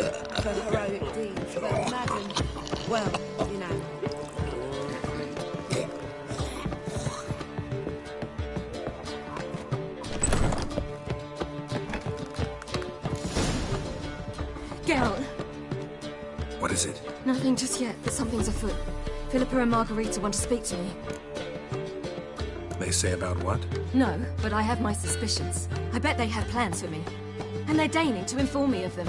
for heroic deeds, but imagine, well, you know. Geralt. What is it? Nothing just yet, but something's afoot. Philippa and Margarita want to speak to me. They say about what? No, but I have my suspicions. I bet they have plans for me. And they're deigning to inform me of them.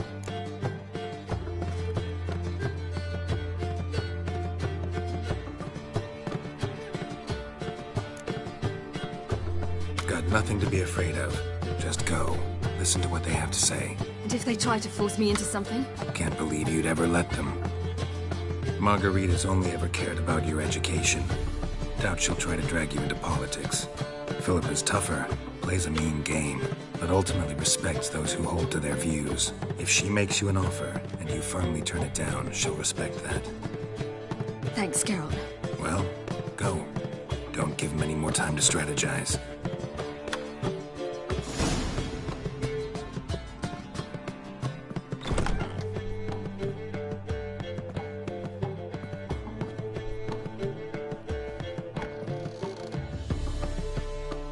Got nothing to be afraid of. Just go. Listen to what they have to say. And if they try to force me into something? Can't believe you'd ever let them. Margarita's only ever cared about your education. Doubt she'll try to drag you into politics. Philippa's tougher, plays a mean game, but ultimately respects those who hold to their views. If she makes you an offer, and you firmly turn it down, she'll respect that. Thanks, Geralt. Well, go. Don't give him any more time to strategize.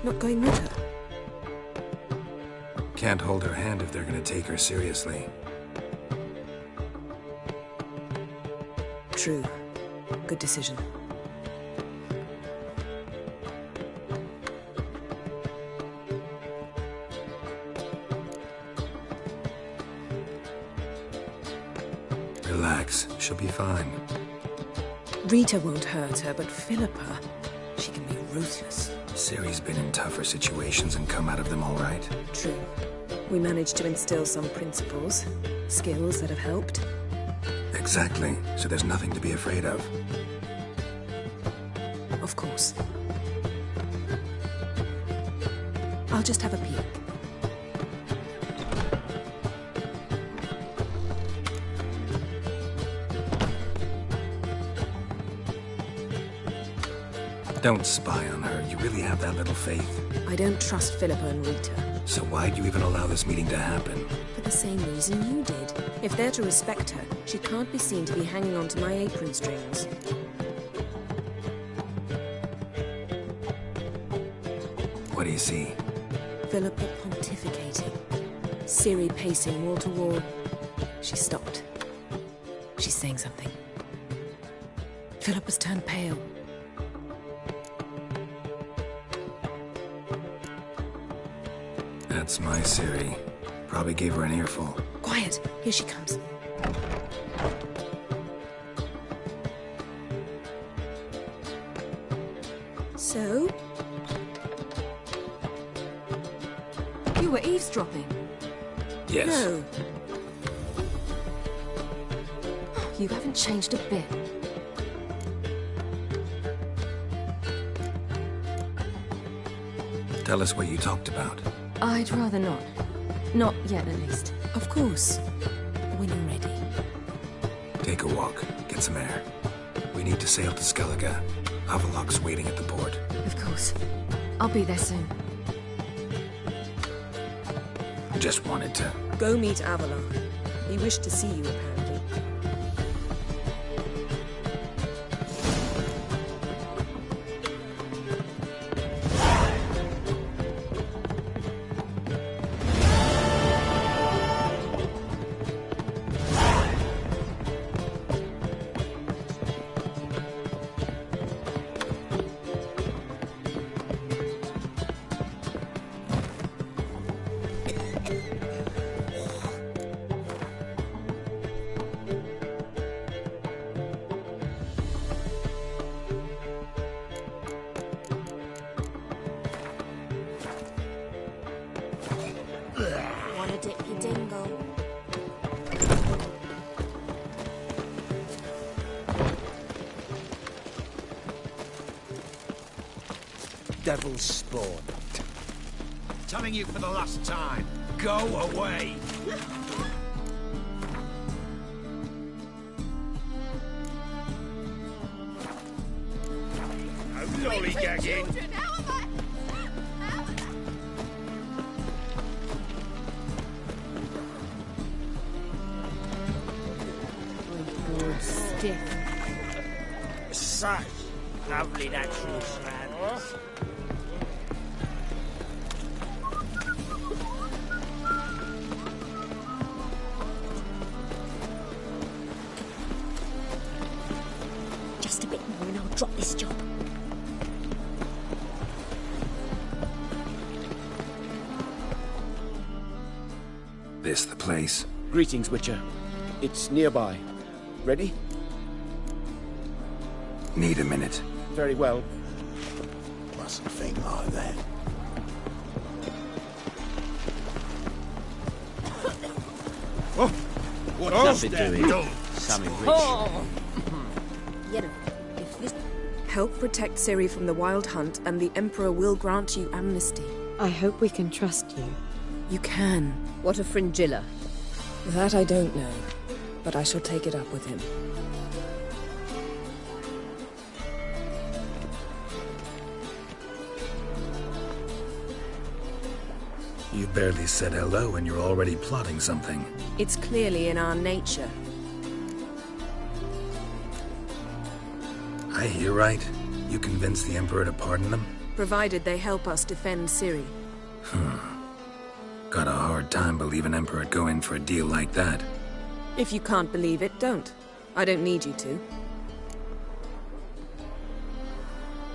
Not going with her? Can't hold her hand if they're gonna take her seriously. True. Good decision. Relax, she'll be fine. Rita won't hurt her, but Philippa, she can be ruthless. Ciri's been in tougher situations and come out of them all right. True. We managed to instill some principles, skills that have helped. Exactly, so there's nothing to be afraid of. Of course. I'll just have a peek. Don't spy on her. You really have that little faith? I don't trust Philippa and Rita. So why'd you even allow this meeting to happen? For the same reason you did. If they're to respect her, she can't be seen to be hanging on to my apron strings. What do you see? Philippa pontificating. Ciri pacing wall to wall. She stopped. She's saying something. Philippa's turned pale. That's my Ciri. Probably gave her an earful. Quiet! Here she comes. So? You were eavesdropping. Yes. No. You haven't changed a bit. Tell us what you talked about. I'd rather not. Not yet, at least. Of course. When you're ready. Take a walk. Get some air. We need to sail to Skellige. Avalok's waiting at the port. Of course. I'll be there soon. I just wanted to... Go meet Avalok. He wished to see you, apparently. Wanna dip your dingle? Devil's spawn. Telling you for the last time, go away! No lollygagging! death. Such lovely natural surroundings. Just a bit more and I'll drop this job. This the place? Greetings, Witcher. It's nearby. Ready? Need a minute. Very well. Mustn't think like that. What's up doing? Something rich. You know, if this... Help protect Ciri from the Wild Hunt, and the Emperor will grant you amnesty. I hope we can trust you. You can. What of Fringilla? That I don't know, but I shall take it up with him. You barely said hello and you're already plotting something. It's clearly in our nature. I hear right. You convinced the Emperor to pardon them? Provided they help us defend Ciri. Got a hard time believing Emperor'd go in for a deal like that. If you can't believe it, don't. I don't need you to.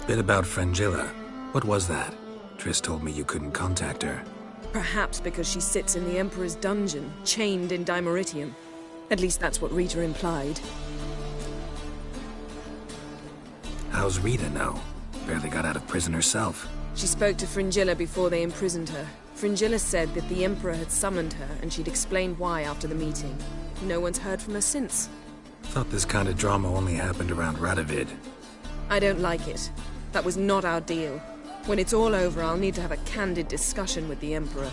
Bit about Fringilla. What was that? Triss told me you couldn't contact her. Perhaps because she sits in the Emperor's dungeon, chained in Dimeritium. At least that's what Rita implied. How's Rita know? Barely got out of prison herself. She spoke to Fringilla before they imprisoned her. Fringilla said that the Emperor had summoned her, and she'd explained why after the meeting. No one's heard from her since. Thought this kind of drama only happened around Radovid. I don't like it. That was not our deal. When it's all over, I'll need to have a candid discussion with the Emperor.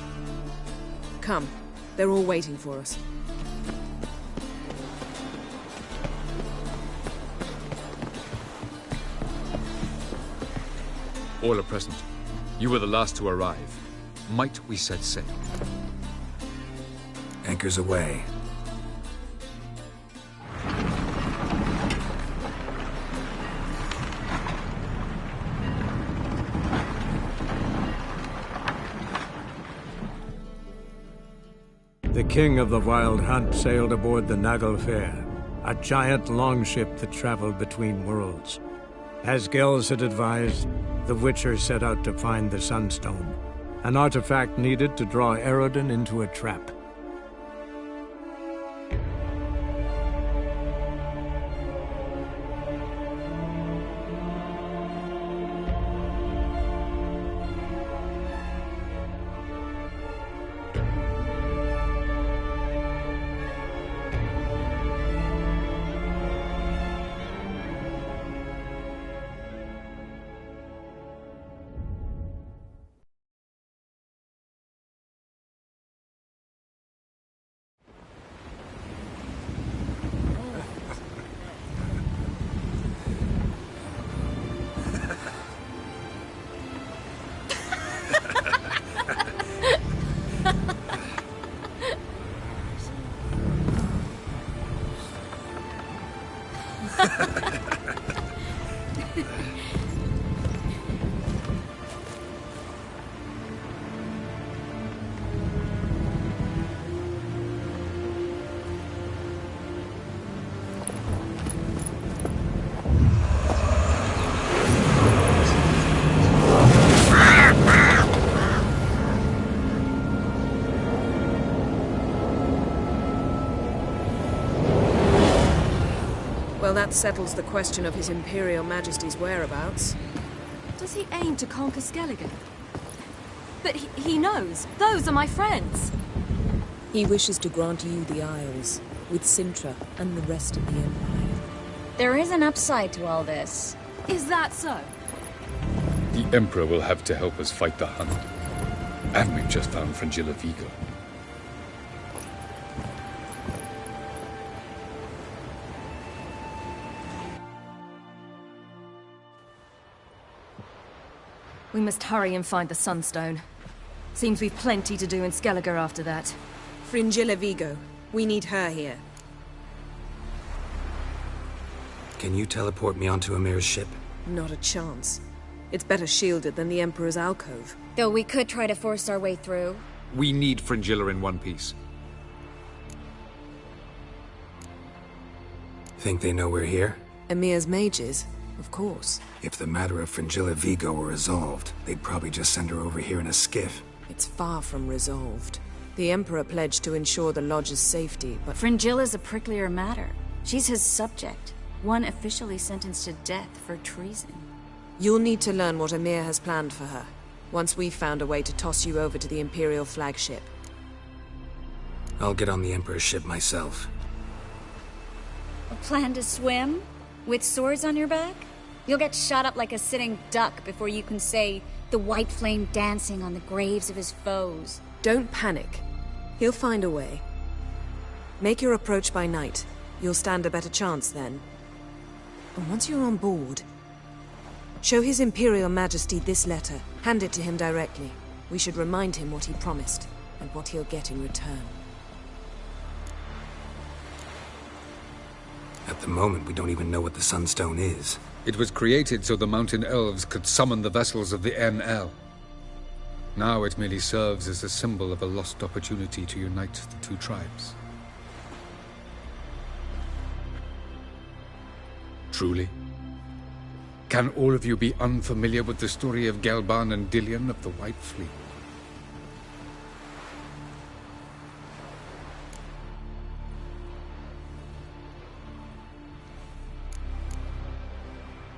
Come. They're all waiting for us. All are present. You were the last to arrive. Might we set sail? Anchors away. The king of the Wild Hunt sailed aboard the Naglfar, a giant longship that traveled between worlds. As Gels had advised, the Witcher set out to find the Sunstone, an artifact needed to draw Eredin into a trap. Well, that settles the question of His Imperial Majesty's whereabouts. Does he aim to conquer Skellige? But he knows. Those are my friends. He wishes to grant you the Isles, with Sintra and the rest of the Empire. There is an upside to all this. Is that so? The Emperor will have to help us fight the Hunt. And we've just found Fringilla Vigo. We must hurry and find the Sunstone. Seems we've plenty to do in Skellige after that. Fringilla Vigo. We need her here. Can you teleport me onto Amir's ship? Not a chance. It's better shielded than the Emperor's alcove. Though we could try to force our way through. We need Fringilla in one piece. Think they know we're here? Emir's mages, of course. If the matter of Fringilla Vigo were resolved, they'd probably just send her over here in a skiff. It's far from resolved. The Emperor pledged to ensure the Lodge's safety, but... Fringilla's a pricklier matter. She's his subject, one officially sentenced to death for treason. You'll need to learn what Emir has planned for her, once we've found a way to toss you over to the Imperial flagship. I'll get on the Emperor's ship myself. A plan to swim? With swords on your back? You'll get shot up like a sitting duck before you can say the white flame dancing on the graves of his foes. Don't panic. He'll find a way. Make your approach by night. You'll stand a better chance then. And once you're on board, show His Imperial Majesty this letter. Hand it to him directly. We should remind him what he promised, and what he'll get in return. At the moment, we don't even know what the Sunstone is. It was created so the Mountain Elves could summon the vessels of the NL. Now it merely serves as a symbol of a lost opportunity to unite the two tribes. Truly? Can all of you be unfamiliar with the story of Gelban and Dillion of the White Fleet?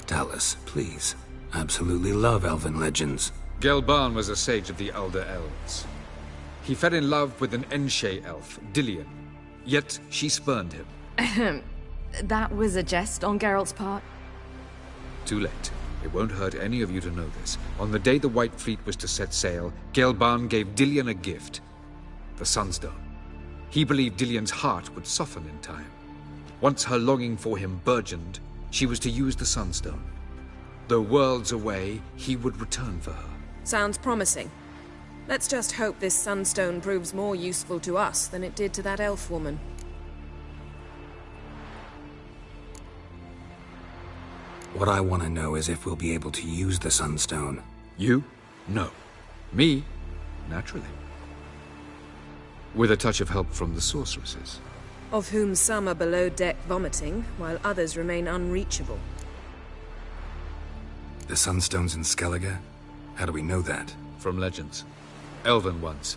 Tell us, please. Absolutely love elven legends. Gelban was a sage of the Elder Elves. He fell in love with an Enshe elf, Dillion. Yet she spurned him. That was a jest on Geralt's part. Too late. It won't hurt any of you to know this. On the day the White Fleet was to set sail, Gelban gave Dillion a gift. The Sunstone. He believed Dillion's heart would soften in time. Once her longing for him burgeoned, she was to use the Sunstone. Though worlds away, he would return for her. Sounds promising. Let's just hope this Sunstone proves more useful to us than it did to that elf woman. What I want to know is if we'll be able to use the Sunstone. You? No. Me? Naturally. With a touch of help from the sorceresses. Of whom some are below deck vomiting, while others remain unreachable. The Sunstone's in Skellige? How do we know that? From legends. Elven ones.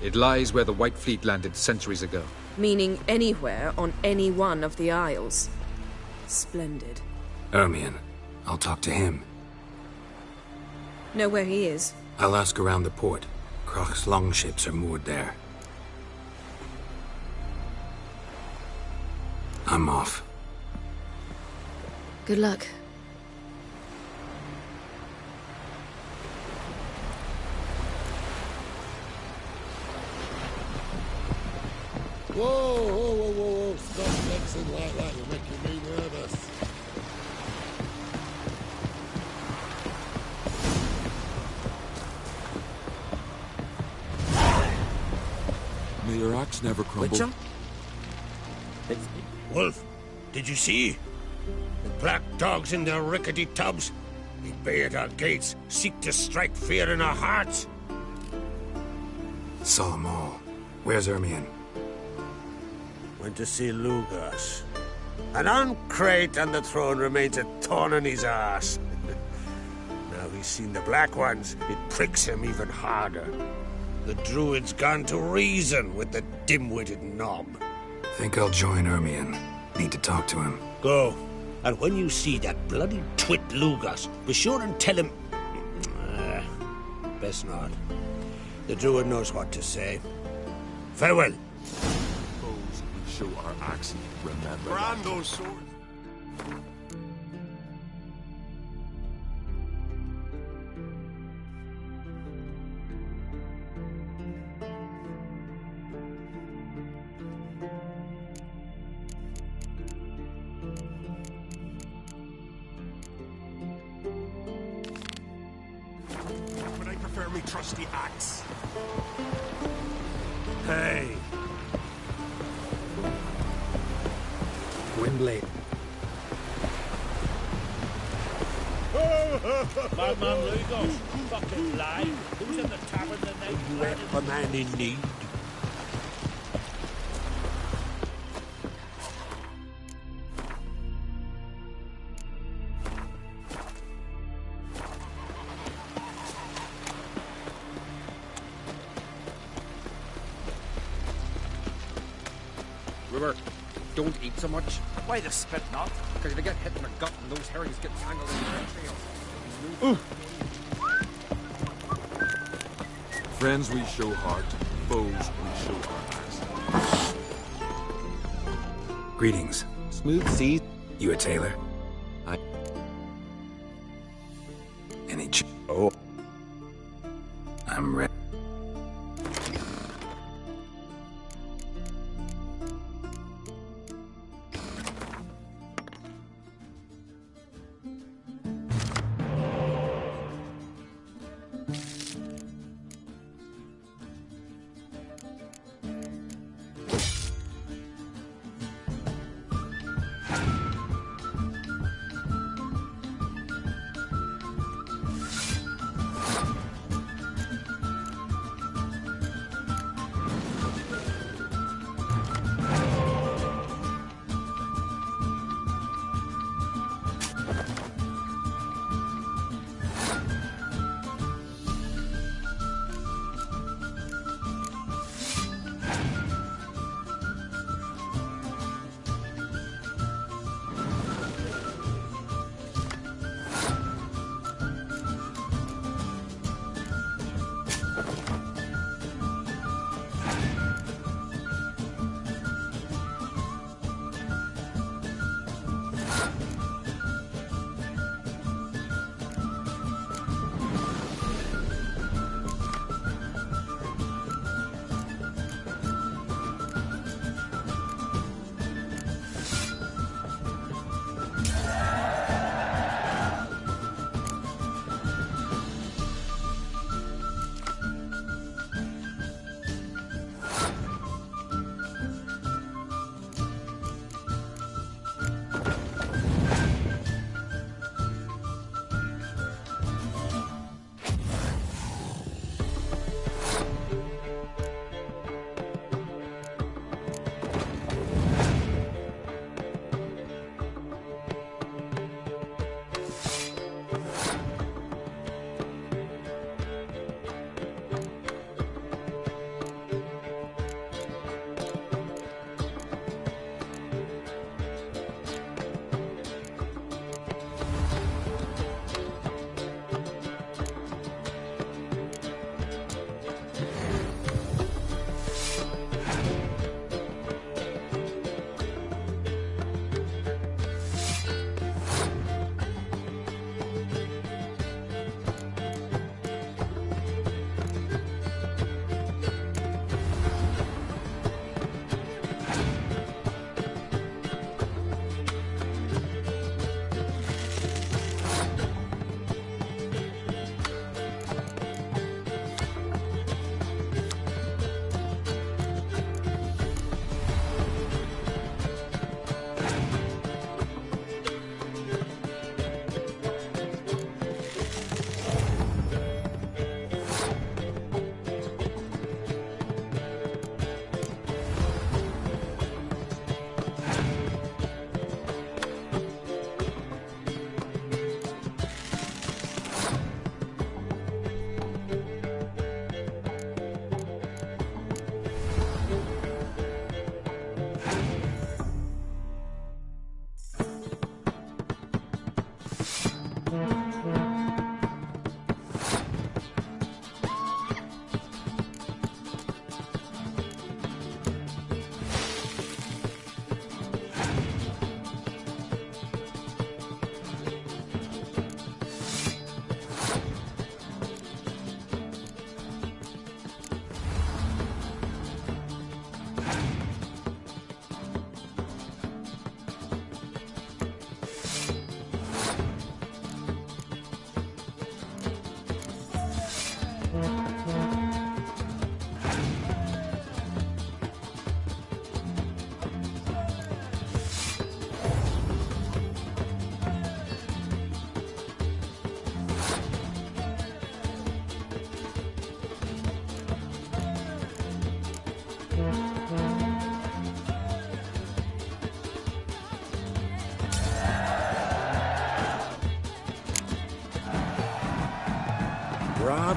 It lies where the White Fleet landed centuries ago. Meaning anywhere on any one of the Isles. Splendid. Ermion. I'll talk to him. Know where he is? I'll ask around the port. Krach's longships are moored there. I'm off. Good luck. Whoa, whoa, whoa, whoa, whoa. Stop flexing like that. You're making me nervous. May your axe never crumble. Witcher? Wolf, did you see? The black dogs in their rickety tubs. They bay at our gates, seek to strike fear in our hearts. Saw them all. Where's Ermion? Went to see Lugas. An uncrate on the throne remains a thorn in his ass. Now he's seen the Black Ones, it pricks him even harder. The Druid's gone to reason with the dim-witted knob. Think I'll join Ermion. Need to talk to him. Go. And when you see that bloody twit Lugas, be sure and tell him... best not. The Druid knows what to say. Farewell. Suppose we show our axes, remember. Brand those swords. But I prefer me trusty axe. Windblade. Madman Lugos, fucking lie. Who's in the tavern tonight? You help a man in need. River, don't eat so much. Why the spit not? Because if you get hit in the gut and those herrings get tangled in your trail. Friends we show heart, foes we show our ass. Greetings. Smooth sea. You a tailor? Any Oh. I'm ready.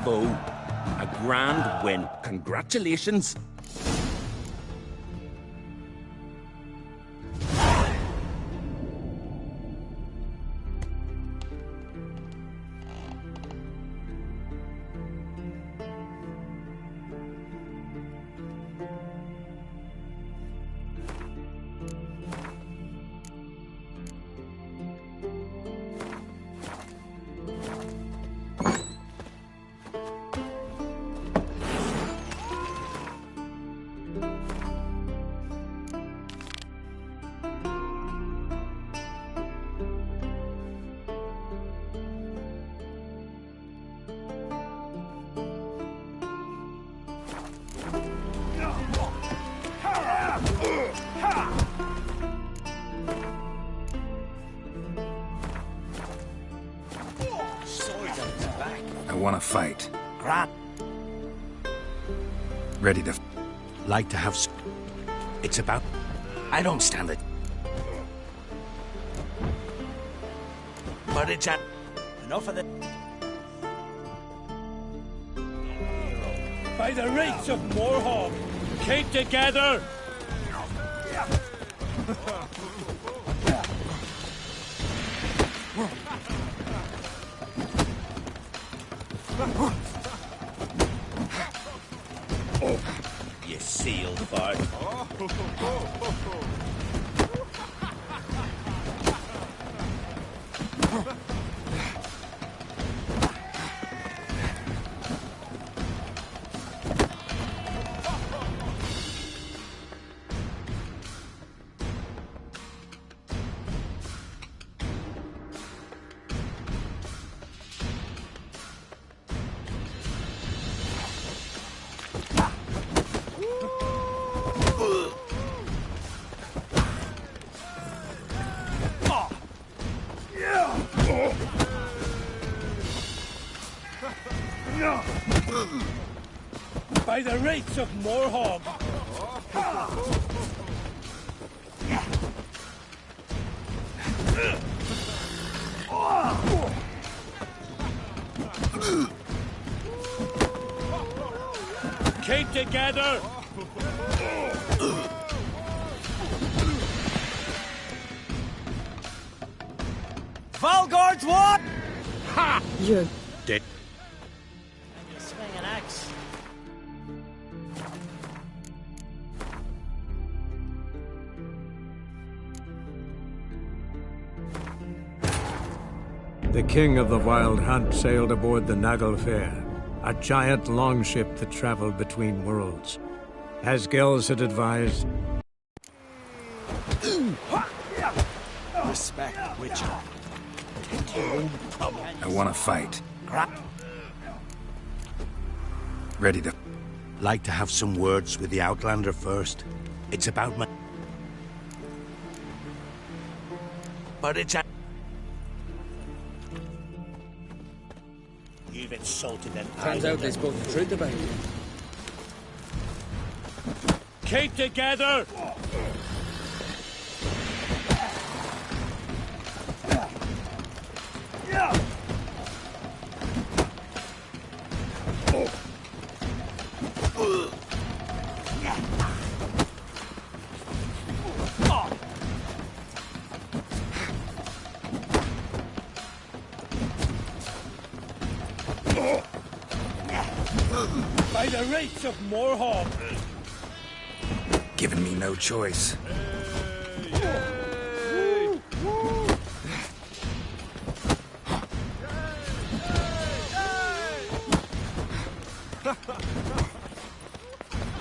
Bravo! A grand win. Congratulations! I want to fight. Crap. Ready to... Like to have... It's about... I don't stand it. But it's at... Enough of it. By the rights of Morhog, keep together! You sealed fart. By the rights of Morhog! Keep together! Valgard's what? Ha! You're dead. And you swing an axe. The king of the Wild Hunt sailed aboard the Naglfar, a giant longship that traveled between worlds. As Gels had advised, Respect, Witcher. Take your own trouble. I want to fight. Crap. Ready to... Like to have some words with the Outlander first. It's about my... But it's at... You've insulted them. Turns out they spoke the truth about you. Keep together! By the rights of Morhog! Giving me no choice.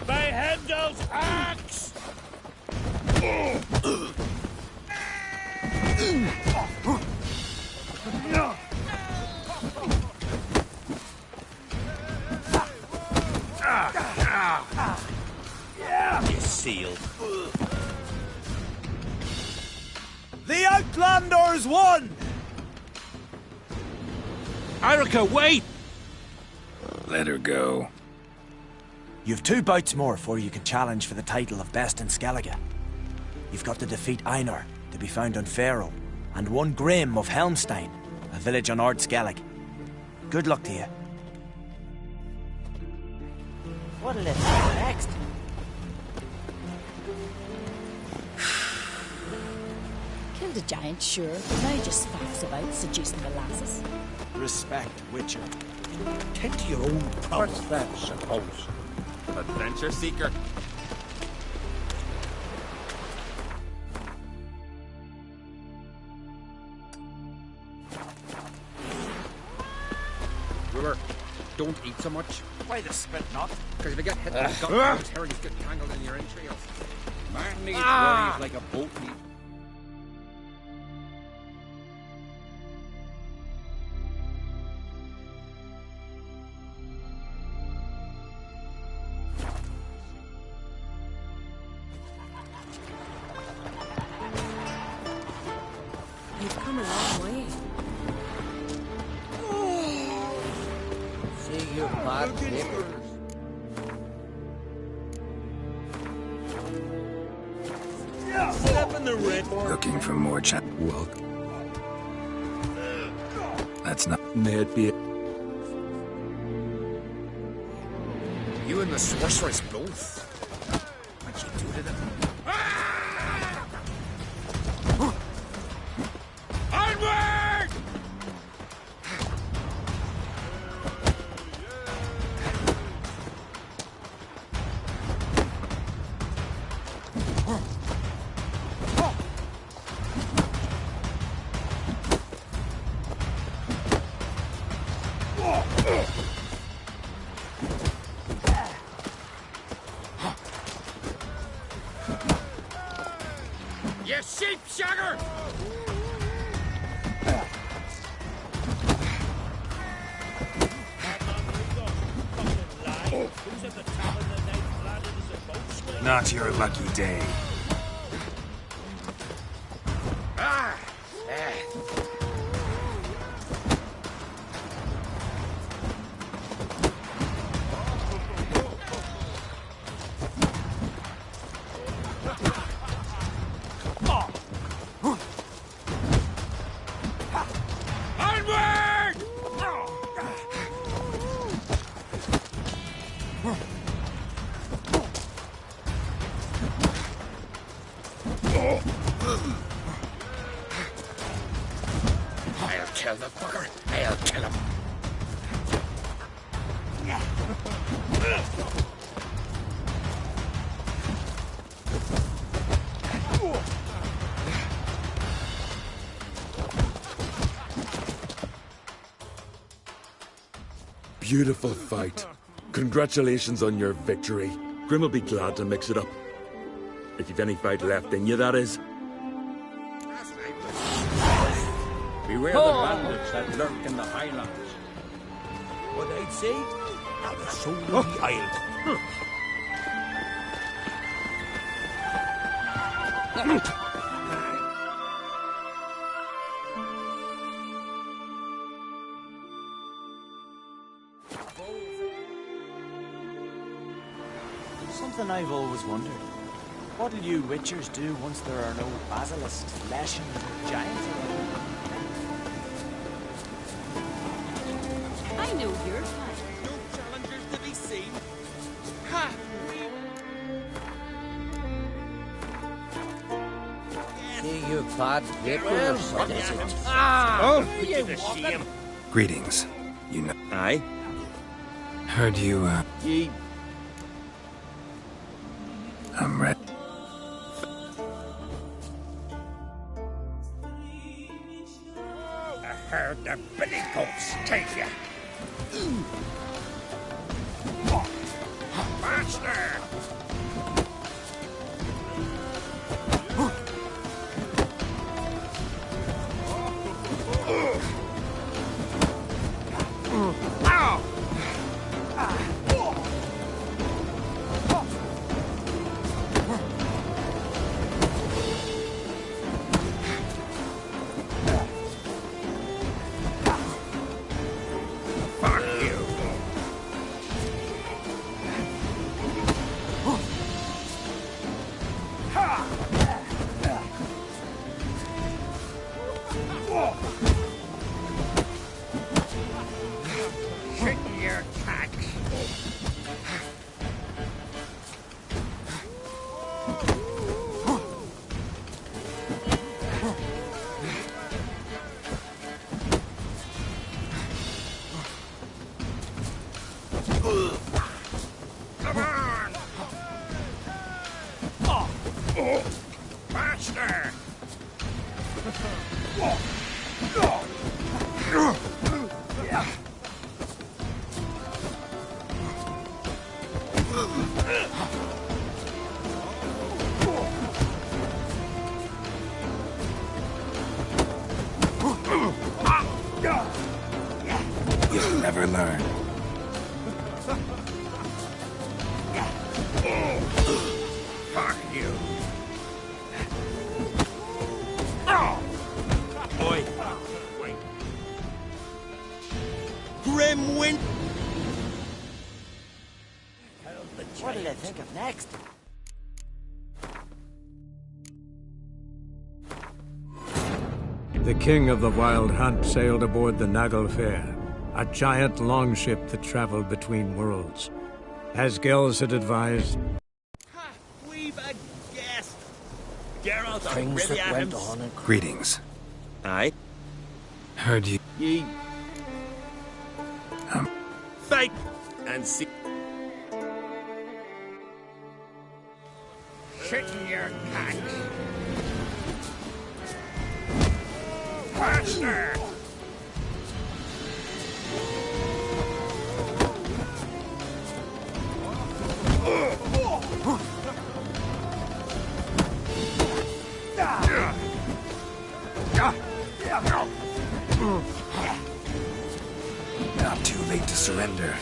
By Hendel's axe! You sealed. The Outlanders won! Erica, wait! Let her go. You've 2 bouts more before you can challenge for the title of Best in Skellige. You've got to defeat Einar, to be found on Faroe, and 1 Grim of Helmstein, a village on Ard Skellig. Good luck to you. What'll it be next? Killed a giant, sure, but now just faffs about seducing the lasses. Respect, Witcher. Tend to your own problem. What's that, suppose? Adventure seeker. Ruler, don't eat so much. Why the spit not? Because if you get hit with the gut, those herrings get tangled in your entrails. Man needs worries like a boat needs. You've come a long way. See you, bad neighbor. Step in the red. Looking for more chat. Welcome. That's not. May it be. You and the sorceress both. What'd you do to them? Onward! You sheep shagger! Not your lucky day. Onward! I'll kill the fucker. I'll kill him. Beautiful fight. Congratulations on your victory. Grim will be glad to mix it up. If you've any fight left in you, that is. Beware the bandits that lurk in the highlands. What I'd say? Now the soul of the isle. Something I've always wondered. What'll you Witchers do once there are no basilisks, lashings, or giants around? I know your plan. No challengers to be seen. Ha! See you, bad neighbor. What is it? Oh, you the shame. Greetings. You know. Aye. Heard you, Ye. I'm ready. I heard the billy goats take you. Master! Master! You'll never learn. Fuck you. Boy. Wait. Grim Wind. What did I think of next? The king of the Wild Hunt sailed aboard the Naglfare, a giant longship that traveled between worlds. As Gels had advised, We've a guest. Geralt of Things that Rivia went himself. on and Greetings. Aye. Heard you. Ye fight and see. Shit in your pants. Master! Not too late to surrender.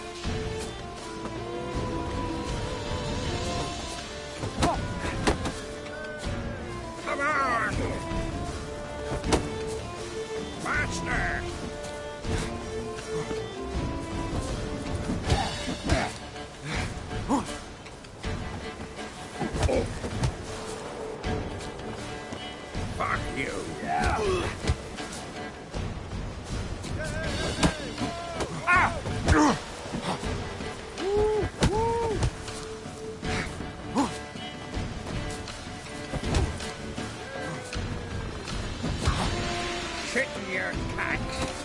Come on! Master! Fuck you! Shit in your pants.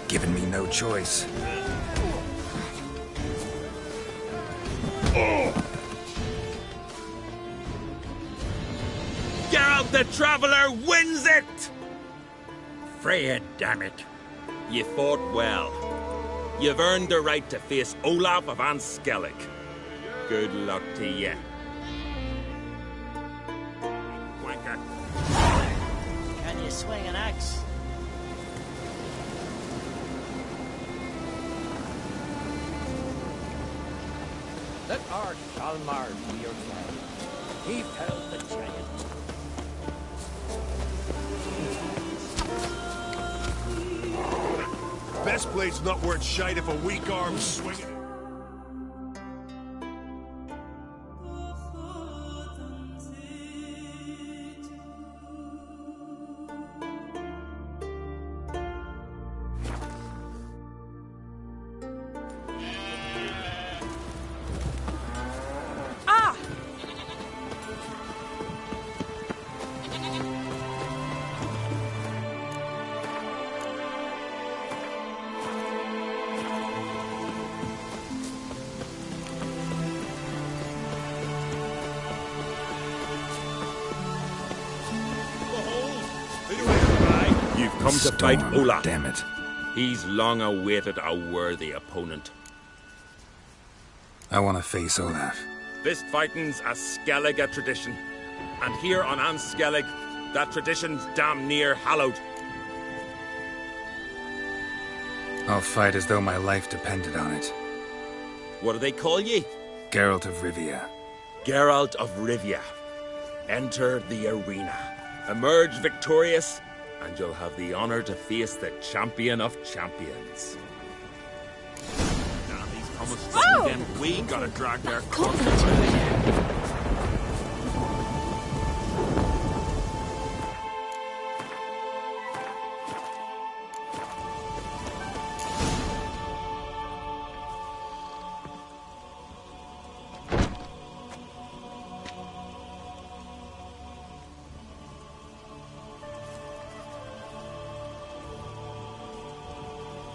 Giving me no choice. Geralt the Traveller wins it! Freya, damn it. You fought well. You've earned the right to face Olaf of Anskellig. Good luck to you. Wanker. Can you swing an axe? Let our Kalmar be your guide. He felled the giant. Best blade's not worth shite if a weak arm's swinging. You've come to fight Storm, Olaf. damn it. He's long awaited a worthy opponent. I want to face Olaf. Fist fighting's a Skellige tradition. And here on Anskellig, that tradition's damn near hallowed. I'll fight as though my life depended on it. What do they call ye? Geralt of Rivia. Geralt of Rivia. Enter the arena. Emerge victorious, and you'll have the honor to face the champion of champions. Now these comers again, we gotta drag their corpses.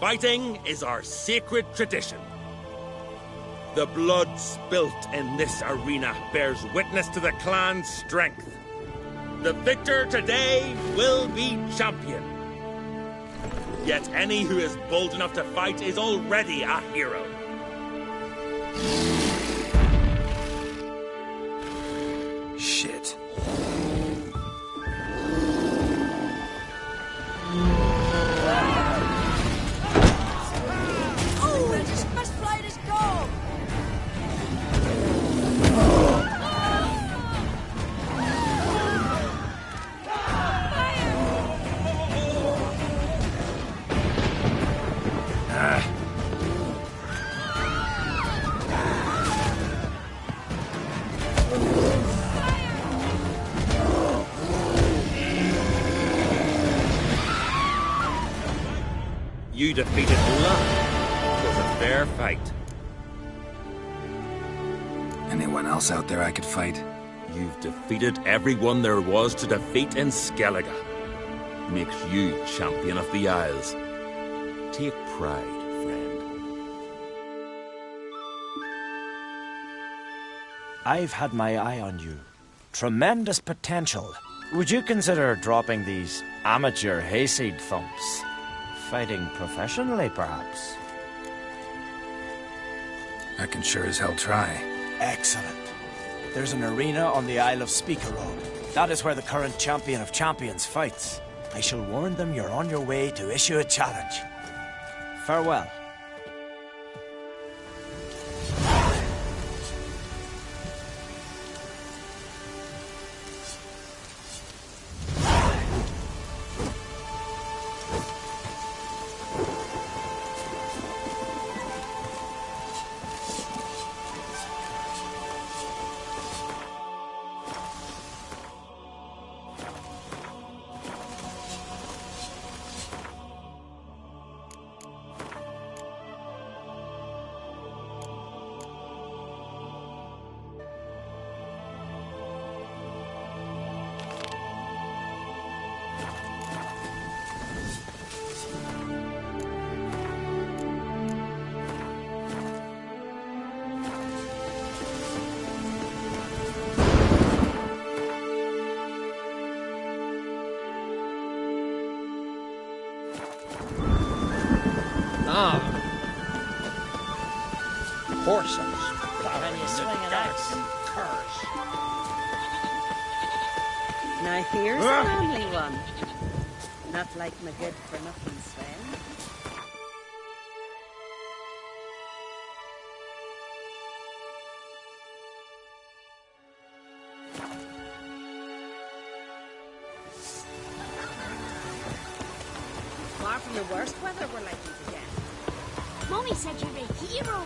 Fighting is our sacred tradition. The blood spilt in this arena bears witness to the clan's strength. The victor today will be champion. Yet any who is bold enough to fight is already a hero. Shit. Oh, I just misflied his dog! You defeated luck. It was a fair fight. Anyone else out there I could fight? You've defeated everyone there was to defeat in Skellige. Makes you champion of the Isles. Take pride, friend. I've had my eye on you. Tremendous potential. Would you consider dropping these amateur hayseed thumps? Fighting professionally, perhaps? I can sure as hell try. Excellent. There's an arena on the Isle of Speaker Road. That is where the current champion of champions fights. I shall warn them you're on your way to issue a challenge. Farewell. Horses. Can you swing an axe? Curse. Now here's a manly one. Not like my good for nothing Sven. Far from the worst weather we're likely to get. Mommy said you're a hero.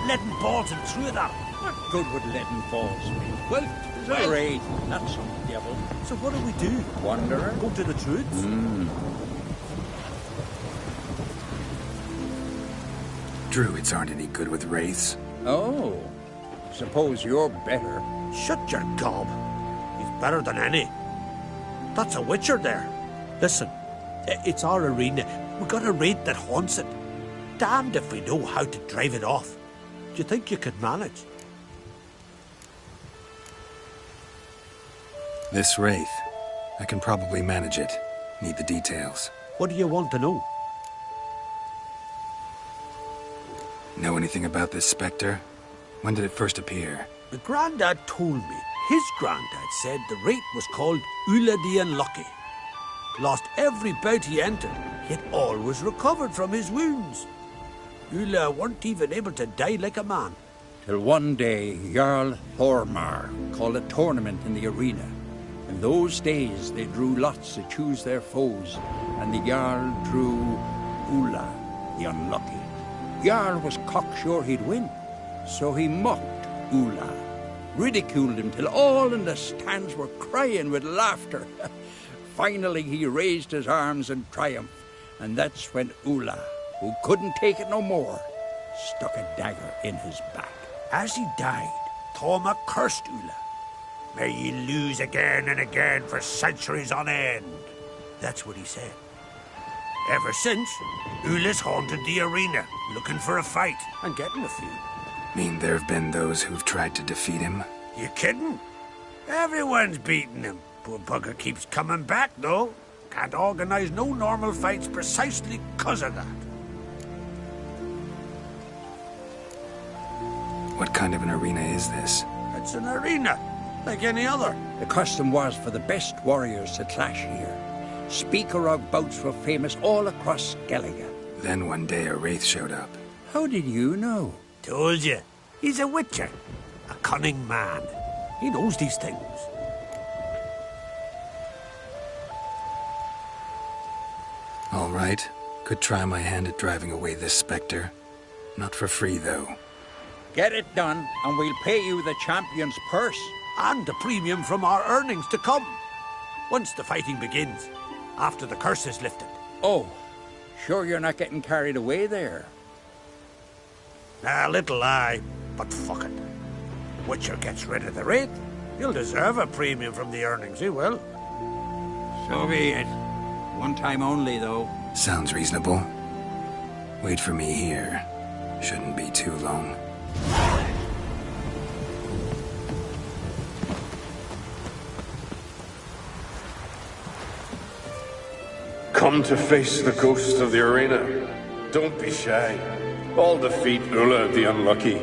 Leaden balls and through that. What good would leaden balls be? Well, there's a raid, not some devil. So what do we do? Wanderer? Go to the Druids? Druids aren't any good with wraiths. Oh. Suppose you're better. Shut your gob. He's better than any. That's a witcher there. Listen, it's our arena. We got a raid that haunts it. Damned if we know how to drive it off. Do you think you could manage? This Wraith. I can probably manage it. Need the details. What do you want to know? Know anything about this Spectre? When did it first appear? The Grandad told me his granddad said the Wraith was called Ulla the Unlucky. Lost every bout he entered, yet always recovered from his wounds. Ulla weren't even able to die like a man. Till one day, Jarl Thormar called a tournament in the arena. In those days, they drew lots to choose their foes, and the Jarl drew Ulla, the Unlucky. Jarl was cocksure he'd win, so he mocked Ulla, ridiculed him till all in the stands were crying with laughter. Finally, he raised his arms in triumph, and that's when Ulla, who couldn't take it no more, stuck a dagger in his back. As he died, Thorma cursed Ulla. May ye lose again and again for centuries on end. That's what he said. Ever since, Ulla's haunted the arena, looking for a fight, and getting a few. Mean there have been those who've tried to defeat him? You kidding? Everyone's beating him. Poor bugger keeps coming back, though. Can't organize no normal fights precisely 'cause of that. What kind of an arena is this? It's an arena, like any other. The custom was for the best warriors to clash here. Speakerog bouts were famous all across Skellige. Then one day a Wraith showed up. How did you know? Told you. He's a witcher. A cunning man. He knows these things. All right. Could try my hand at driving away this Spectre. Not for free, though. Get it done, and we'll pay you the champion's purse. And a premium from our earnings to come. Once the fighting begins. After the curse is lifted. Oh, sure you're not getting carried away there? A little lie, but fuck it. Witcher gets rid of the Wraith. He'll deserve a premium from the earnings, he will. So be it. One time only, though. Sounds reasonable. Wait for me here. Shouldn't be too long. Come to face the ghost of the arena. Don't be shy. I'll defeat Ulla the Unlucky.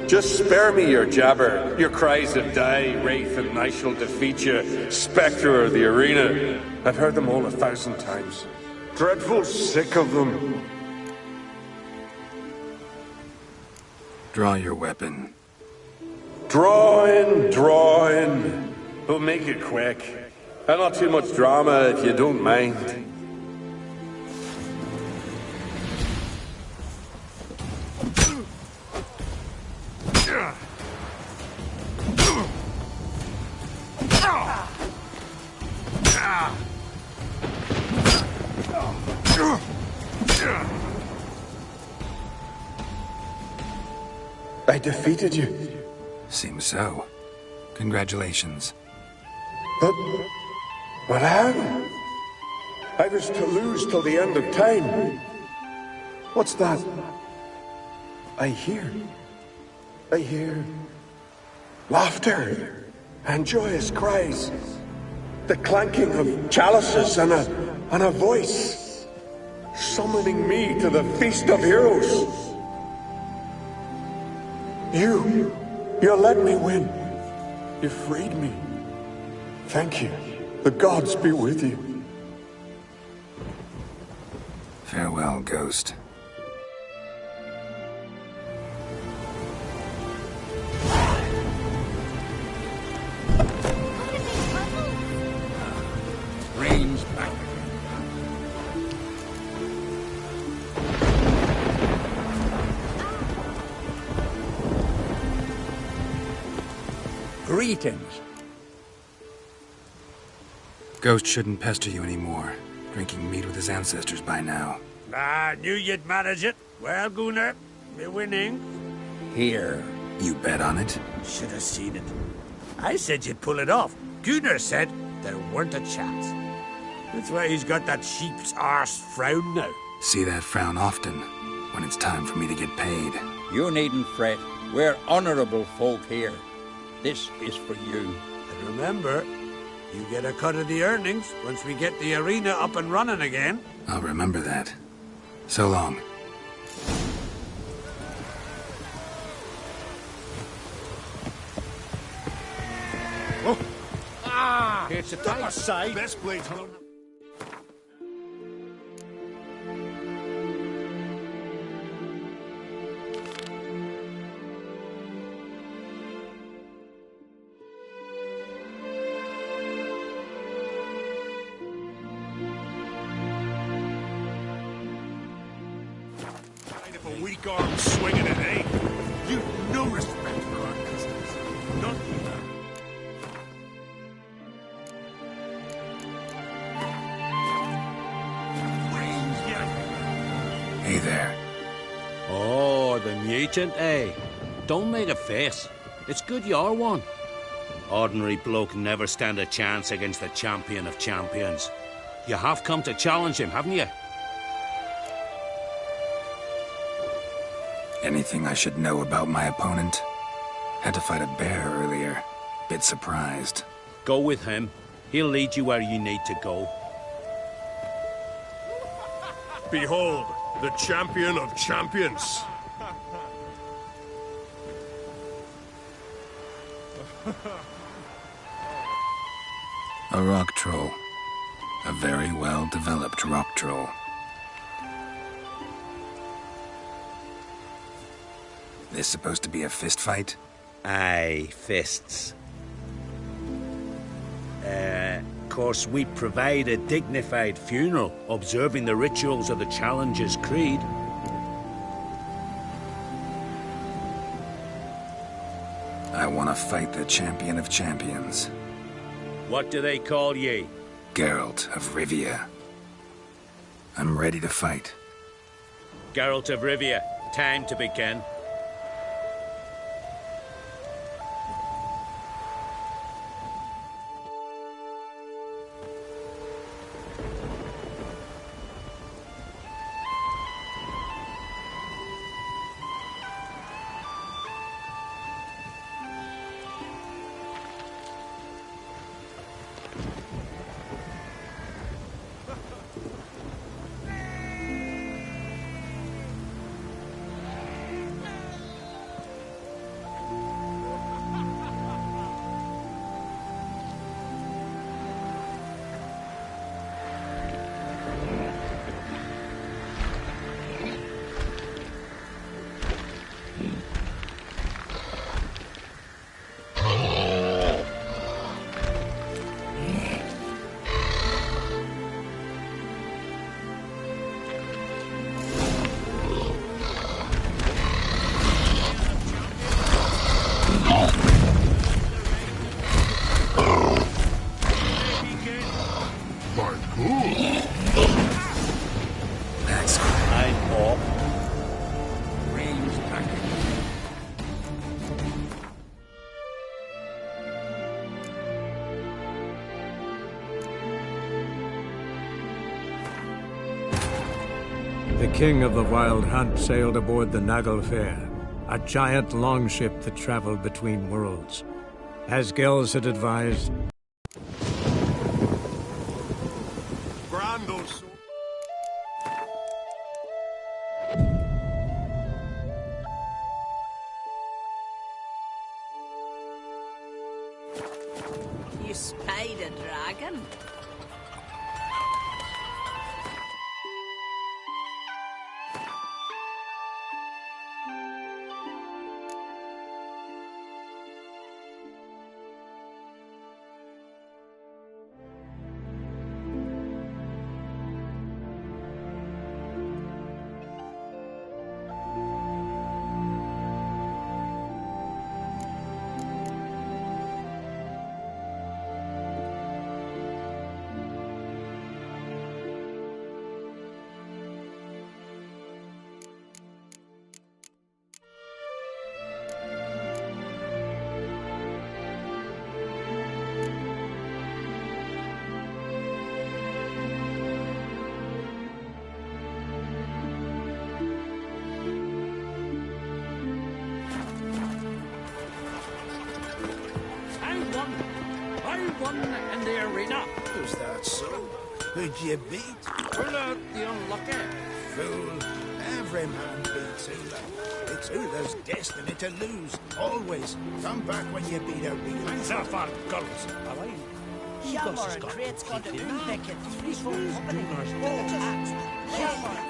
Just spare me your jabber, your cries of die, Wraith, and I shall defeat you, Spectre of the arena. I've heard them all 1,000 times. Dreadful sick of them. Draw your weapon. Draw in. We'll make it quick. And not too much drama, if you don't mind. I defeated you. Seems so. Congratulations. But how? I was to lose till the end of time. What's that? I hear laughter and joyous cries. The clanking of chalices and a voice summoning me to the feast of heroes. You let me win. You freed me. Thank you. The gods be with you. Farewell, Ghost. Rain's back. Greetings. Ghost shouldn't pester you anymore. Drinking meat with his ancestors by now. I knew you'd manage it. Well, Gunnar, we're winning. Here. You bet on it? Should have seen it. I said you'd pull it off. Gunnar said there weren't a chance. That's why he's got that sheep's arse frown now. See that frown often, when it's time for me to get paid. You needn't fret. We're honourable folk here. This is for you. And remember, you get a cut of the earnings once we get the arena up and running again. I'll remember that. So long. Oh. Ah! It's a tight side. Best blades. If a weak arm swinging it, eh? You've no respect for our customs. None either. Hey there. Oh, the mutant, eh? Don't make a face. It's good you're one. Ordinary bloke never stand a chance against the champion of champions. You have come to challenge him, haven't you? Anything I should know about my opponent? Had to fight a bear earlier. Bit surprised. Go with him. He'll lead you where you need to go. Behold, the champion of champions. A rock troll. A very well-developed rock troll. This supposed to be a fist fight? Aye, fists. Of course, we provide a dignified funeral, observing the rituals of the Challenger's Creed. I want to fight the champion of champions. What do they call ye? Geralt of Rivia. I'm ready to fight. Geralt of Rivia, time to begin. The king of the Wild Hunt sailed aboard the Naglfar, a giant longship that traveled between worlds. As Gels had advised, Brandos. You spied a dragon? I won in the arena. Was that so? Who'd you beat? Ulla the Unlucky. Fool. Every man beats Ula. It's Ula's destiny to lose. Always. Come back when you beat a real... Hands off our girls. Shamor and Crate's gone to Ulbeck at 3 full company. Oh, Shamor.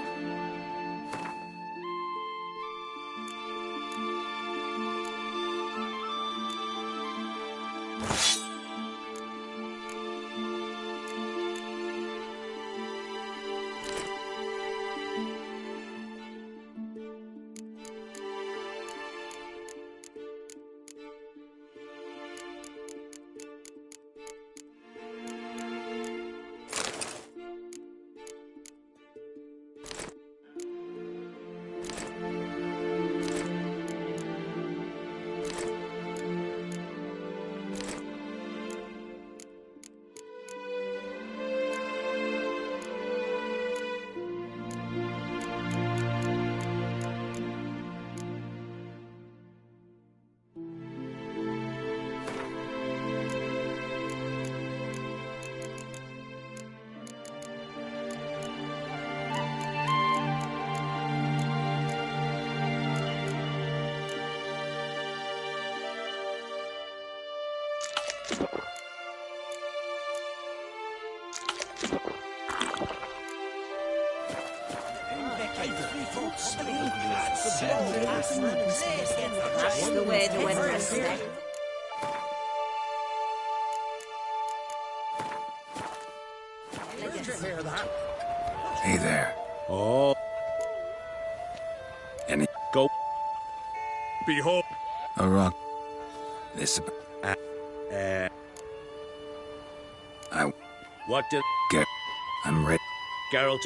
That's the way to win respect. Did you hear that? Hey there. Oh. Any... Go. Behold. A rock. This... I... What did... Get... I'm ready. Geralt...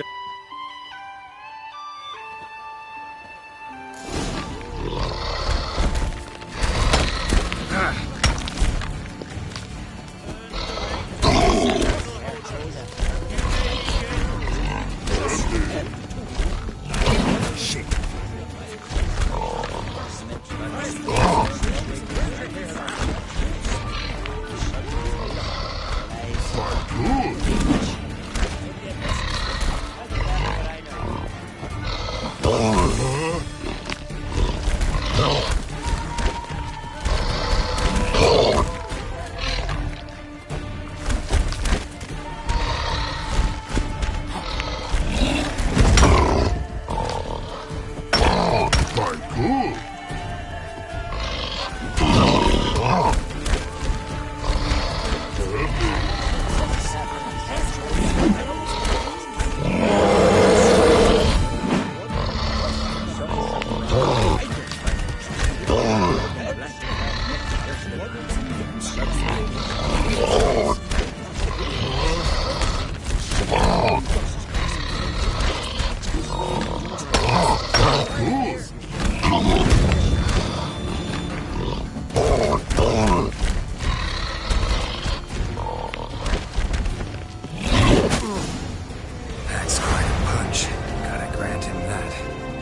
That's quite a punch. Gotta grant him that.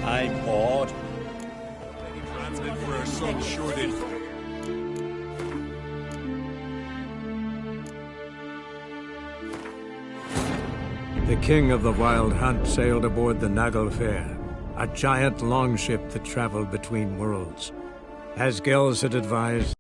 I'm bored. Transit for a son shorted. The king of the Wild Hunt sailed aboard the Naglfare, a giant longship that traveled between worlds. As Gels had advised,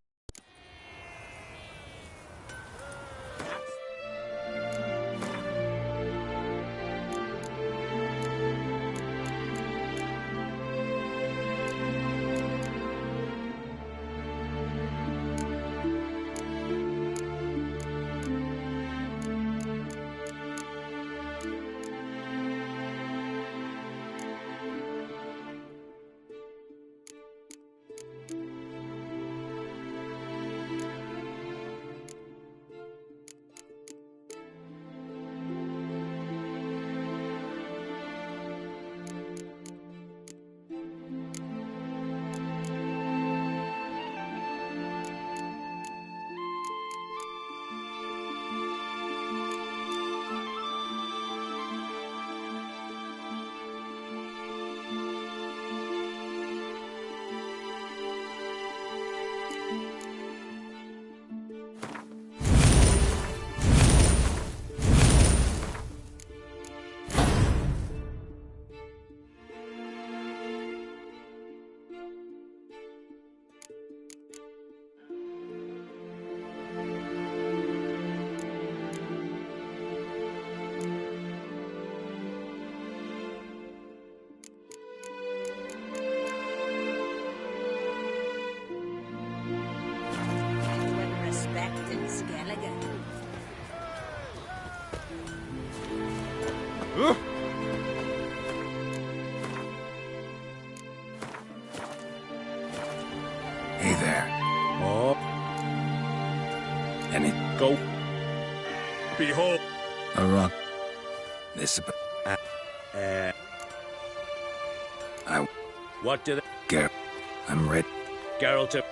Any Go. Behold. a rock. This I What did it? Gar. I'm ready. Geralt.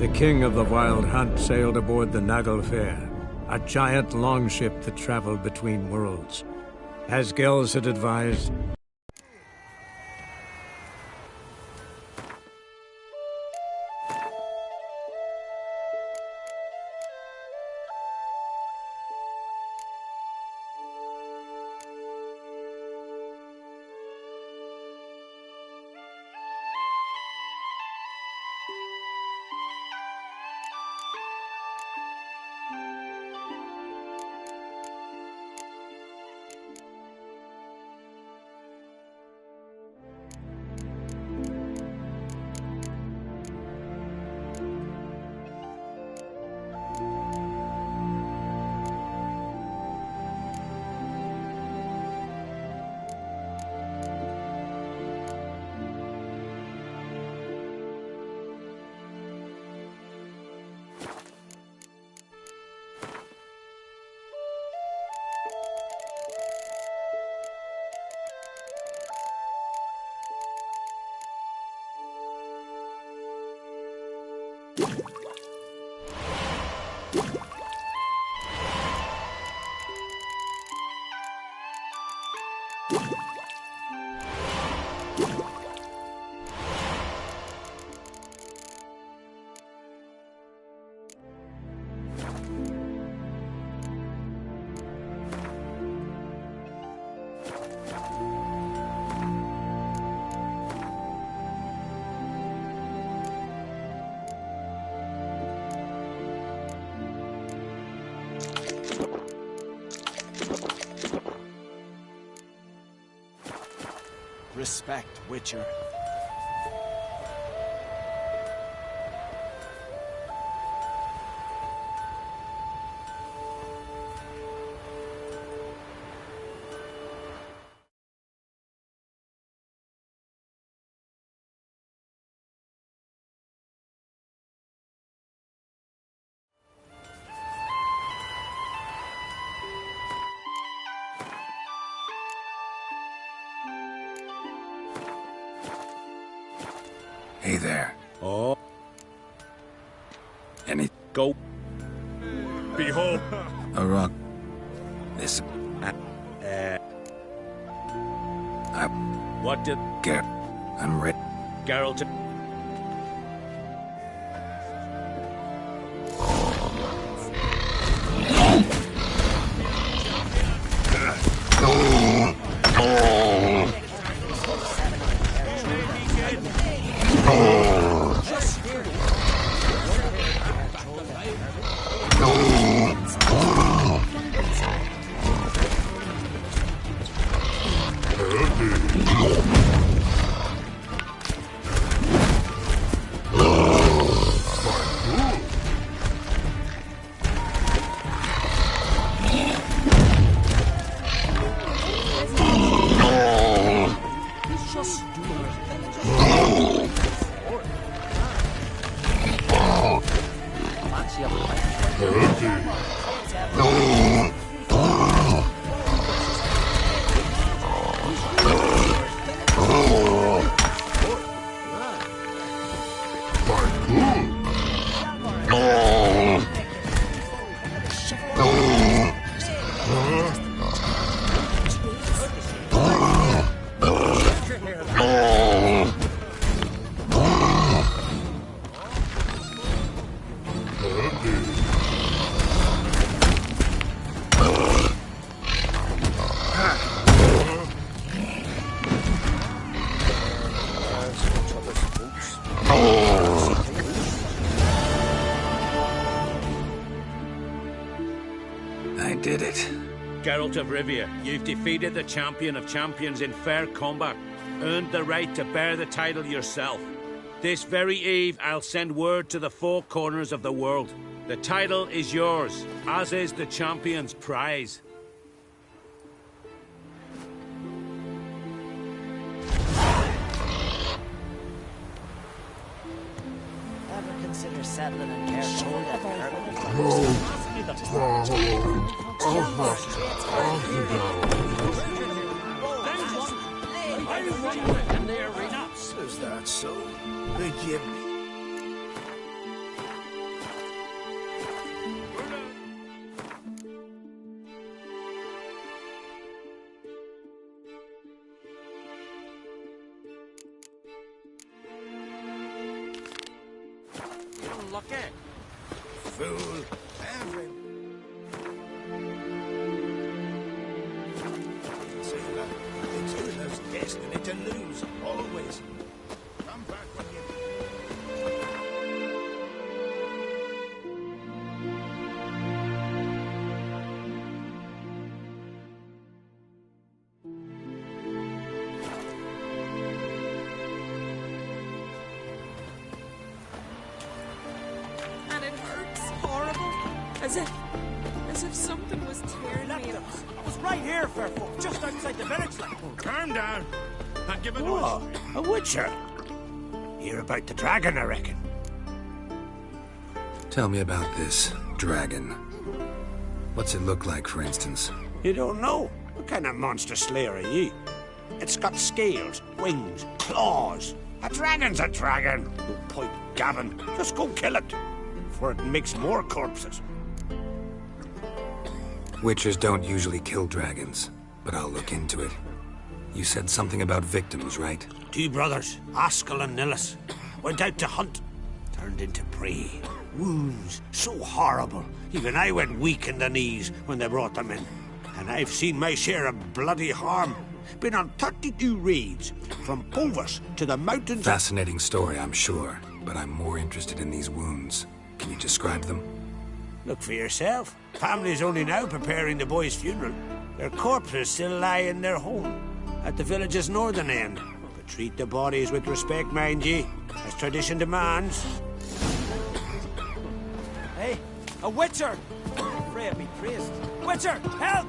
The king of the Wild Hunt sailed aboard the Naglfar, a giant longship that traveled between worlds. As Gels had advised, respect, Witcher. Hey there. Oh. Any Go. Behold. a rock. This What did Gar. I'm ready. Geralt? Go. I did it. Geralt of Rivia, you've defeated the champion of champions in fair combat, earned the right to bear the title yourself. This very eve, I'll send word to the four corners of the world. The title is yours, as is the champion's prize. Ever consider settling in careful that in the arena. Is that so? Could you be? Unlucky. Fool. Every... Sailor, it's Ula's destiny to lose, always. Come back when you... And it hurts horrible. As if something was tearing me apart. I was right here, fair folk, just outside the village. Calm down. Not giving Oh, a witcher. Hear about the dragon, I reckon. Tell me about this dragon. What's it look like, for instance? You don't know? What kind of monster slayer are you? It's got scales, wings, claws. A dragon's a dragon. No point gabbing. Just go kill it. Before it makes more corpses. Witchers don't usually kill dragons, but I'll look into it. You said something about victims, right? 2 brothers, Askell and Nillis, went out to hunt. Turned into prey. Wounds so horrible. Even I went weak in the knees when they brought them in. And I've seen my share of bloody harm. Been on 32 raids, from Povus to the mountains... Fascinating story, I'm sure, but I'm more interested in these wounds. Can you describe them? Look for yourself. Family's only now preparing the boy's funeral. Their corpses still lie in their home, at the village's northern end. But treat the bodies with respect, mind ye, as tradition demands. Hey, a witcher! Pray be praised. Witcher, help!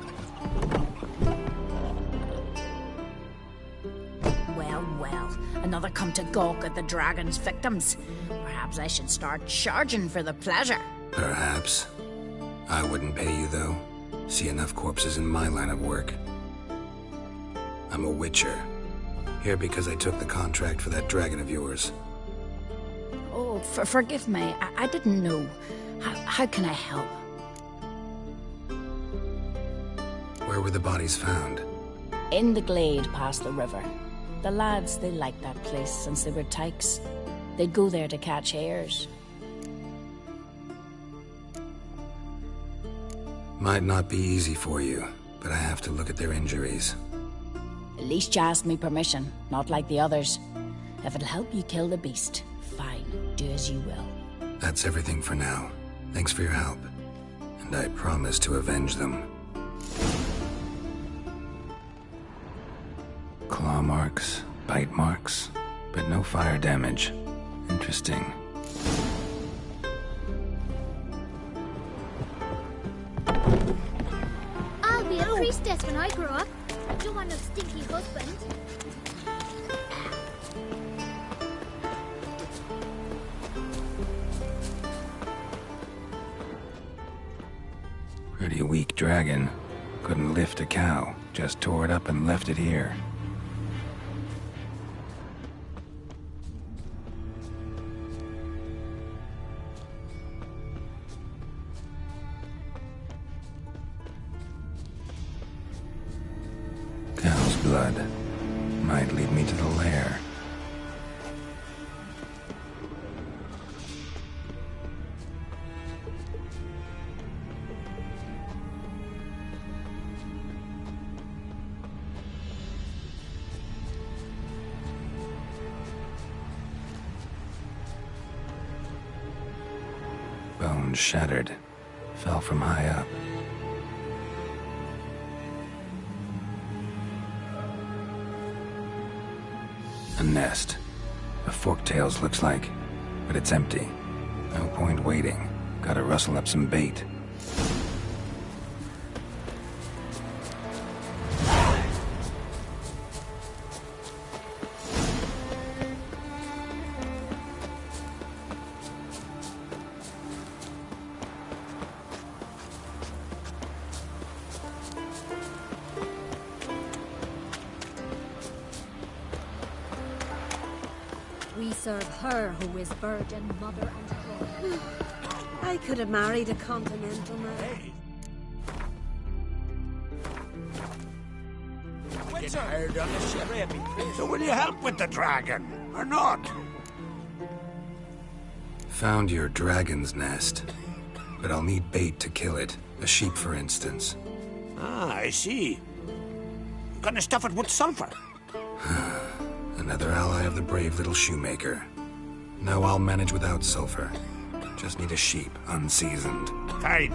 Well, another come to gawk at the dragon's victims. Perhaps I should start charging for the pleasure. Perhaps. I wouldn't pay you, though. See enough corpses in my line of work. I'm a witcher. Here because I took the contract for that dragon of yours. Oh, forgive me. I didn't know. How can I help? Where were the bodies found? In the glade past the river. The lads, they liked that place since they were tykes. They'd go there to catch hares. Might not be easy for you, but I have to look at their injuries. At least you asked me permission, not like the others. If it'll help you kill the beast, fine, do as you will. That's everything for now. Thanks for your help. And I promise to avenge them. Claw marks, bite marks, but no fire damage. Interesting. I'll be a priestess when I grow up. Don't want no stinky husband. Pretty weak dragon. Couldn't lift a cow. Just tore it up and left it here. blood. Might lead me to the lair. Bones shattered. Fell from high up. A nest. A forktails looks like, but it's empty. No point waiting. Gotta rustle up some bait. We serve her who is virgin, mother, and daughter. I could have married a continental man. Get hired on the ship. So will you help with the dragon, or not? Found your dragon's nest. But I'll need bait to kill it. A sheep, for instance. Ah, I see. Gonna stuff it with sulfur. Another ally of the brave little shoemaker. No, I'll manage without sulfur. Just need a sheep, unseasoned. Fine.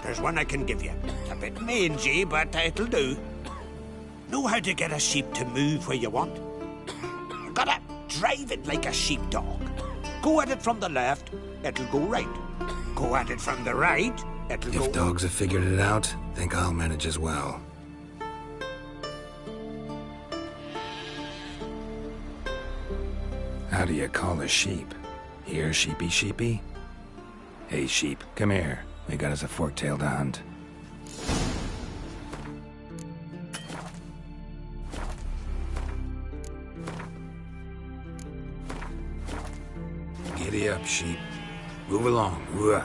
There's one I can give you. A bit mangy, but it'll do. Know how to get a sheep to move where you want? Gotta drive it like a sheepdog. Go at it from the left, it'll go right. Go at it from the right, it'll go... If dogs have figured it out, think I'll manage as well. How do you call a sheep? Here, sheepy sheepy? Hey, sheep, come here. We got us a fork-tailed hunt. Giddy up, sheep. Move along. Whoa.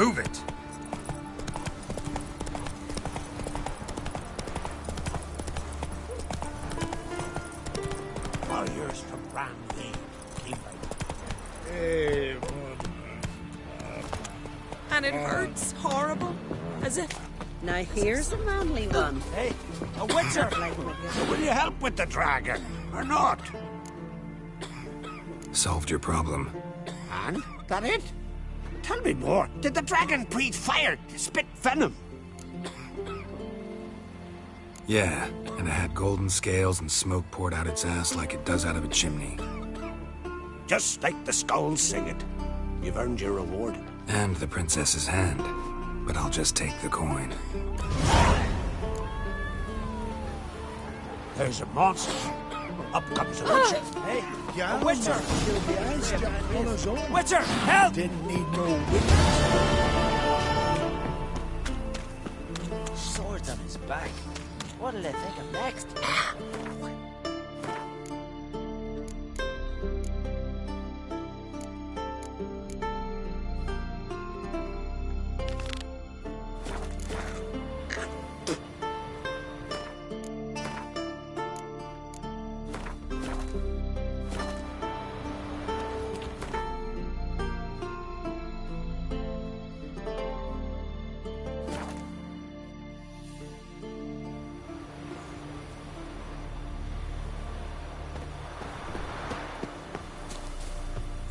Move it! Warriors from Ramsey came by. Hey, And it hurts horrible. As if. Now here's a manly one. Hey, a witcher! Like McGill. Will you help with the dragon, or not? Solved your problem. And? That it? Tell me more. Did the dragon breathe fire, spit venom? Yeah, and it had golden scales and smoke poured out its ass like it does out of a chimney. Just like the skulls sing it. You've earned your reward. And the princess's hand. But I'll just take the coin. There's a monster. Up comes a witcher. Hey, yeah, a witcher! Witcher, help! Didn't need no witness. Swords on his back. What'll they think of next?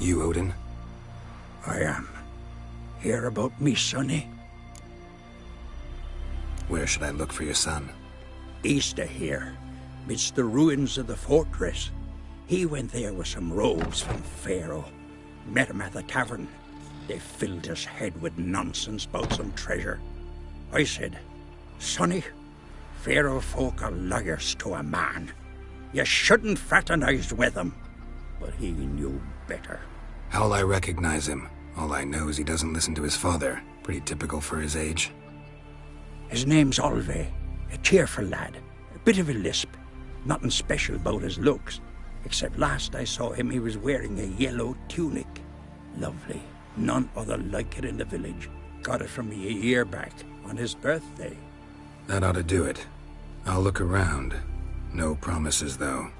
You, Odin? I am. Hear about me, sonny? Where should I look for your son? East of here, midst the ruins of the fortress. He went there with some rogues from Pharaoh. Met him at the tavern. They filled his head with nonsense about some treasure. I said, sonny, Pharaoh folk are liars to a man. You shouldn't fraternize with them. But he knew better. How'll I recognize him? All I know is he doesn't listen to his father. Pretty typical for his age. His name's Olve, a cheerful lad. A bit of a lisp. Nothing special about his looks. Except last I saw him, he was wearing a yellow tunic. Lovely. None other like it in the village. Got it from me a year back, on his birthday. That ought to do it. I'll look around. No promises, though.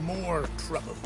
More trouble.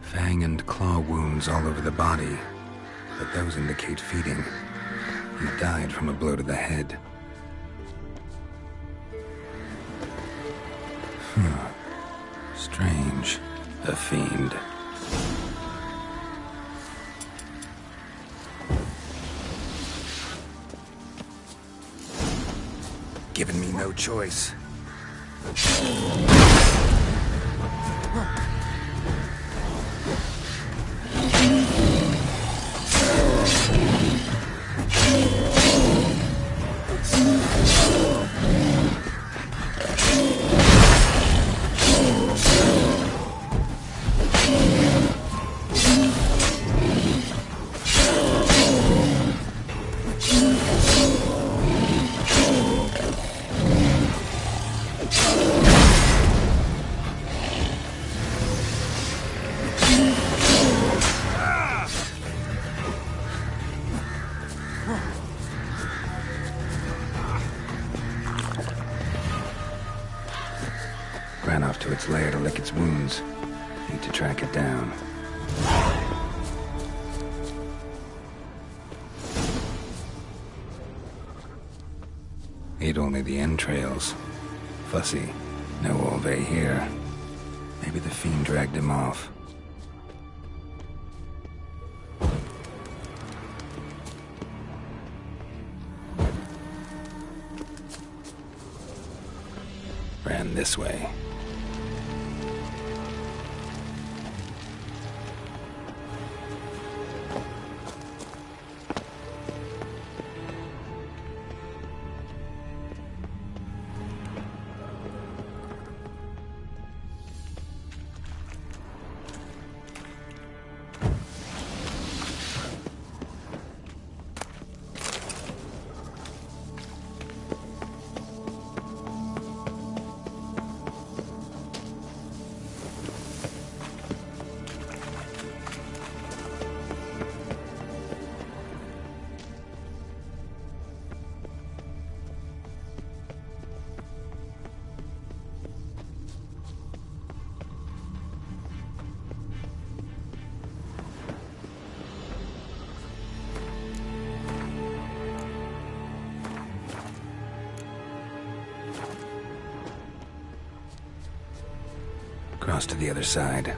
Fang and claw wounds all over the body, but those indicate feeding. He died from a blow to the head. Strange. A fiend. Giving me no choice. Ran off to its lair to lick its wounds. Need to track it down. Ate only the entrails. Fussy. No Olve here. Maybe the fiend dragged him off. Ran this way. Cross to the other side.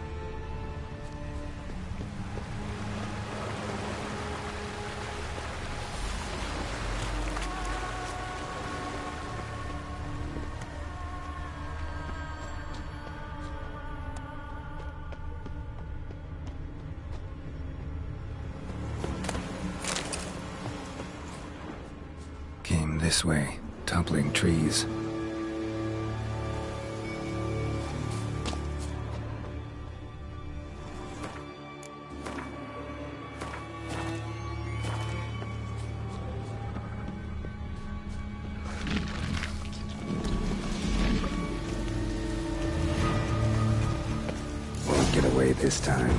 Came this way, toppling trees. Get away this time.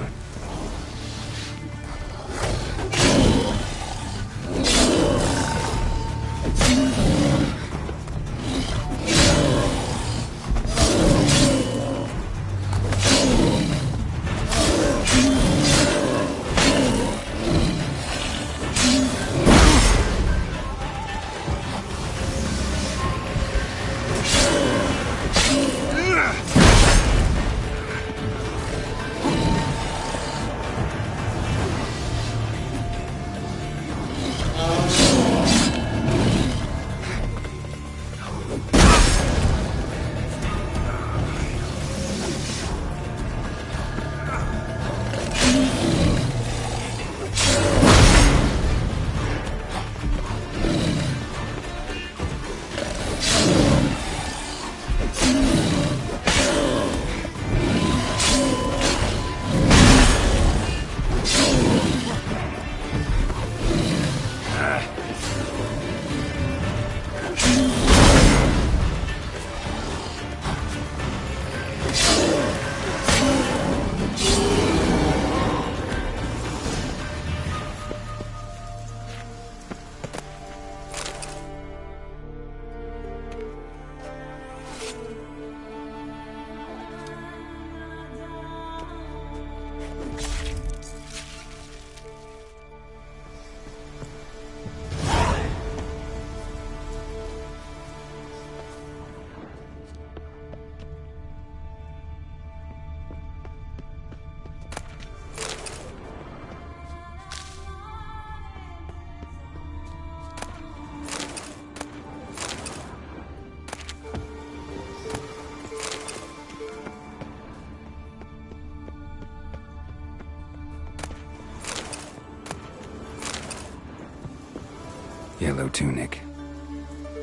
Yellow tunic.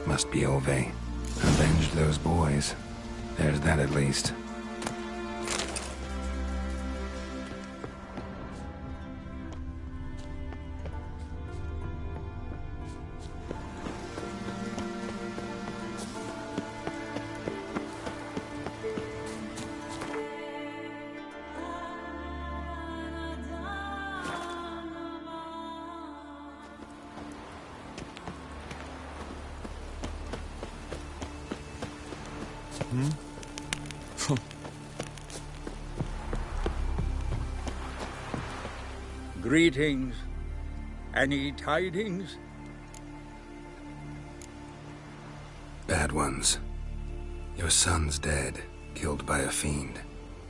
Must be Olve. Avenged those boys. There's that at least. Greetings. Any tidings? bad ones. Your son's dead, killed by a fiend.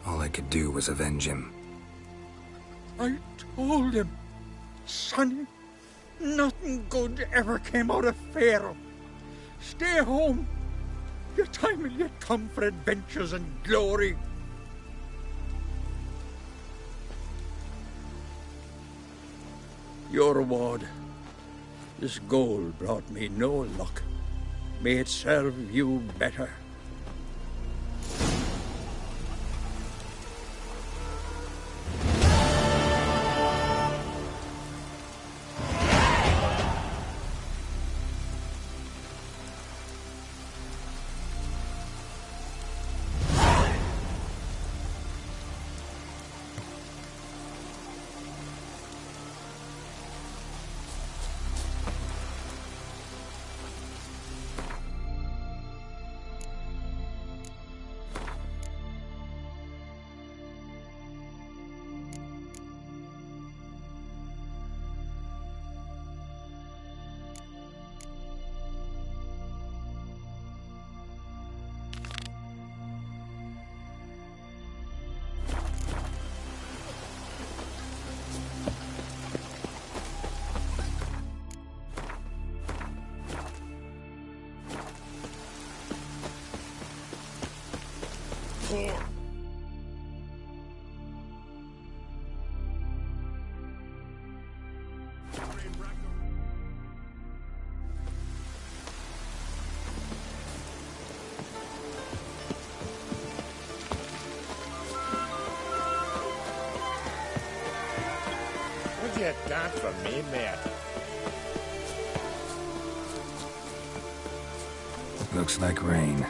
All I could do was avenge him. I told him, Sonny, nothing good ever came out of Pharaoh. Stay home. Your time will yet come for adventures and glory. Your reward. This gold brought me no luck. May it serve you better. What'd you got for me, mate? Looks like rain.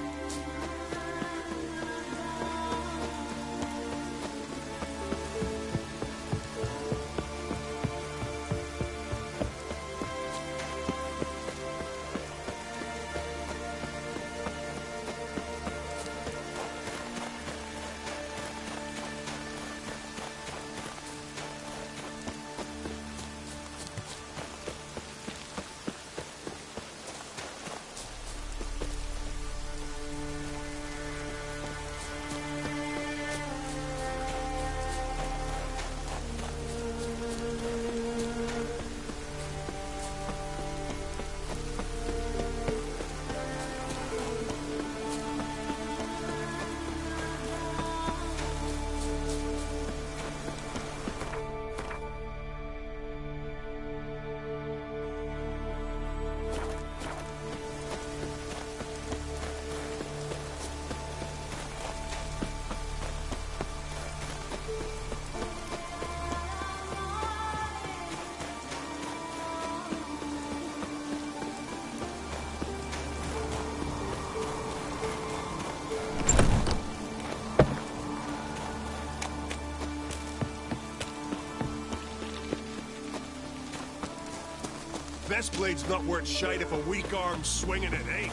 Best blade's not worth shite if a weak arm's swinging it, eh?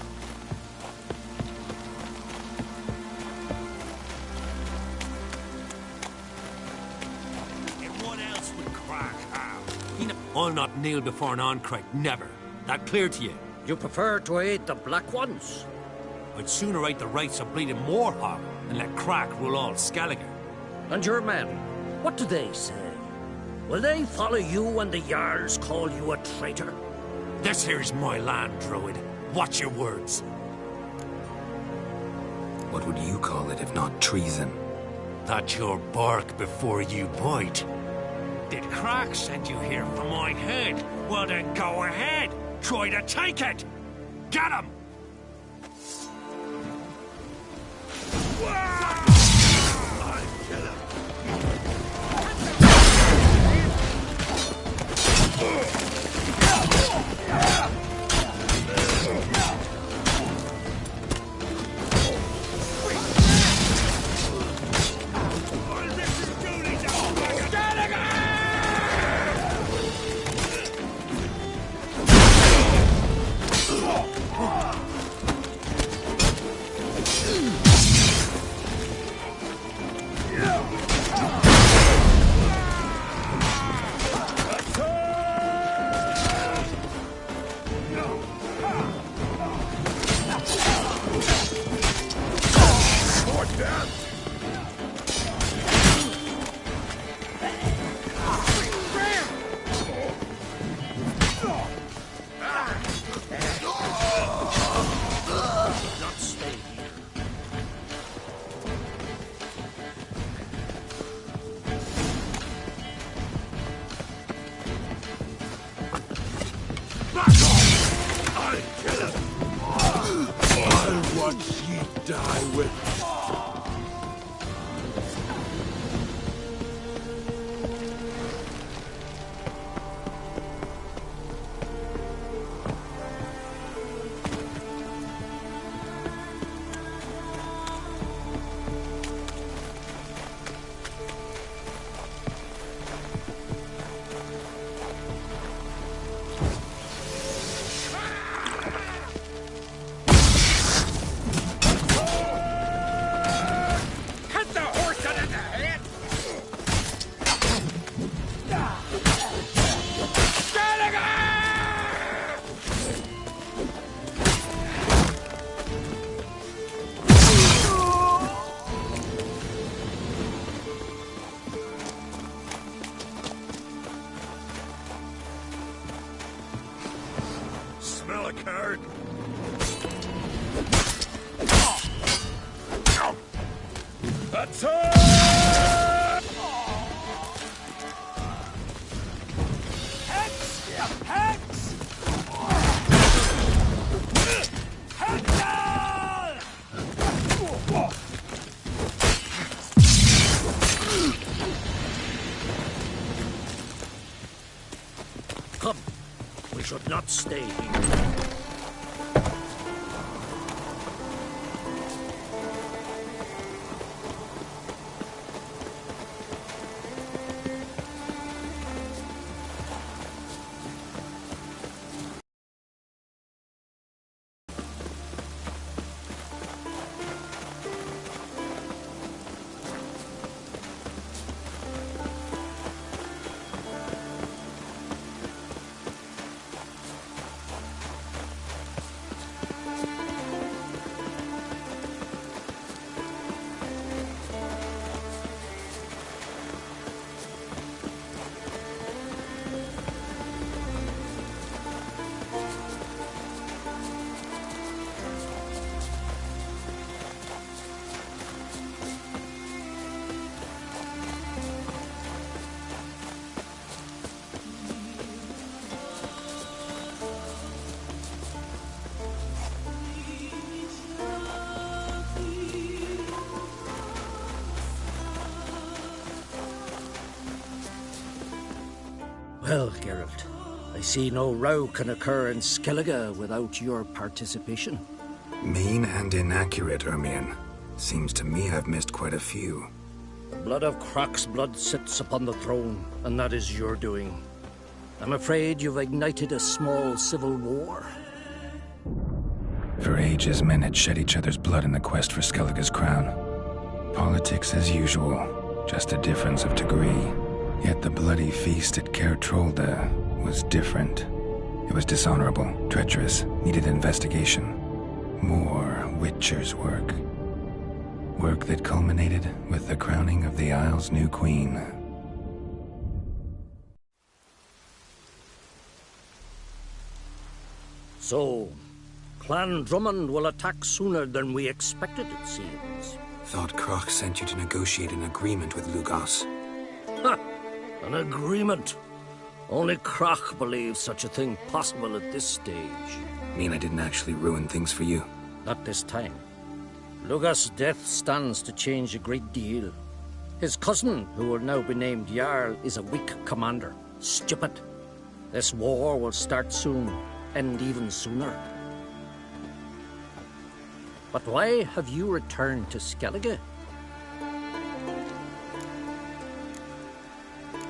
And what else would crack how? I'll not kneel before an Oncrite, never. That clear to you? You prefer to aid the Black Ones? I'd sooner right the rights of bleeding Moorhog than let Crack rule all Skellige. And your men, what do they say? Will they follow you when the Jarls call you a traitor? This here's my land, Druid. Watch your words. What would you call it if not treason? That's your bark before you bite. Did Crack send you here for my head? Well then go ahead. Try to take it. Get him! die with. Smell a card? Attack! Come, we should not stay here. Well, Geralt, I see no row can occur in Skellige without your participation. Mean and inaccurate, Ermion. Seems to me I've missed quite a few. The blood of Croc's blood sits upon the throne, and that is your doing. I'm afraid you've ignited a small civil war. For ages, men had shed each other's blood in the quest for Skellige's crown. Politics as usual, just a difference of degree. Yet the bloody feast at Caer Trolda was different. It was dishonorable, treacherous, needed investigation. More Witcher's work. Work that culminated with the crowning of the Isle's new queen. So, Clan Drummond will attack sooner than we expected, it seems. Thought Croc sent you to negotiate an agreement with Lugos. Ha! An agreement? Only Croc believes such a thing possible at this stage. Mean I didn't actually ruin things for you? Not this time. Lugos' death stands to change a great deal. His cousin, who will now be named Jarl, is a weak commander. Stupid. This war will start soon, end even sooner. But why have you returned to Skellige?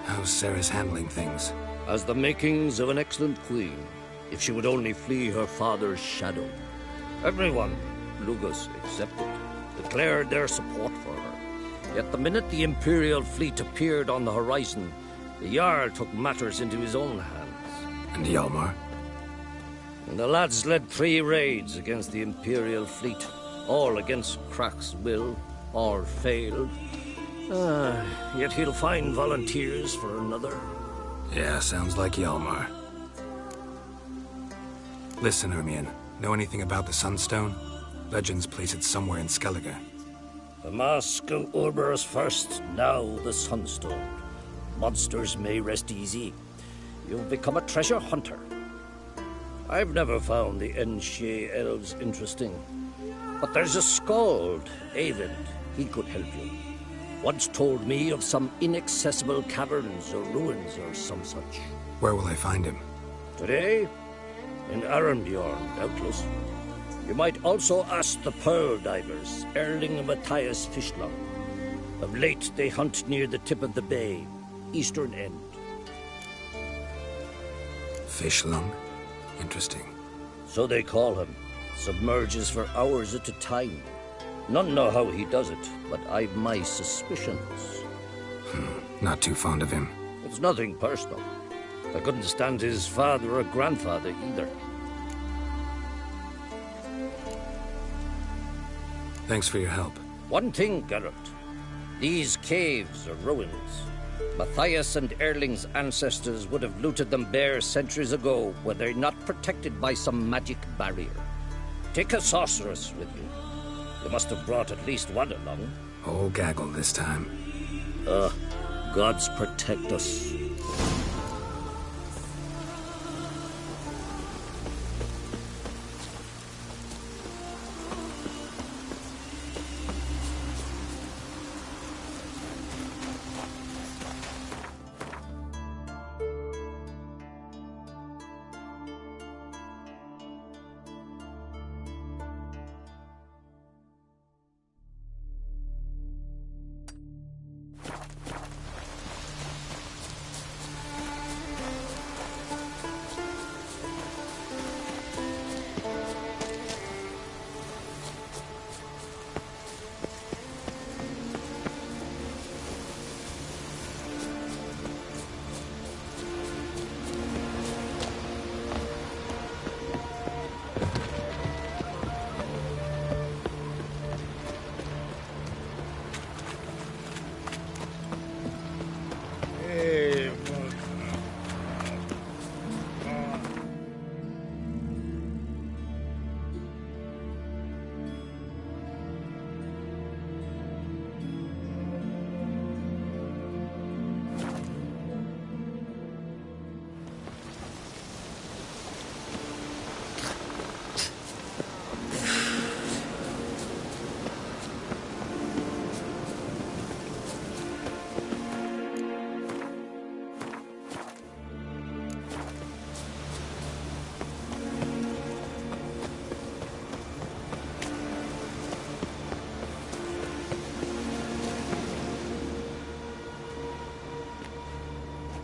How's Sarah's handling things? As the makings of an excellent queen, if she would only flee her father's shadow. Everyone, Lugos excepted, declared their support for her. Yet the minute the Imperial fleet appeared on the horizon, the Jarl took matters into his own hands. And Hjalmar? The lads led 3 raids against the Imperial fleet, all against Croc's will, all failed. Yet he'll find volunteers for another. Yeah, sounds like Hjalmar. Listen, Ermion, know anything about the Sunstone? Legends place it somewhere in Skellige. The mask of Urber's first, now the Sunstone. Monsters may rest easy. You've become a treasure hunter. I've never found the Enshe elves interesting. But there's a skald, Eyvind. He could help you. Once told me of some inaccessible caverns or ruins or some such. Where will I find him? Today? In Arnbjorn, doubtless. You might also ask the pearl divers, Erling and Matthias Fishlung. Of late, they hunt near the tip of the bay, eastern end. Fishlung? Interesting. So they call him. Submerges for hours at a time. None know how he does it, but I've my suspicions. Not too fond of him. It's nothing personal. I couldn't stand his father or grandfather either. Thanks for your help. One thing, Geralt. These caves are ruins. Matthias and Erling's ancestors would have looted them bare centuries ago were they not protected by some magic barrier. Take a sorceress with you. You must have brought at least one along. Oh, gaggle this time. Gods protect us.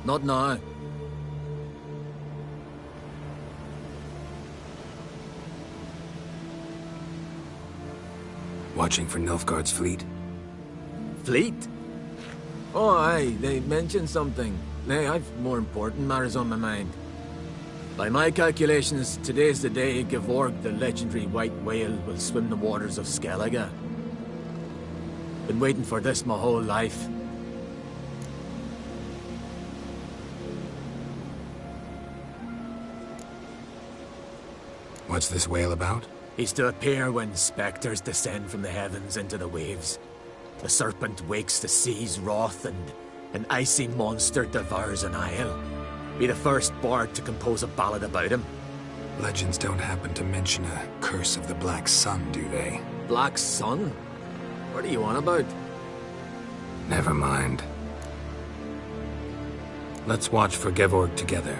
Not now. Watching for Nilfgaard's fleet? Fleet? Oh, aye, they mentioned something. Nay, I've more important matters on my mind. By my calculations, today's the day Gevorg, the legendary white whale, will swim the waters of Skellige. Been waiting for this my whole life. What's this whale about? He's to appear when spectres descend from the heavens into the waves. The serpent wakes the sea's wrath and an icy monster devours an isle. Be the first bard to compose a ballad about him. Legends don't happen to mention a curse of the Black Sun, do they? Black Sun? What are you on about? Never mind. Let's watch for Gevorg together,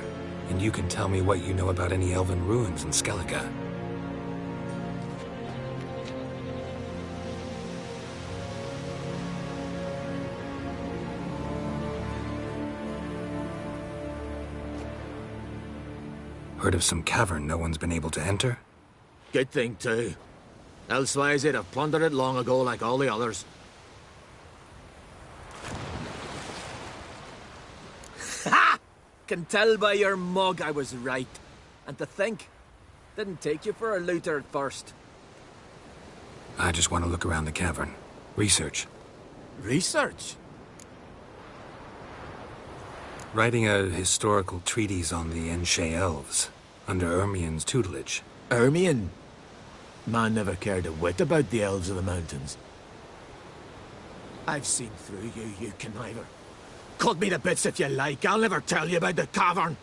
and you can tell me what you know about any elven ruins in Skellige. Heard of some cavern no one's been able to enter? Good thing, too. Elsewise, they'd have plundered it long ago like all the others. Ha! Can tell by your mug I was right. And to think, didn't take you for a looter at first. I just want to look around the cavern. Research. Research? Writing a historical treatise on the Enshe elves, under Ermien's tutelage. Ermien? Man never cared a whit about the elves of the mountains. I've seen through you, you conniver. Cut me to bits if you like, I'll never tell you about the cavern!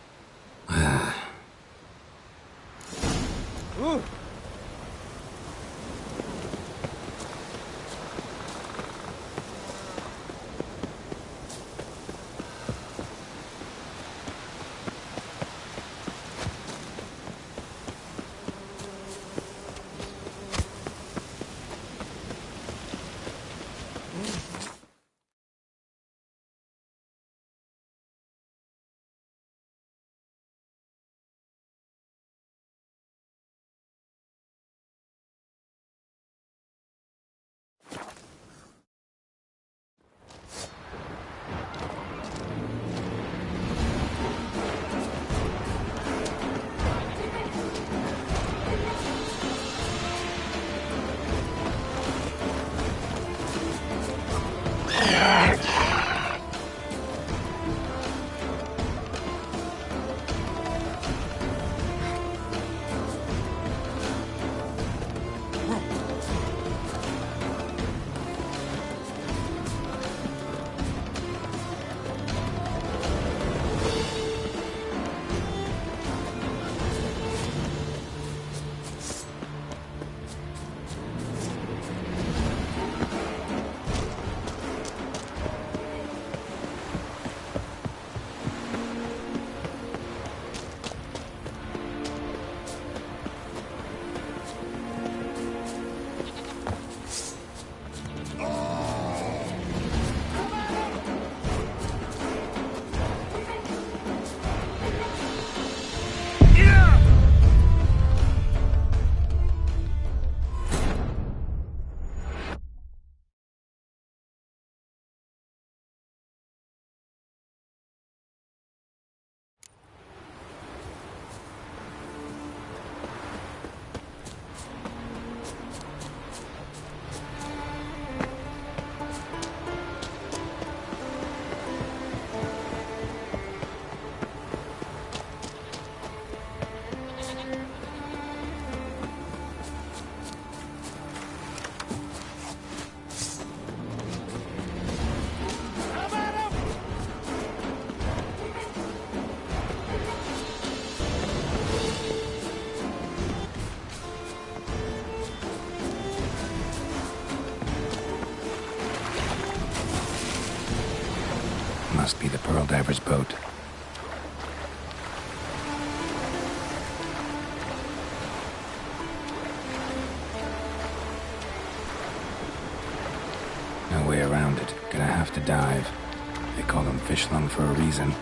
pearl diver's boat. No way around it. Gonna have to dive. They call them fish lung for a reason.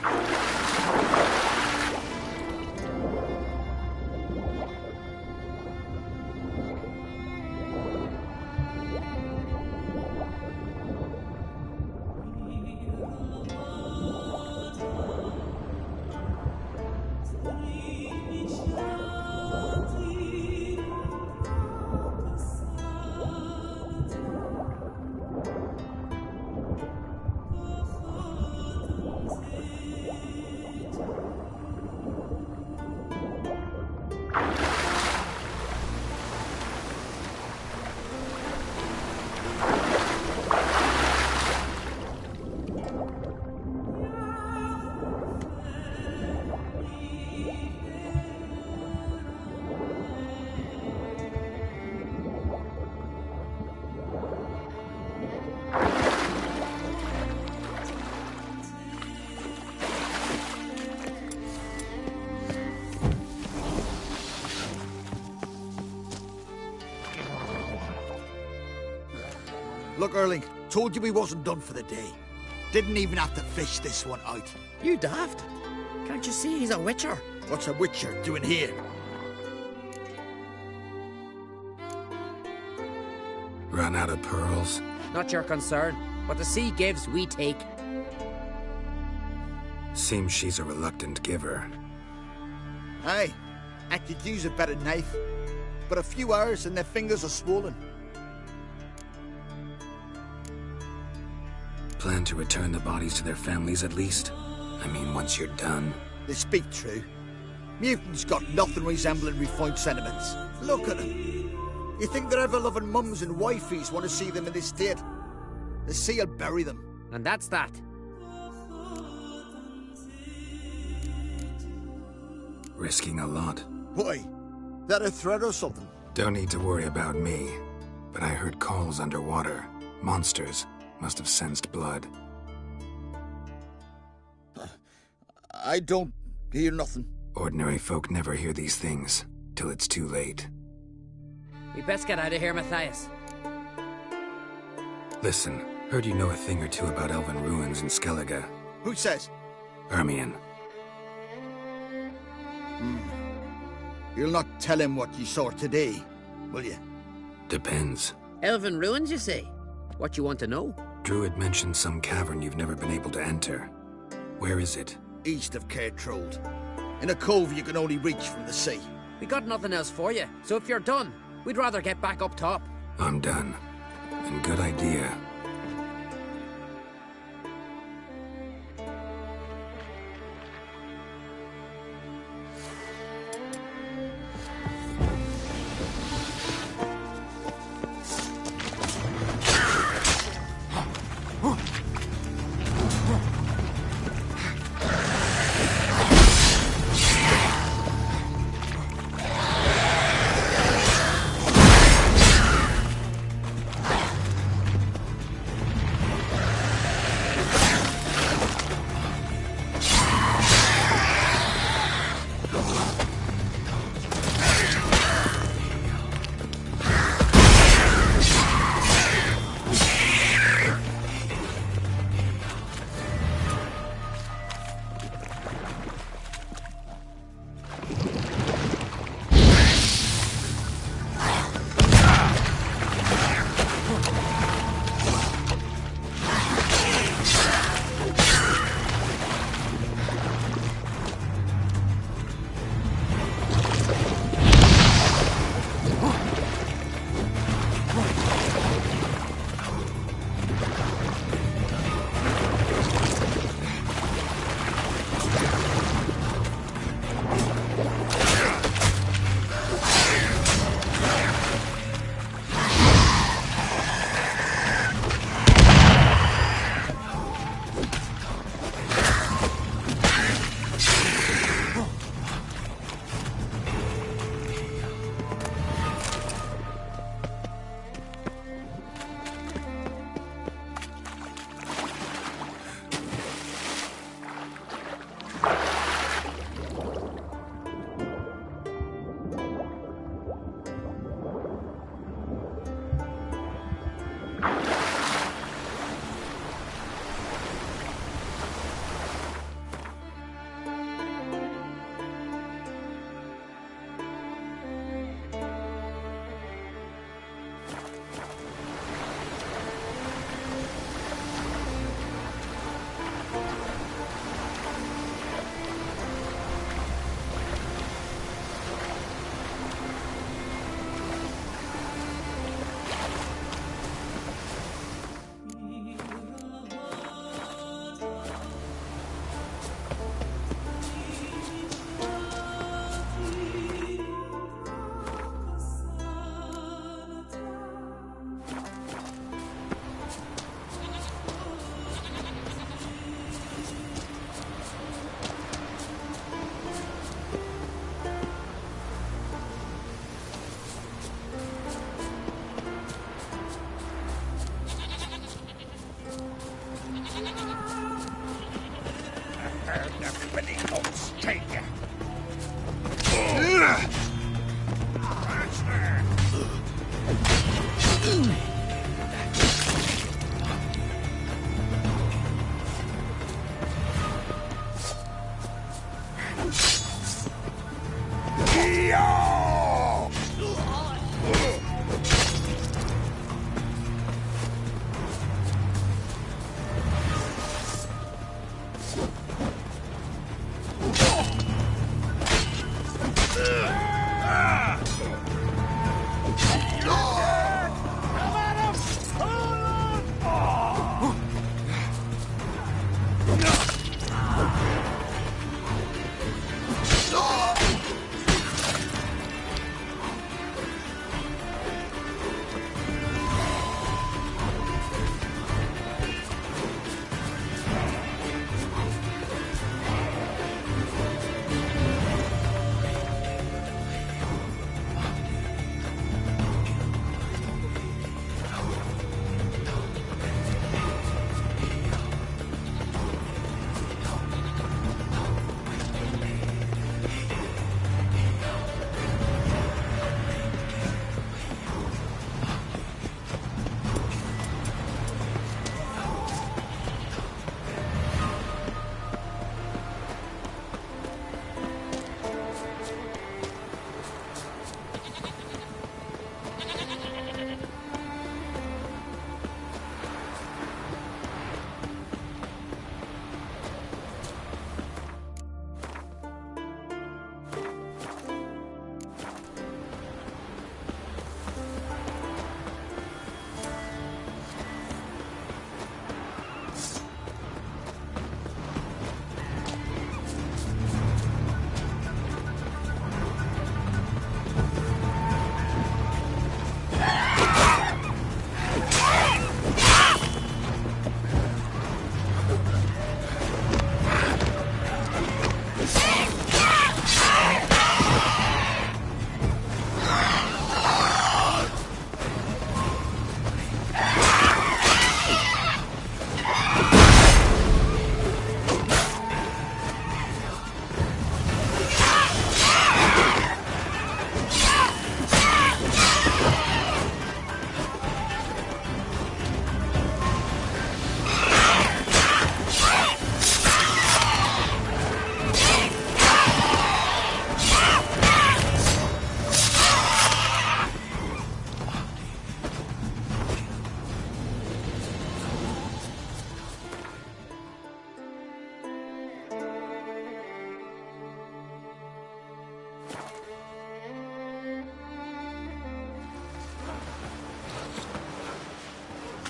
Look, Erling, told you we wasn't done for the day. Didn't even have to fish this one out. You daft. Can't you see he's a witcher? What's a witcher doing here? Run out of pearls? Not your concern. What the sea gives, we take. Seems she's a reluctant giver. Aye, I could use a better knife. But a few hours and their fingers are swollen. Plan to return the bodies to their families at least? I mean, once you're done. They speak true. Mutants got nothing resembling refined sentiments. Look at them. You think their ever-loving mums and wifeys want to see them in this state? The sea will bury them. And that's that. Risking a lot. Why? That a threat or something? Don't need to worry about me. But I heard calls underwater. Monsters. Must have sensed blood. I don't hear nothing. Ordinary folk never hear these things, till it's too late. We best get out of here, Matthias. Listen, heard you know a thing or two about elven ruins in Skellige. Who says? Hermione. You'll not tell him what you saw today, will you? Depends. Elven ruins, you say? What you want to know? Druid mentioned some cavern you've never been able to enter. Where is it? East of Cairtrold. In a cove you can only reach from the sea. We got nothing else for you, so if you're done, we'd rather get back up top. I'm done. And good idea. Where the petticoats take you.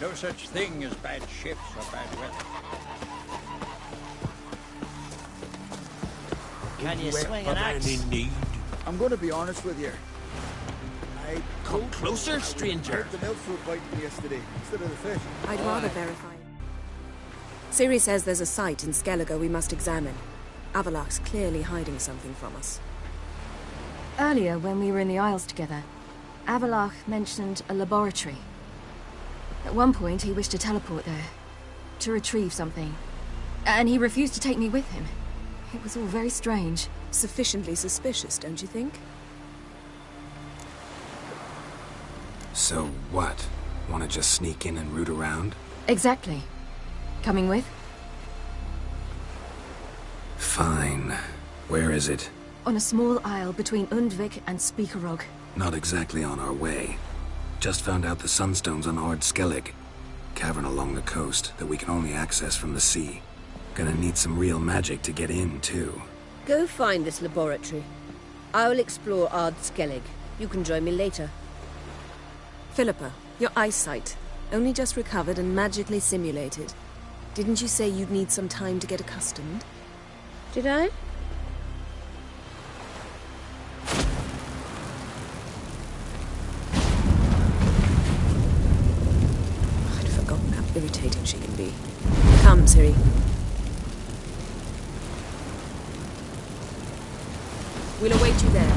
No such thing as bad ships or bad weather. Can you swing an axe? In need. I'm going to be honest with you. I Come closer, stranger. the milk fruit biting me yesterday instead of the fish. I'd rather verify. Ciri says there's a site in Skellige we must examine. Avalok's clearly hiding something from us. Earlier, when we were in the Isles together, Avalok mentioned a laboratory. At one point, he wished to teleport there, to retrieve something. And he refused to take me with him. It was all very strange. Sufficiently suspicious, don't you think? So what? Want to just sneak in and root around? Exactly. Coming with? Fine. Where is it? On a small isle between Undvik and Spikerog. Not exactly on our way. Just found out the sunstone's on Ard Skellig. Cavern along the coast that we can only access from the sea. Gonna need some real magic to get in, too. Go find this laboratory. I'll explore Ard Skellig. You can join me later. Philippa, your eyesight. Only just recovered and magically simulated. Didn't you say you'd need some time to get accustomed? Did I? I'd forgotten how irritating she can be. Come, Ciri. We'll await you there.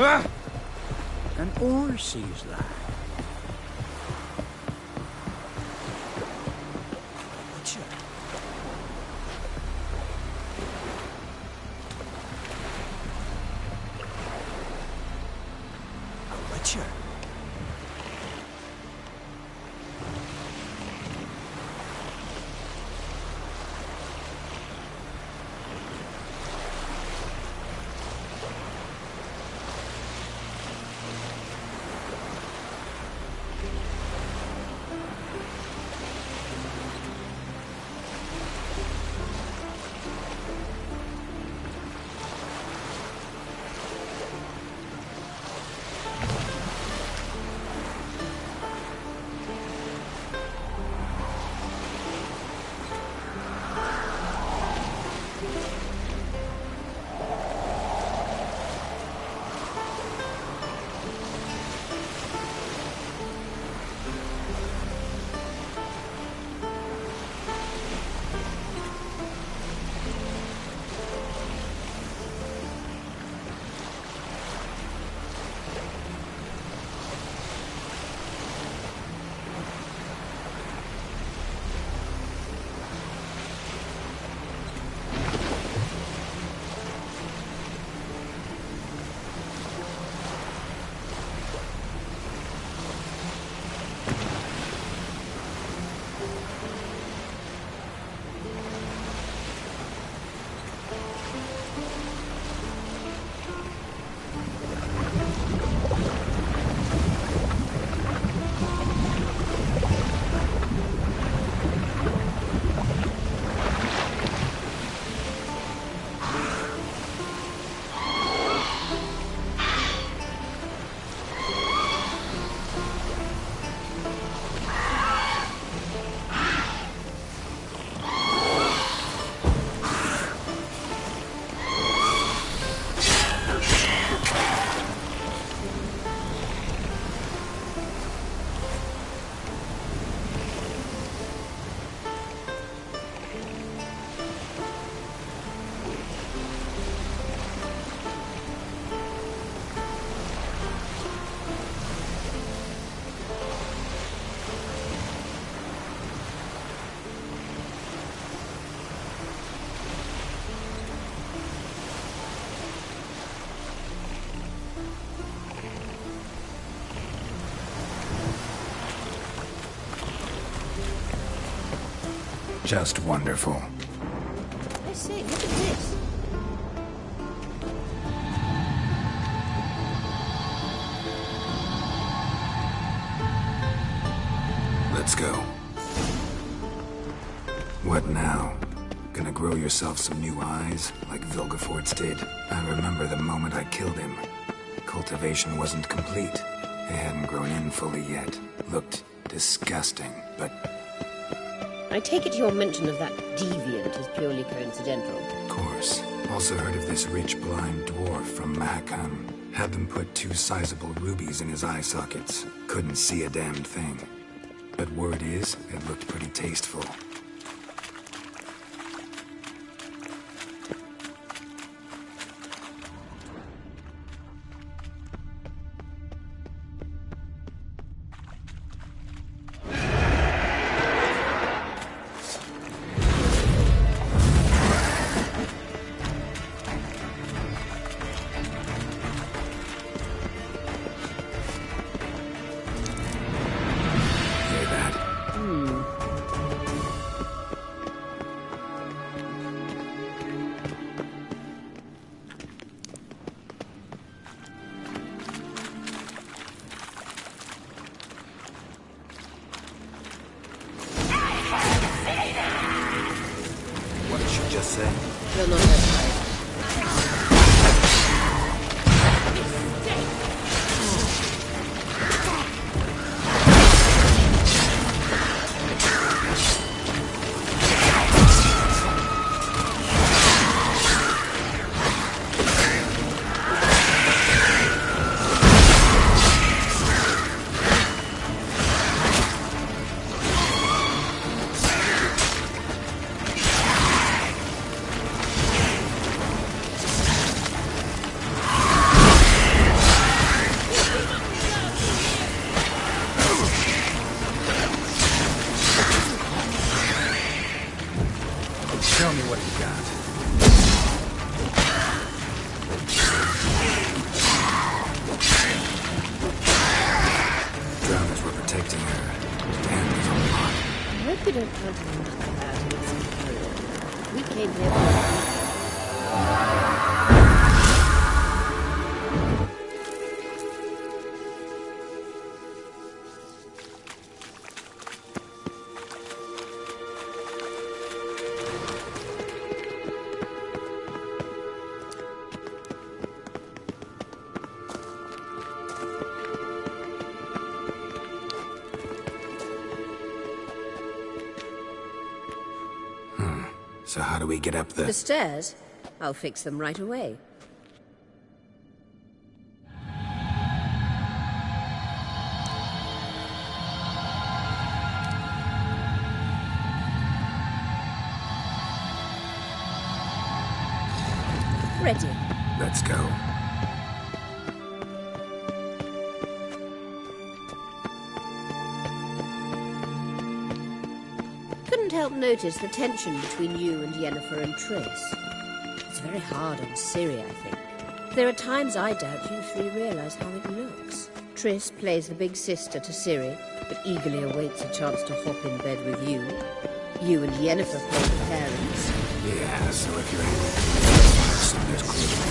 An overseas lad. Just wonderful. I say, look at this. Let's go. What now? Gonna grow yourself some new eyes, like Vilgefortz did? I remember the moment I killed him. Cultivation wasn't complete. It hadn't grown in fully yet. Looked disgusting, but... I take it your mention of that deviant is purely coincidental. Of course. Also heard of this rich blind dwarf from Mahakam. Had them put 2 sizable rubies in his eye sockets. Couldn't see a damned thing. But word is, it looked pretty tasteful. hope you don't count a knucklehead against Imperial. We came here for So how do we get up the stairs? I'll fix them right away. Ready. Let's go. Couldn't help notice the tension between you and Yennefer and Triss. It's very hard on Ciri, I think. There are times I doubt you three realize how it looks. Triss plays the big sister to Ciri, but eagerly awaits a chance to hop in bed with you. You and Yennefer play the parents. Yeah, so if you're able to there's clearly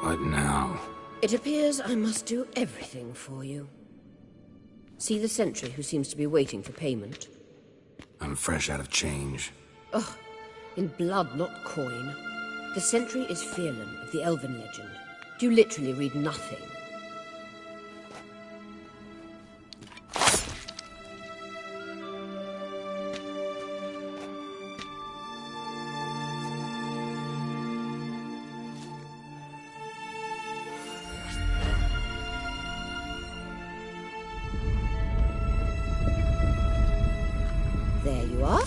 What now? It appears I must do everything for you. See the sentry who seems to be waiting for payment? I'm fresh out of change. Ugh, in blood, not coin. The sentry is Firlan of the Elven legend. You literally read nothing. There you are.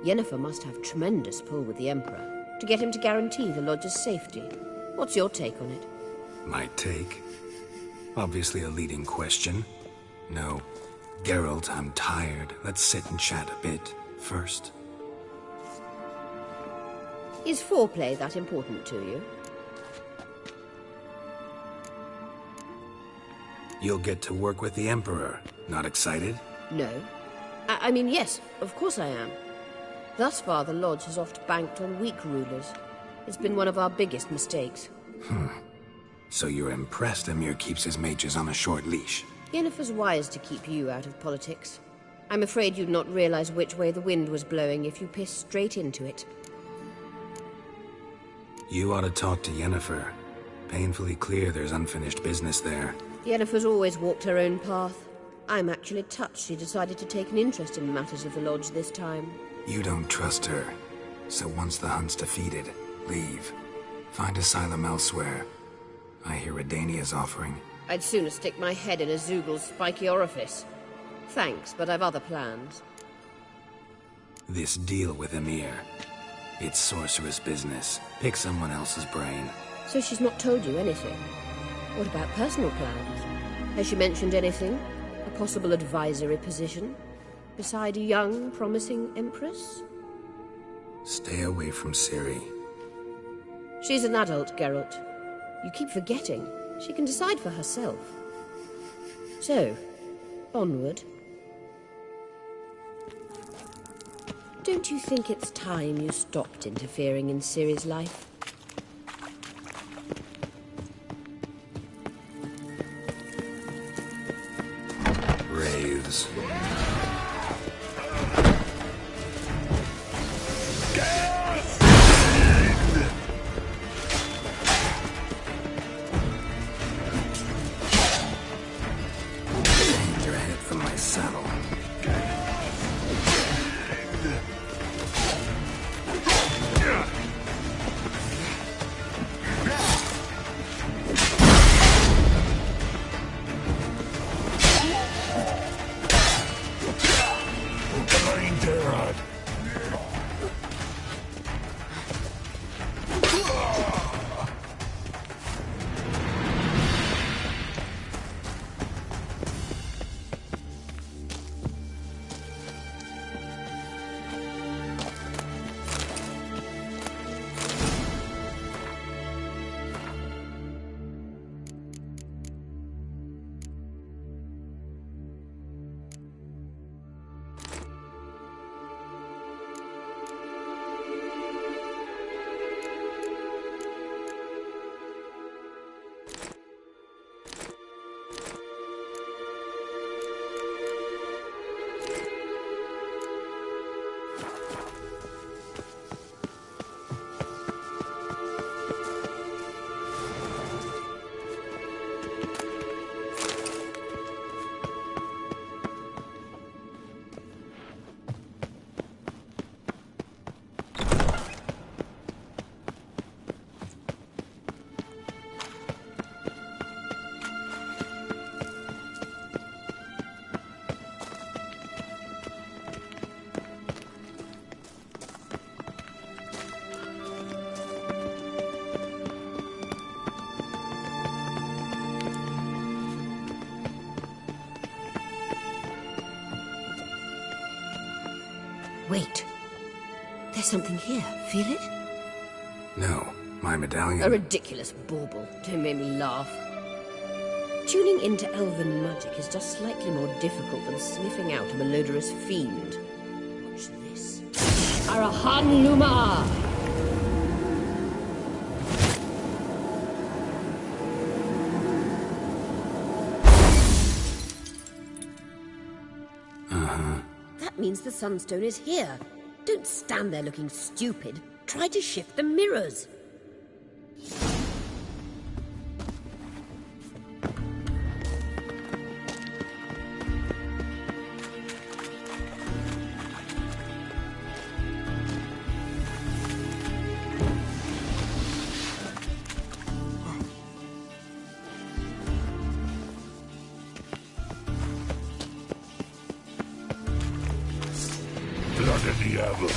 Yennefer must have tremendous pull with the Emperor to get him to guarantee the Lodge's safety. What's your take on it? My take? Obviously a leading question. No. Geralt, I'm tired. Let's sit and chat a bit first. Is foreplay that important to you? You'll get to work with the Emperor. Not excited? No. I mean, yes, of course I am. Thus far, the Lodge has oft banked on weak rulers. It's been one of our biggest mistakes. So you're impressed Emir keeps his mages on a short leash? Yennefer's wise to keep you out of politics. I'm afraid you'd not realize which way the wind was blowing if you pissed straight into it. You ought to talk to Yennefer. Painfully clear there's unfinished business there. Yennefer's always walked her own path. I'm actually touched she decided to take an interest in matters of the Lodge this time. You don't trust her. So once the hunt's defeated, leave. Find asylum elsewhere. I hear Redania's offering. I'd sooner stick my head in a Zoogl's spiky orifice. Thanks, but I've other plans. This deal with Emir. It's sorceress business. Pick someone else's brain. So she's not told you anything? What about personal plans? Has she mentioned anything? A possible advisory position? Beside a young, promising empress? Stay away from Ciri. She's an adult, Geralt. You keep forgetting. She can decide for herself. So, onward. Don't you think it's time you stopped interfering in Ciri's life? Wraiths. Danger ahead from my saddle. Wait. There's something here. Feel it? No, my medallion. A ridiculous bauble. Don't make me laugh. Tuning into elven magic is just slightly more difficult than sniffing out a malodorous fiend. Watch this. Arahan Luma! That means the Sunstone is here. Don't stand there looking stupid. Try to shift the mirrors. Blood of the Diablo.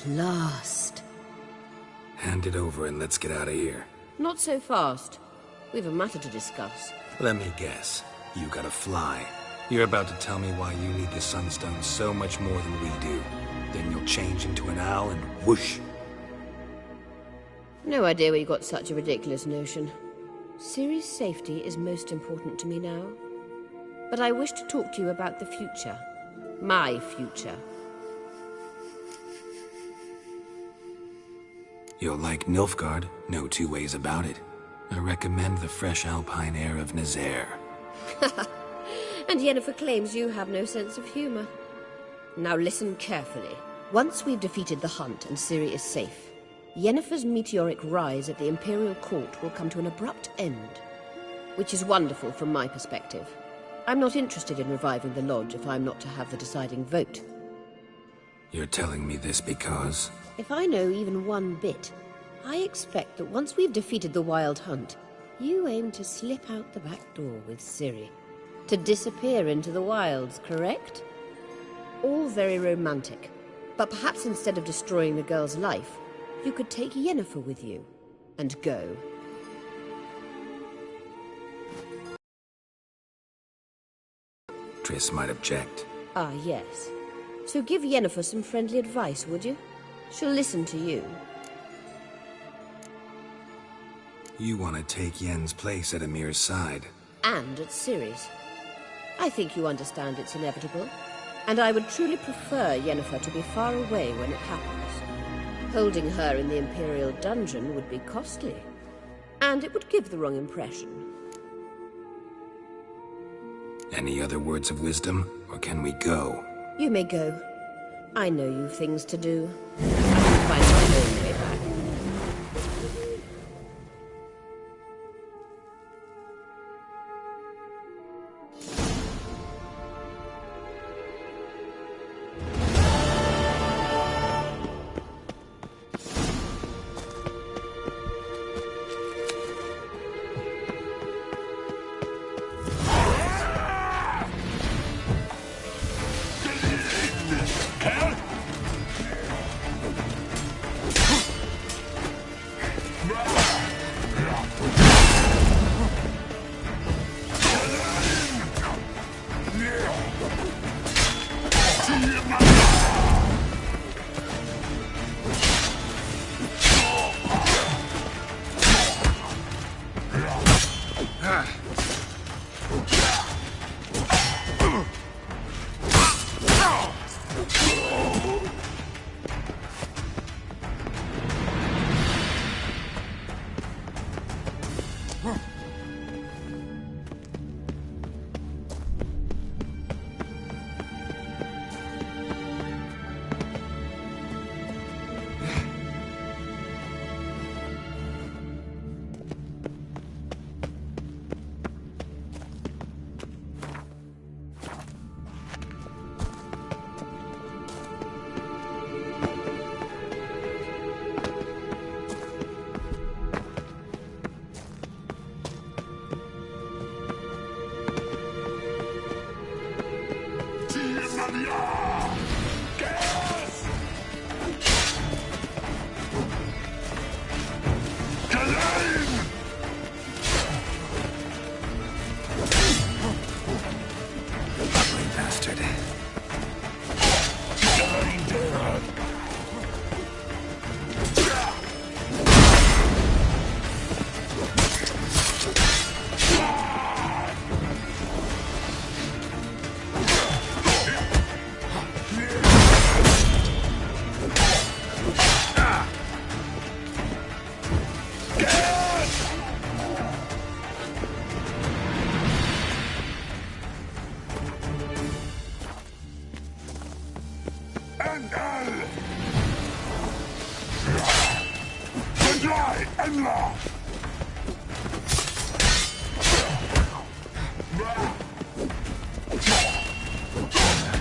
last. Hand it over and let's get out of here. Not so fast. We've a matter to discuss. Let me guess. You gotta fly. You're about to tell me why you need the Sunstone so much more than we do. Then you'll change into an owl and whoosh. No idea where you got such a ridiculous notion. Ciri's safety is most important to me now. But I wish to talk to you about the future. My future. You'll like Nilfgaard, no two ways about it. I recommend the fresh alpine air of Nazaire. And Yennefer claims you have no sense of humor. Now listen carefully. Once we've defeated the Hunt and Ciri is safe, Yennefer's meteoric rise at the Imperial Court will come to an abrupt end. Which is wonderful from my perspective. I'm not interested in reviving the Lodge if I'm not to have the deciding vote. You're telling me this because... If I know even one bit, I expect that once we've defeated the Wild Hunt, you aim to slip out the back door with Ciri. To disappear into the wilds, correct? All very romantic. But perhaps instead of destroying the girl's life, you could take Yennefer with you and go. Triss might object. Ah, yes. So give Yennefer some friendly advice, would you? She'll listen to you. You want to take Yen's place at Amir's side. And at Ciri's. I think you understand it's inevitable. And I would truly prefer Yennefer to be far away when it happens. Holding her in the Imperial dungeon would be costly. And it would give the wrong impression. Any other words of wisdom, or can we go? You may go. I know you've things to do. I can find my own way back.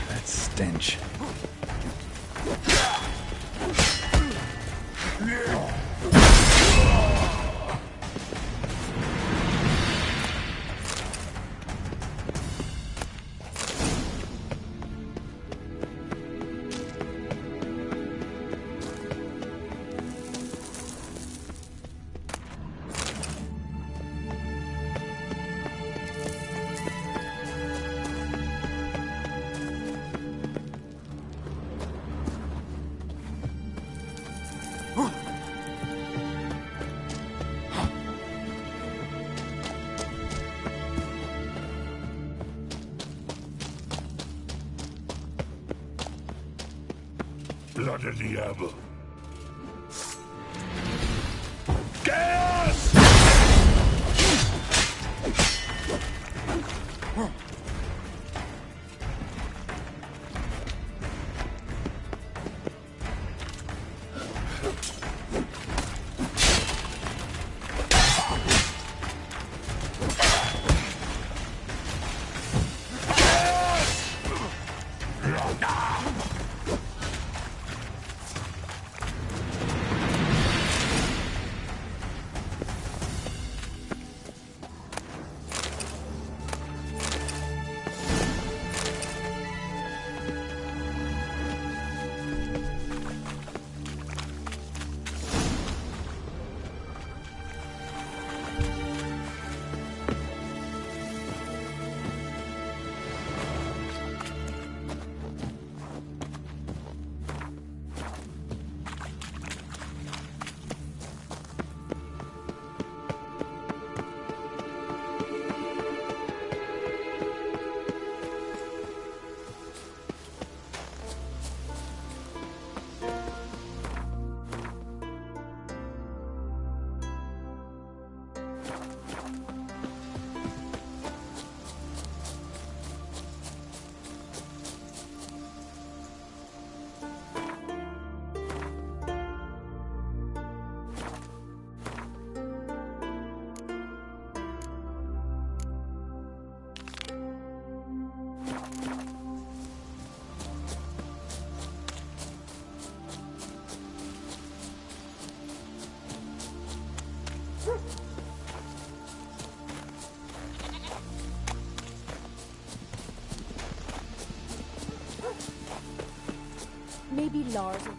That stench. Blood of diable. Gas! Maybe Lars will...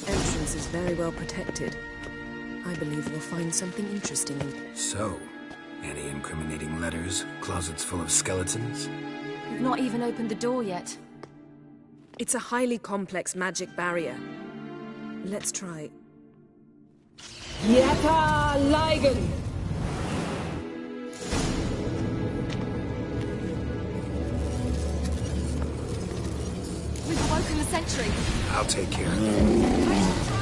Entrance is very well protected. I believe we'll find something interesting. So, Any incriminating letters? Closets full of skeletons? We've not even opened the door yet. It's a highly complex magic barrier. Let's try. Yeta Ligen! We've awoken the sentry. I'll take care of it.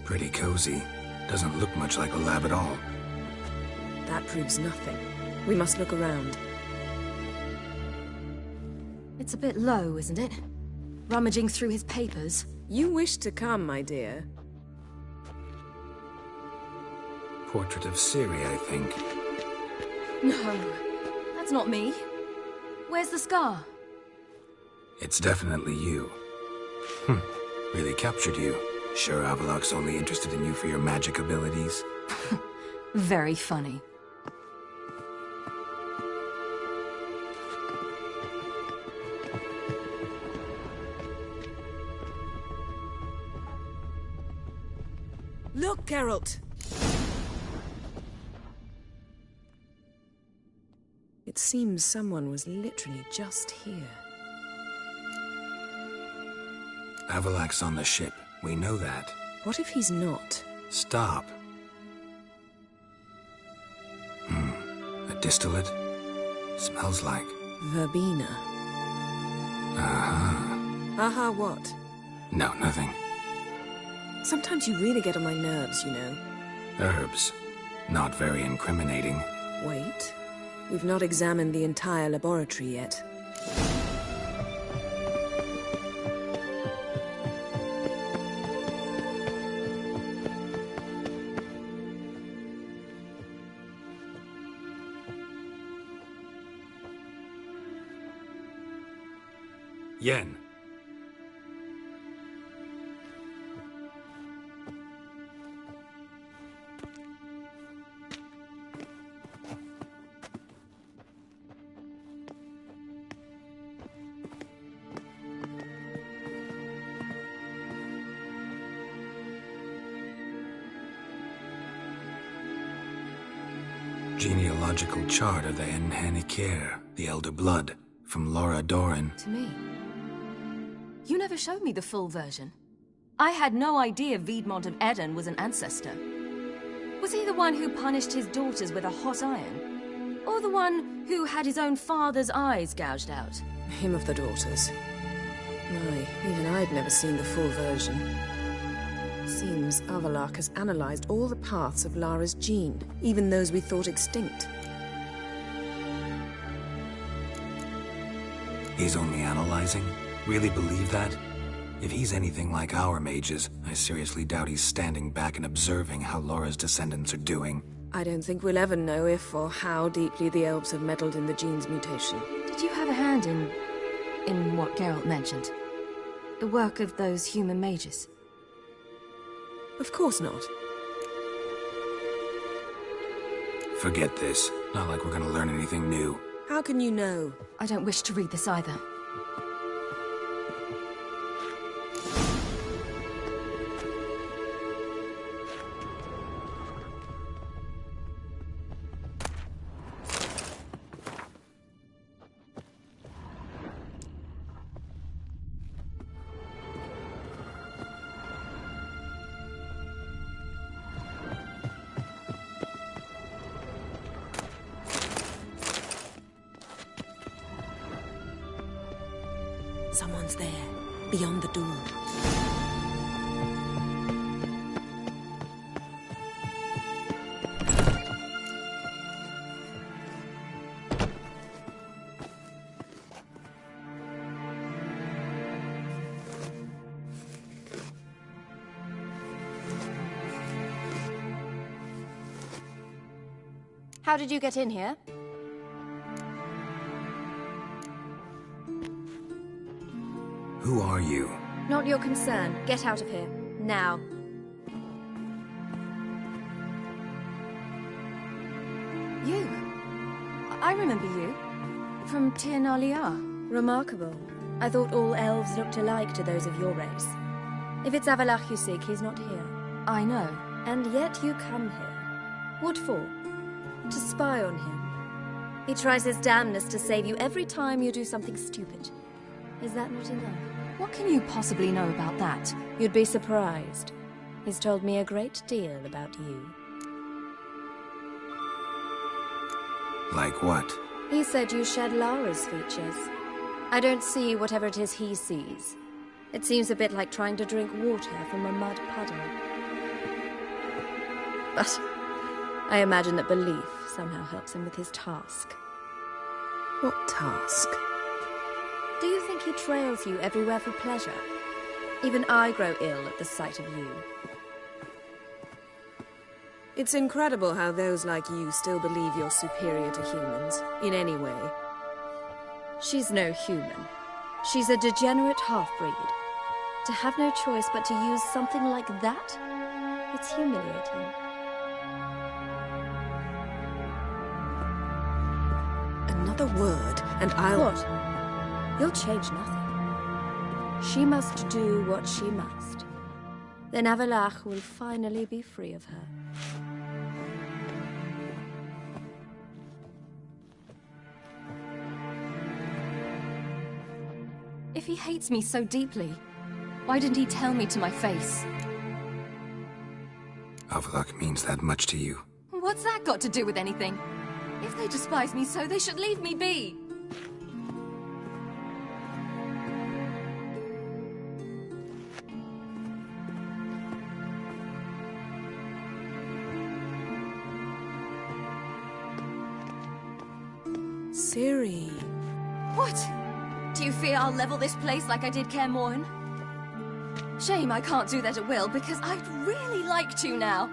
Pretty cozy. Doesn't look much like a lab at all. That proves nothing. We must look around. It's a bit low, isn't it? Rummaging through his papers. You wish to come, my dear. Portrait of Ciri, I think. No, that's not me. Where's the scar? It's definitely you. Really captured you. Sure Avalok's only interested in you for your magic abilities? Very funny. Look, Geralt! It seems someone was literally just here. Avalok's on the ship. We know that. What if he's not? Stop. A distillate? Smells like... Verbena. Uh-huh. Aha, what? No, nothing. Sometimes you really get on my nerves, you know. Herbs. Not very incriminating. Wait. We've not examined the entire laboratory yet. Yen. genealogical chart of the Enhanikir, the Elder Blood, from Laura Doran. To me. You never showed me the full version. I had no idea Viedmont of Eden was an ancestor. Was he the one who punished his daughters with a hot iron? Or the one who had his own father's eyes gouged out? Him of the daughters. My, even I'd never seen the full version. Seems Avallac'h has analyzed all the paths of Lara's gene, even those we thought extinct. He's only analyzing? Really believe that? If he's anything like our mages, I seriously doubt he's standing back and observing how Laura's descendants are doing. I don't think we'll ever know if or how deeply the elves have meddled in the gene's mutation. Did you have a hand in what Geralt mentioned? The work of those human mages? Of course not. Forget this. Not like we're gonna learn anything new. How can you know? I don't wish to read this either. Someone's there, beyond the door. How did you get in here? Who are you? Not your concern. Get out of here. Now. You? I remember you. From Tir na Liar. Remarkable. I thought all elves looked alike to those of your race. If it's Avallac'h you seek, he's not here. I know. And yet you come here. What for? To spy on him. He tries his damnedest to save you every time you do something stupid. Is that not enough? What can you possibly know about that? You'd be surprised. He's told me a great deal about you. Like what? He said you shed Lara's features. I don't see whatever it is he sees. It seems a bit like trying to drink water from a mud puddle. But I imagine that belief somehow helps him with his task. What task? Do you think he trails you everywhere for pleasure? Even I grow ill at the sight of you. It's incredible how those like you still believe you're superior to humans, in any way. She's no human. She's a degenerate half-breed. To have no choice but to use something like that? It's humiliating. Another word, and I'll... What? You'll change nothing. She must do what she must. Then Avallac'h will finally be free of her. If he hates me so deeply, why didn't he tell me to my face? Avallac'h means that much to you. What's that got to do with anything? If they despise me so, they should leave me be. Ciri. What? Do you fear I'll level this place like I did Kaer Morhen? Shame I can't do that at will, because I'd really like to now.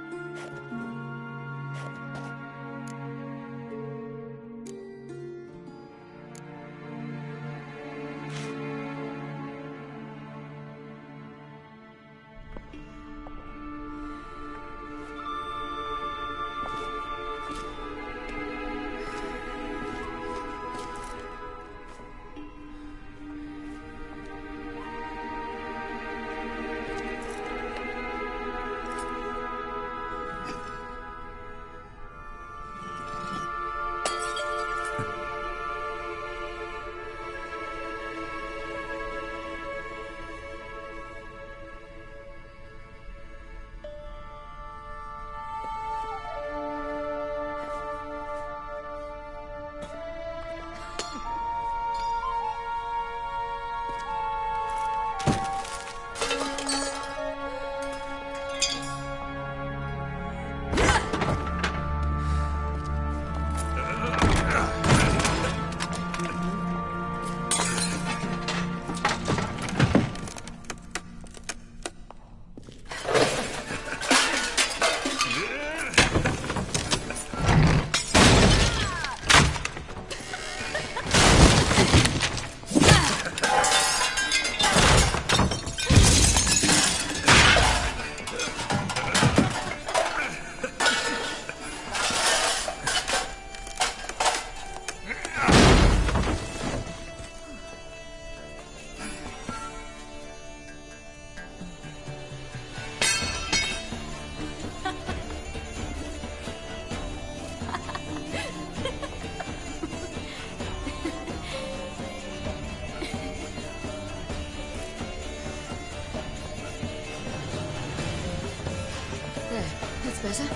better.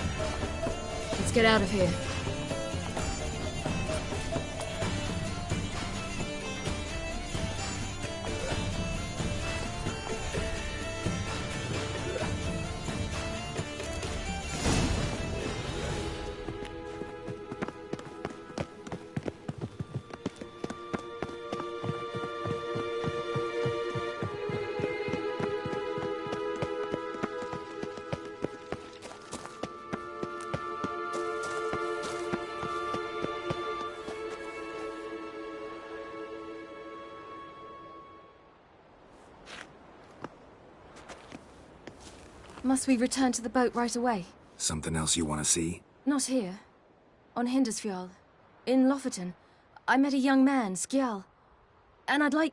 Let's get out of here. Must we return to the boat right away? Something else you want to see? Not here. On Hindersfjall. In Lofoten. I met a young man, Skjal. And I'd like...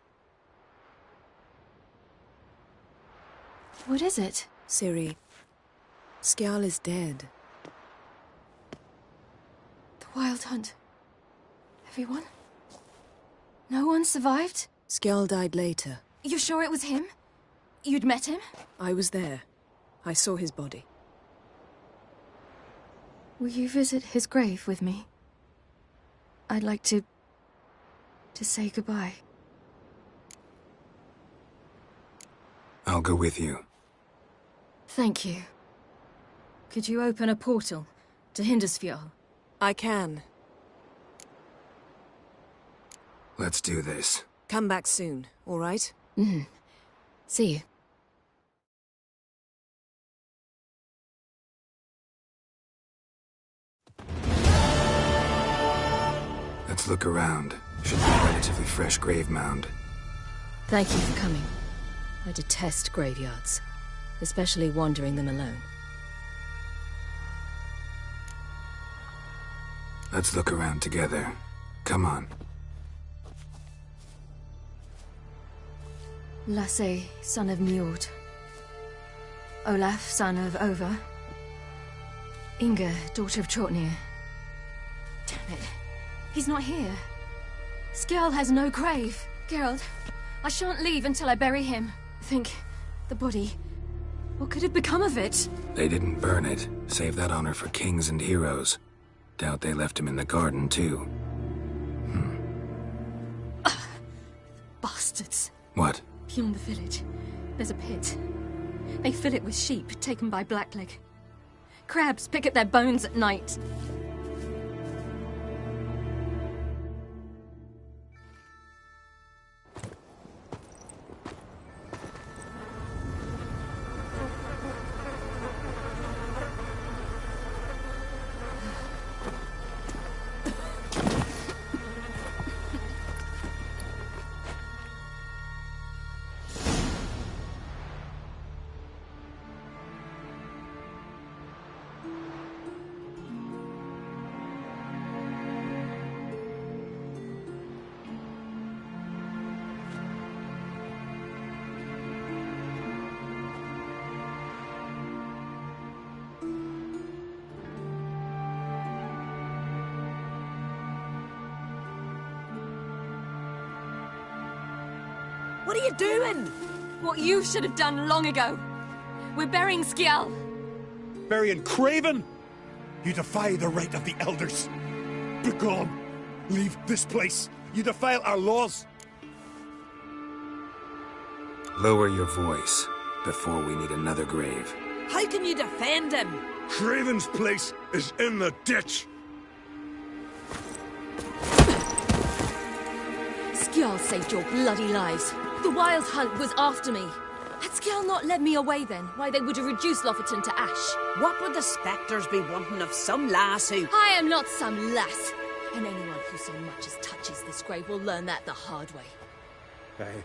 What is it? Ciri, Skjal is dead. The Wild Hunt. Everyone? No one survived? Skjal died later. You sure it was him? You'd met him? I was there. I saw his body. Will you visit his grave with me? I'd like to say goodbye. I'll go with you. Thank you. Could you open a portal to Hindersfjall? I can. Let's do this. Come back soon, all right? See you. Let's look around. Should be a relatively fresh grave mound. Thank you for coming. I detest graveyards, especially wandering them alone. Let's look around together. Come on. Lasse, son of Njord. Olaf, son of Ova. Inga, daughter of Trotnir. Damn it. He's not here. Skjal has no grave. Geralt, I shan't leave until I bury him. Think, the body. What could have become of it? They didn't burn it. Save that honor for kings and heroes. Doubt they left him in the garden, too. Bastards. What? Beyond the village, there's a pit. They fill it with sheep taken by Blackleg. Crabs pick at their bones at night. What are you doing? What you should have done long ago. We're burying Skjal. Burying Craven? You defy the right of the elders. Begone. Leave this place. You defile our laws. Lower your voice before we need another grave. How can you defend him? Craven's place is in the ditch. Skjal saved your bloody lives. The Wild Hunt was after me. Had Skjal not led me away then, why they would have reduced Lofoten to ash. What would the spectres be wanting of some lass who... I am not some lass. And anyone who so much as touches this grave will learn that the hard way. Aye.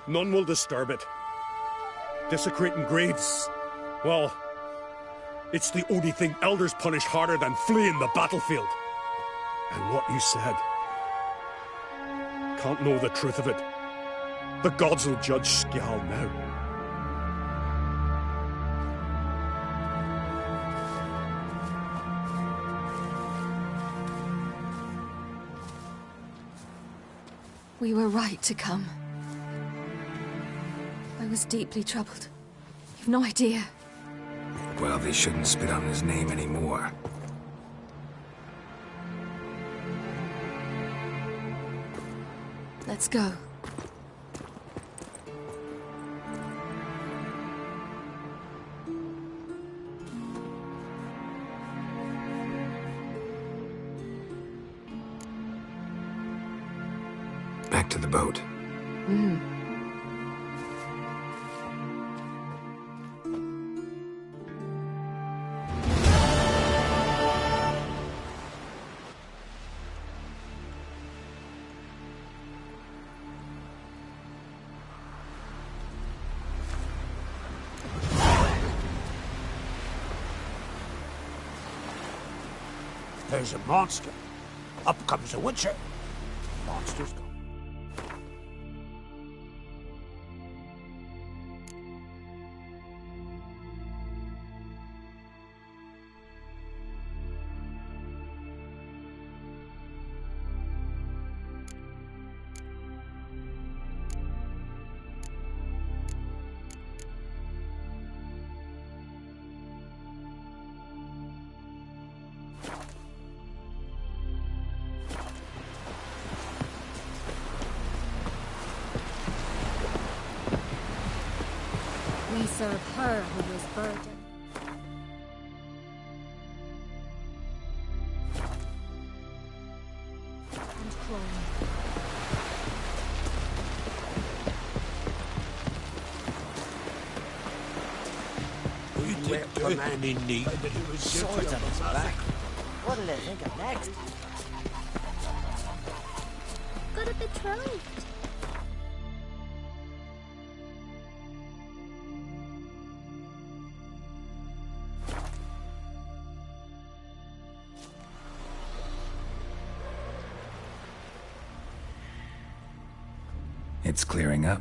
None will disturb it. Desecrating graves, well, it's the only thing elders punish harder than fleeing the battlefield. And what you said, can't know the truth of it. The gods will judge Skjal now. We were right to come. I was deeply troubled. You've no idea. Well, they shouldn't spit on his name anymore. Let's go. Back to the boat. There's a monster. Up comes a witcher. Monster's gone. We serve her who was burdened. And clone. We whipped the man in need. Swords on his back. What'll they think of next? Got a betrothed. It's clearing up.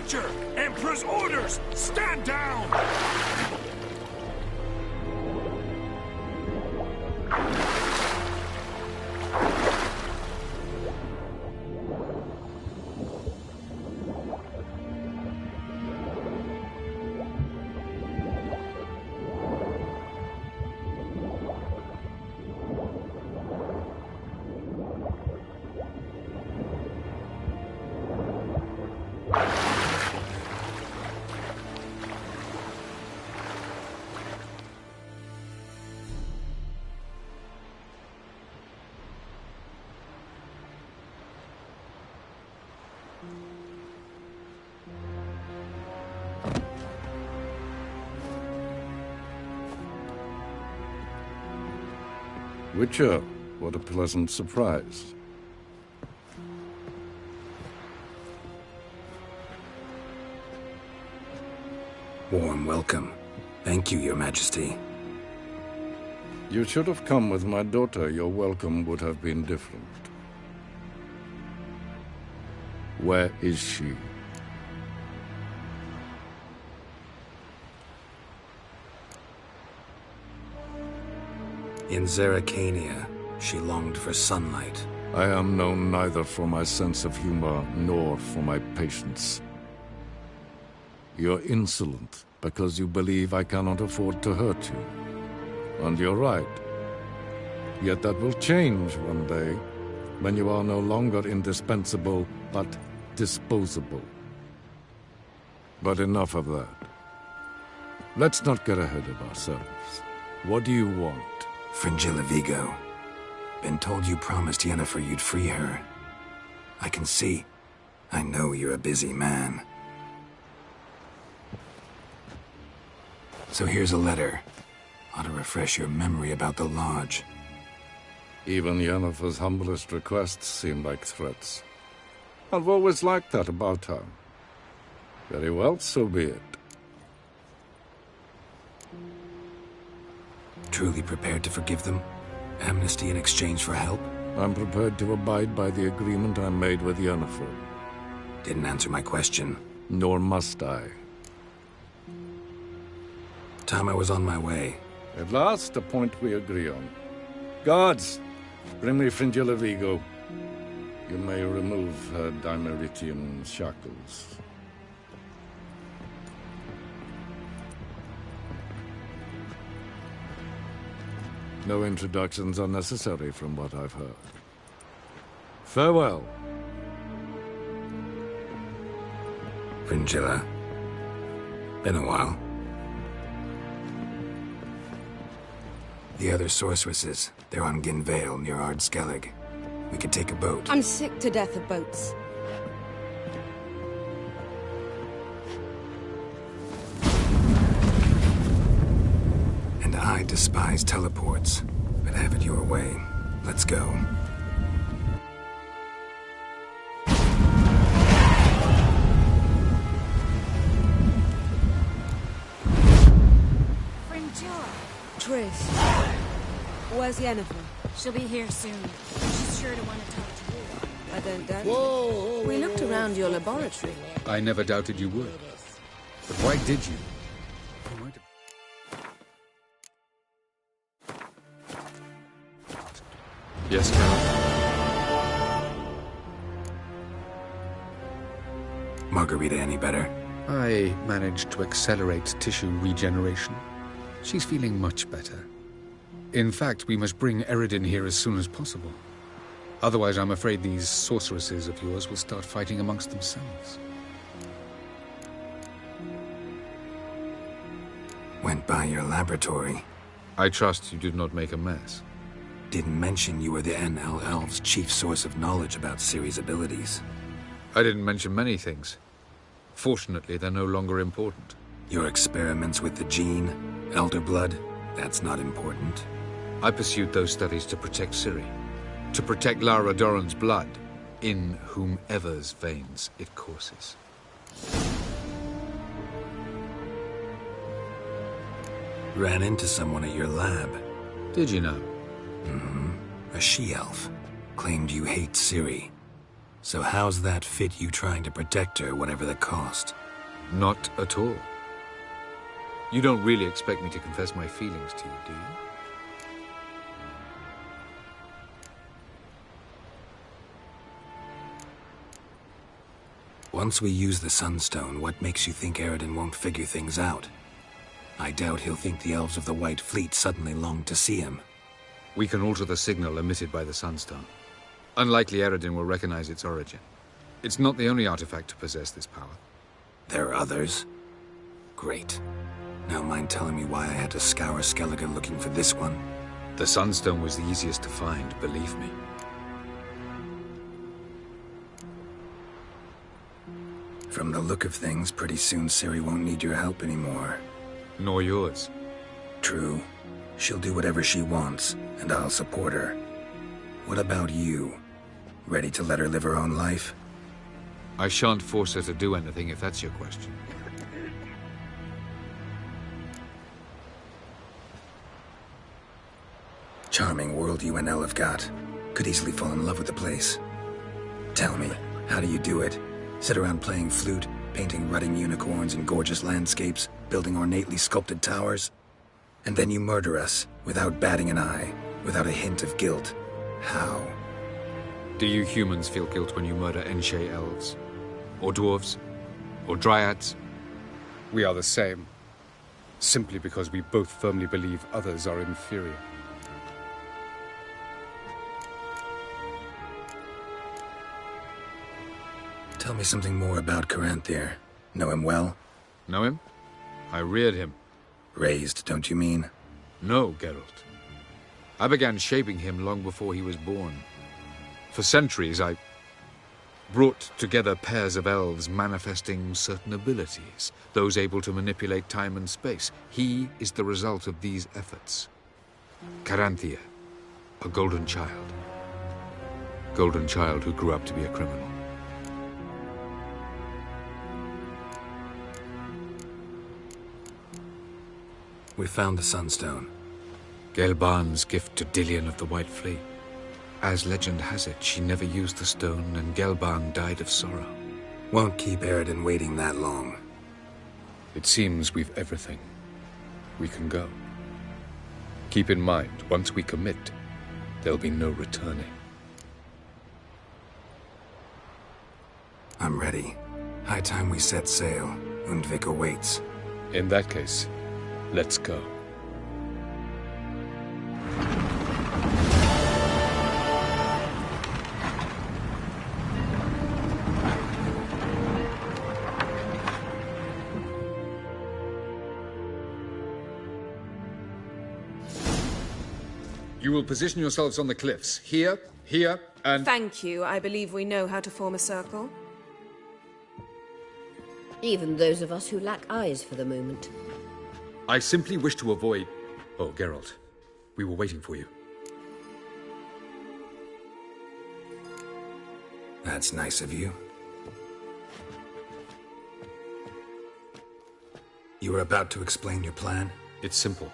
Witcher! Emperor's orders! Stand down! Witcher, what a pleasant surprise. Warm welcome. Thank you, Your Majesty. You should have come with my daughter. Your welcome would have been different. Where is she? In Zeracania, she longed for sunlight. I am known neither for my sense of humor nor for my patience. You're insolent because you believe I cannot afford to hurt you. And you're right. Yet that will change one day, when you are no longer indispensable, but disposable. But enough of that. Let's not get ahead of ourselves. What do you want? Fringilla Vigo. Been told you promised Yennefer you'd free her. I can see. I know you're a busy man. So here's a letter. Ought to refresh your memory about the Lodge. Even Yennefer's humblest requests seem like threats. I've always liked that about her. Very well, so be it. Truly prepared to forgive them? Amnesty in exchange for help? I'm prepared to abide by the agreement I made with Yennefer. Didn't answer my question. Nor must I. Time I was on my way. At last, a point we agree on. Guards, bring me Fringilla Vigo. You may remove her Dimeritian shackles. No introductions are necessary from what I've heard. Farewell. Fringilla. Been a while. The other sorceresses, they're on Ginvale near Ardskellig. We could take a boat. I'm sick to death of boats. And I despise teleports, but have it your way. Let's go. Triss. Where's Yennefer? She'll be here soon. She's sure to want to talk to you. I don't doubt Whoa, it. We looked around your laboratory. I never doubted you would. But why did you? You might have... Yes, Colonel? Margarita any better? I managed to accelerate tissue regeneration. She's feeling much better. In fact, we must bring Eredin here as soon as possible. Otherwise, I'm afraid these sorceresses of yours will start fighting amongst themselves. Went by your laboratory. I trust you did not make a mess. Didn't mention you were the NL Elves' chief source of knowledge about Ciri's abilities. I didn't mention many things. Fortunately, they're no longer important. Your experiments with the gene, Elder Blood, that's not important. I pursued those studies to protect Ciri. To protect Lara Doran's blood, in whomever's veins it courses. Ran into someone at your lab. Did you know? Mm-hmm. A she-elf. Claimed you hate Ciri. So how's that fit you trying to protect her, whatever the cost? Not at all. You don't really expect me to confess my feelings to you, do you? Once we use the Sunstone, what makes you think Aroden won't figure things out? I doubt he'll think the elves of the White Fleet suddenly long to see him. We can alter the signal emitted by the Sunstone. Unlikely Aroden will recognize its origin. It's not the only artifact to possess this power. There are others? Great. Now mind telling me why I had to scour Skellige looking for this one? The Sunstone was the easiest to find, believe me. From the look of things, pretty soon Ciri won't need your help anymore. Nor yours. True. She'll do whatever she wants, and I'll support her. What about you? Ready to let her live her own life? I shan't force her to do anything if that's your question. Charming world you and Elle have got. Could easily fall in love with the place. Tell me, how do you do it? Sit around playing flute, painting rutting unicorns and gorgeous landscapes, building ornately sculpted towers? And then you murder us, without batting an eye, without a hint of guilt. How? Do you humans feel guilt when you murder Enshe elves? Or dwarves? Or dryads? We are the same. Simply because we both firmly believe others are inferior. Tell me something more about Caranthir. Know him well? Know him? I reared him. Raised, don't you mean? No, Geralt. I began shaping him long before he was born. For centuries, I brought together pairs of elves manifesting certain abilities, those able to manipulate time and space. He is the result of these efforts. Caranthir, a golden child. Golden child who grew up to be a criminal. We found the Sunstone. Gelban's gift to Dillion of the White Fleet. As legend has it, she never used the stone, and Gelban died of sorrow. Won't keep Aroden waiting that long. It seems we've everything. We can go. Keep in mind, once we commit, there'll be no returning. I'm ready. High time we set sail. Undvik awaits. In that case, let's go. You will position yourselves on the cliffs. Here, here, and... Thank you. I believe we know how to form a circle. Even those of us who lack eyes for the moment. I simply wish to avoid... Oh, Geralt. We were waiting for you. That's nice of you. You were about to explain your plan? It's simple.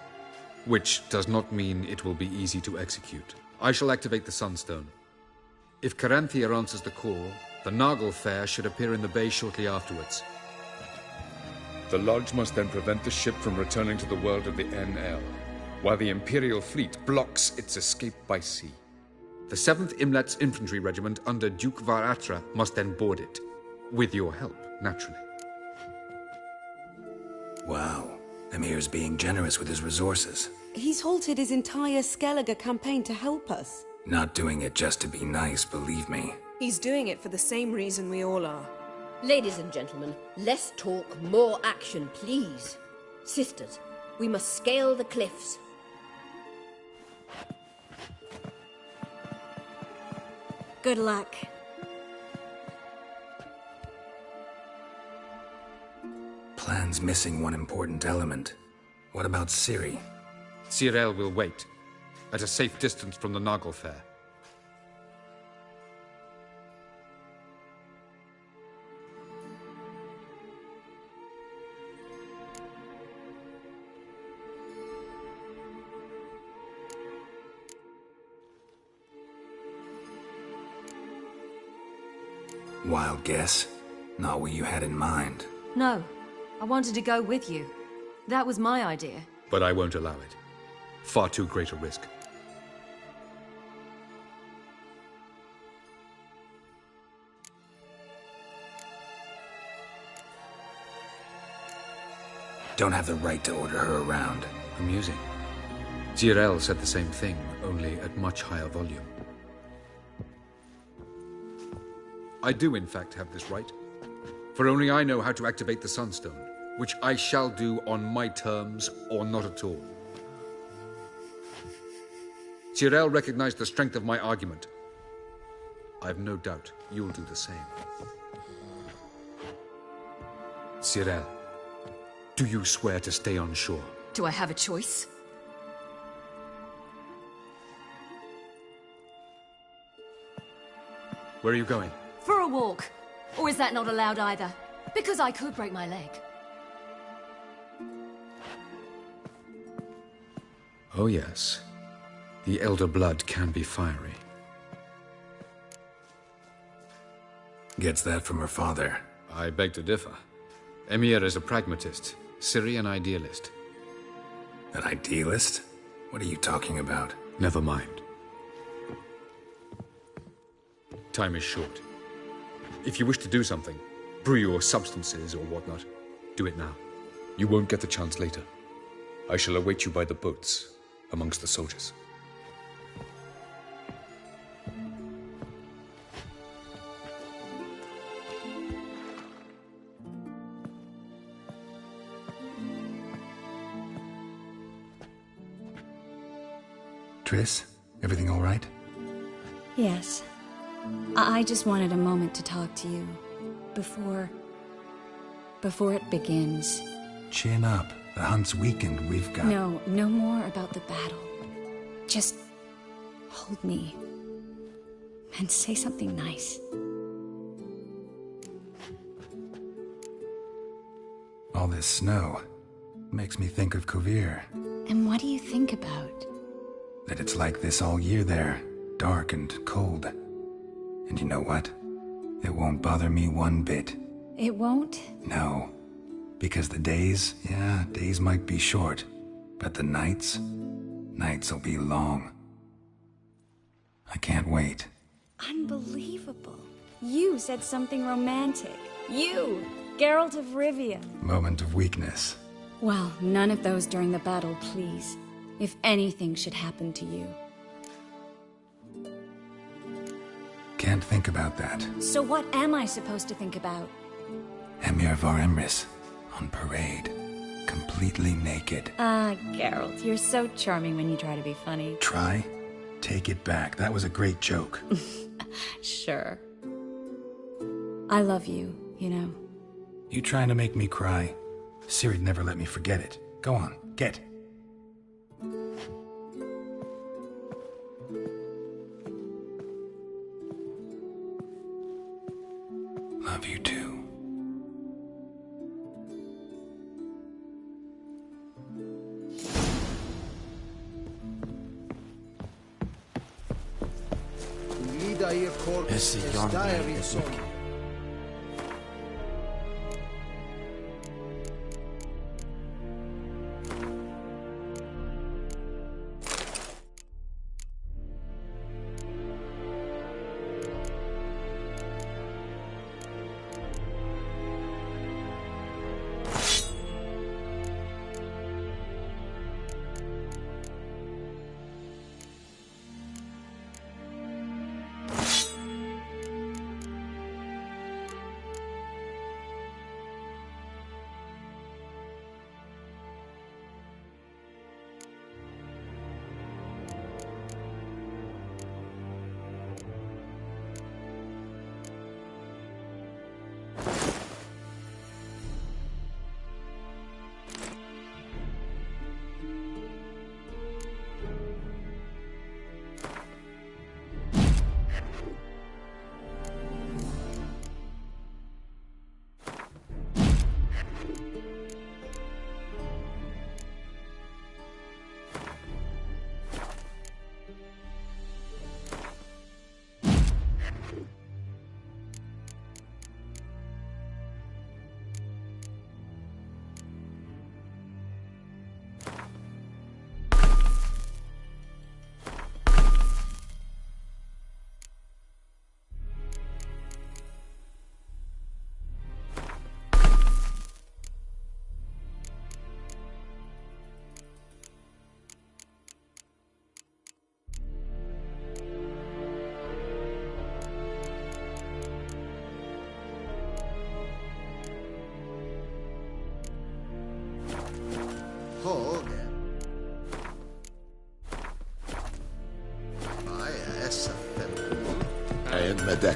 Which does not mean it will be easy to execute. I shall activate the Sunstone. If Caranthir answers the call, the Naglfar should appear in the bay shortly afterwards. The Lodge must then prevent the ship from returning to the world of the NL, while the Imperial fleet blocks its escape by sea. The 7th Imlet's infantry regiment under Duke Varatra must then board it. With your help, naturally. Wow. Emir's being generous with his resources. He's halted his entire Skellige campaign to help us. Not doing it just to be nice, believe me. He's doing it for the same reason we all are. Ladies and gentlemen, less talk, more action, please. Sisters, we must scale the cliffs. Good luck. Plan's missing one important element. What about Ciri? Cyril will wait, at a safe distance from the Naglfar. Wild guess? Not what you had in mind. No, I wanted to go with you. That was my idea. But I won't allow it. Far too great a risk. Don't have the right to order her around. Amusing. Ciri said the same thing, only at much higher volume. I do, in fact, have this right. For only I know how to activate the Sunstone, which I shall do on my terms or not at all. Ciri recognized the strength of my argument. I have no doubt you'll do the same. Ciri, do you swear to stay on shore? Do I have a choice? Where are you going? For a walk. Or is that not allowed either? Because I could break my leg. Oh yes. The elder blood can be fiery. Gets that from her father. I beg to differ. Emir is a pragmatist, Ciri an idealist. An idealist? What are you talking about? Never mind. Time is short. If you wish to do something, brew your substances or whatnot, do it now. You won't get the chance later. I shall await you by the boats, amongst the soldiers. Triss, everything all right? Yes. I just wanted a moment to talk to you. Before it begins. Chin up. The hunt's weakened. We've got... No more about the battle. Just hold me. And say something nice. All this snow makes me think of Kovir. And what do you think about? That it's like this all year there. Dark and cold. And you know what? It won't bother me one bit. It won't? No. Because the days might be short. But the nights will be long. I can't wait. Unbelievable. You said something romantic. You, Geralt of Rivia. Moment of weakness. Well, none of those during the battle, please. If anything should happen to you. Can't think about that. So what am I supposed to think about? Emir Var Emrys, on parade. Completely naked. Geralt, you're so charming when you try to be funny. Try? Take it back. That was a great joke. Sure. I love you, you know. You trying to make me cry? Ciri'd never let me forget it. Go on, get. Love you too. Esse yonder is looking.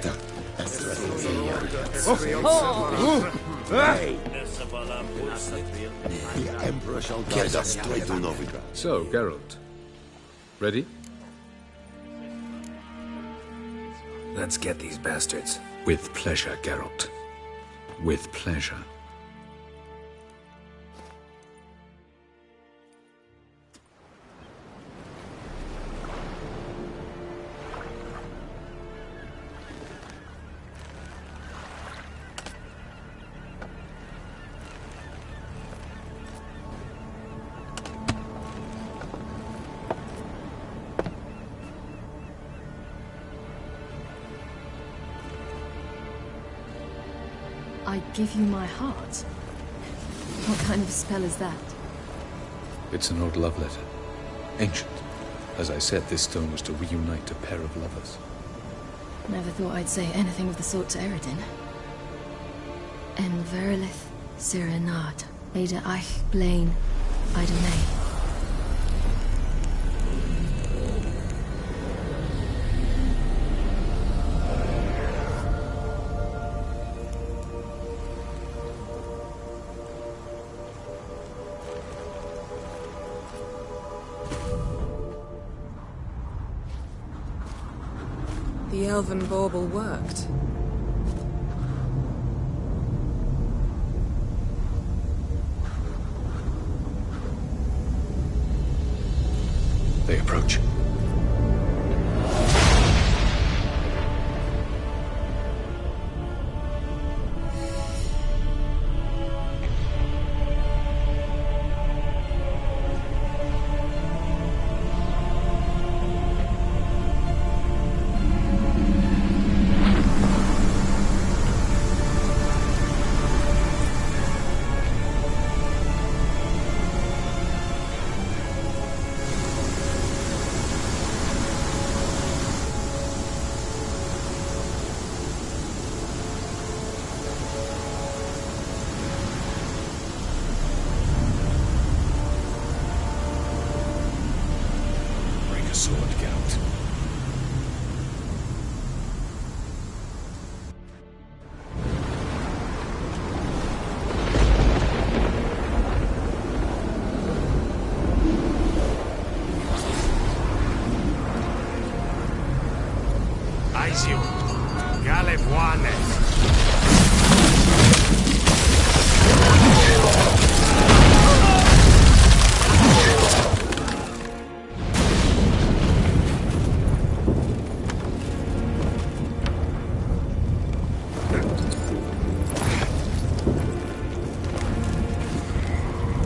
better. The Emperor shall guide us straight to Novigrad. So, Geralt. Ready? Let's get these bastards. With pleasure, Geralt. With pleasure. I give you my heart? What kind of spell is that? It's an old love letter. Ancient. As I said, this stone was to reunite a pair of lovers. Never thought I'd say anything of the sort to Eredin. En verilith Sirenad, Ada Eich Blaine, Ida May. The elven bauble worked. They approach.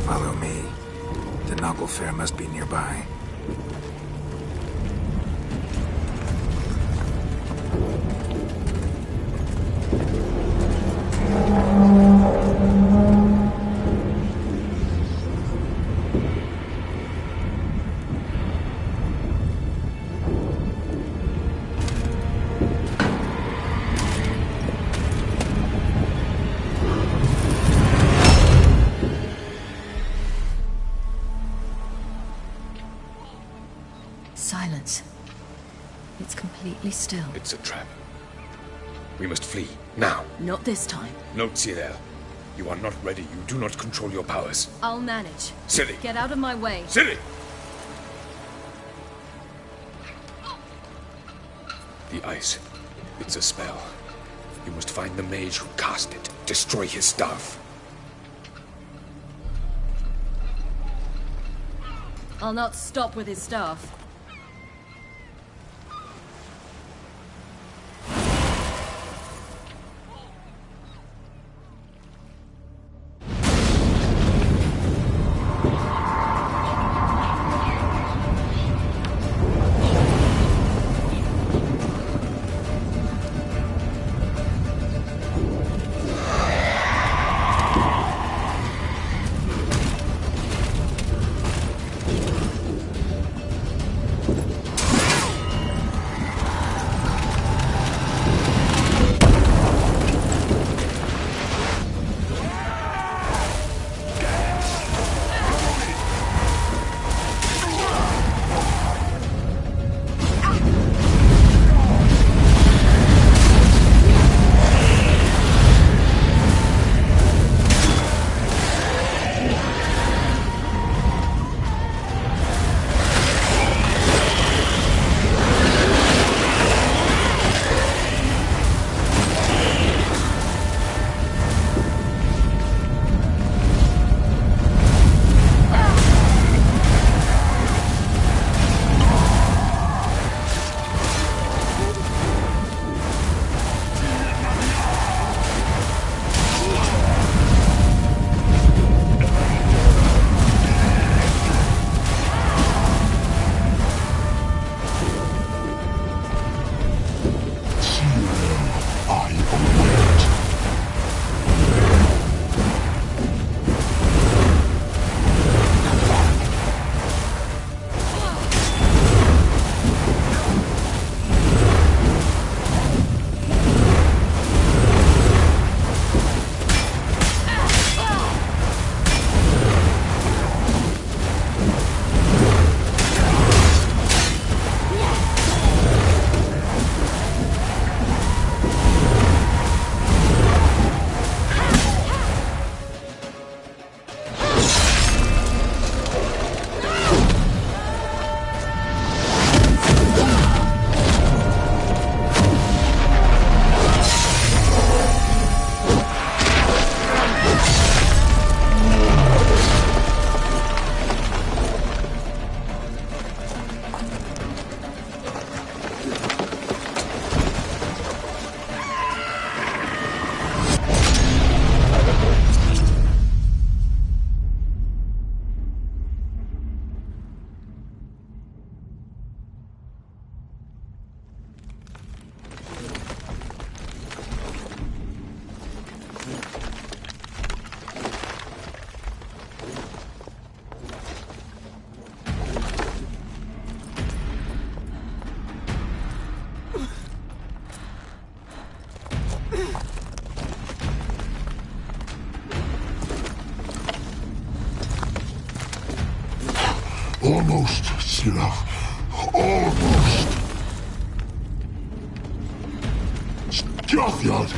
Follow me. The Naglfar must be nearby. Silence. It's completely still. It's a trap. We must flee, now. Not this time. No, Ciri. You are not ready. You do not control your powers. I'll manage. Ciri! Get out of my way. Ciri! The ice. It's a spell. You must find the mage who cast it. Destroy his staff. I'll not stop with his staff. Almost, Scylla. Almost. Scathjad!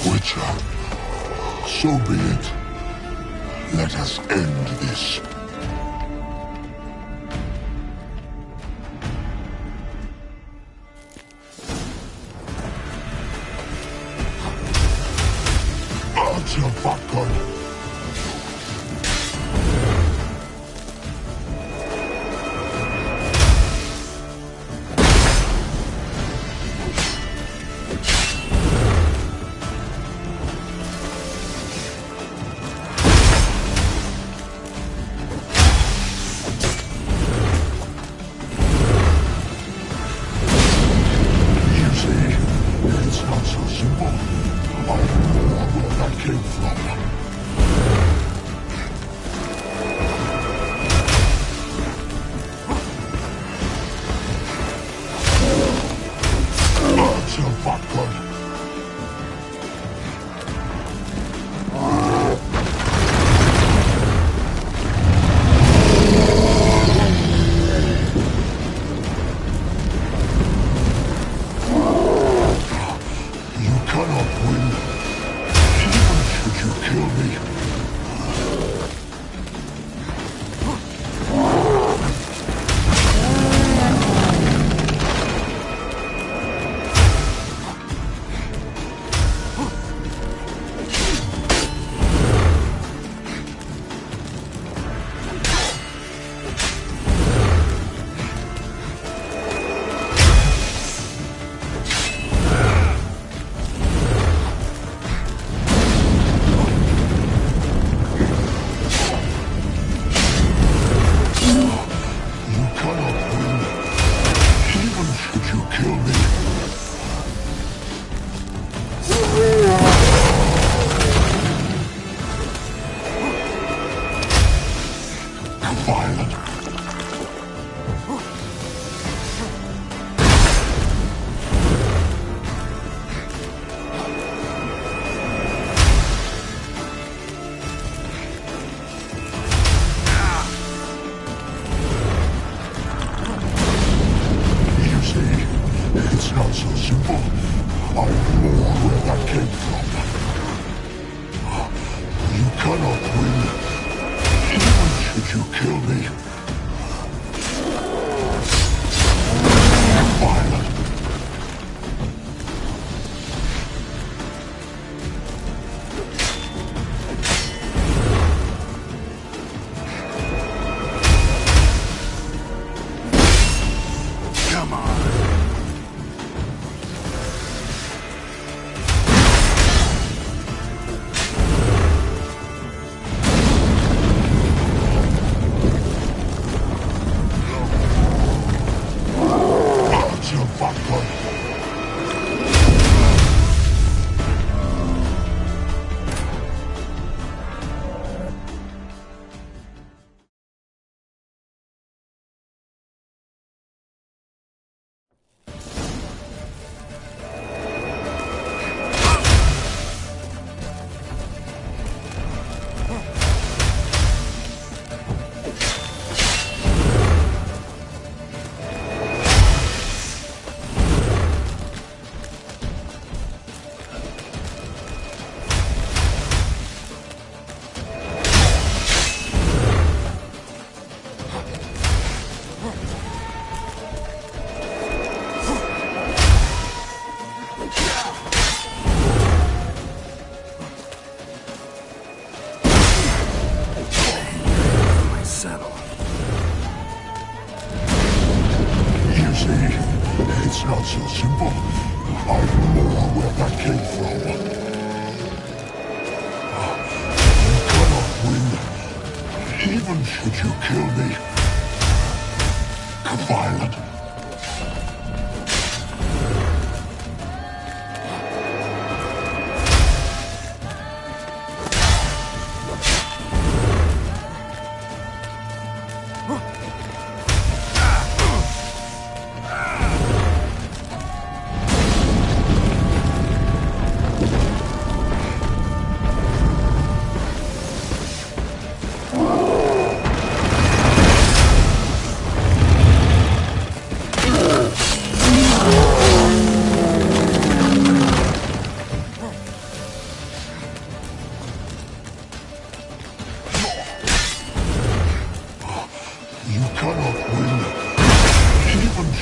Witcher, so be it. Let us end this. Answer, fucker. It's not so simple. I know where that came from. You cannot win, even should you kill me. Violet.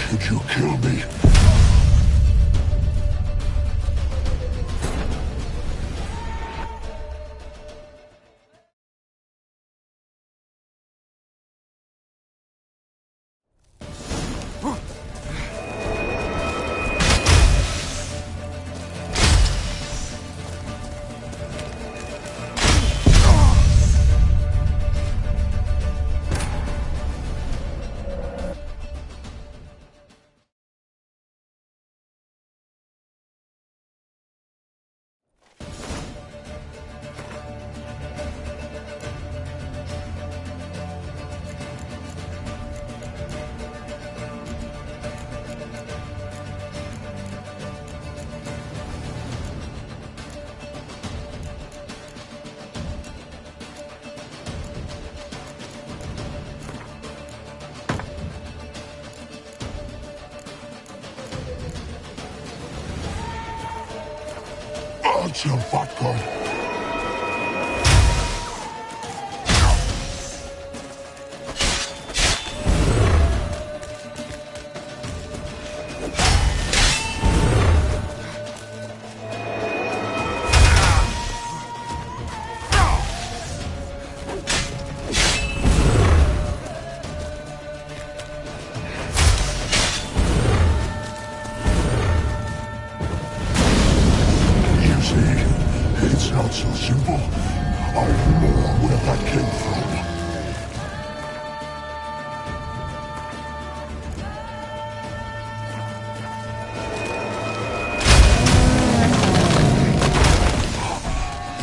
should you kill me? That's your fat guy. It's not so simple. I know where that came from.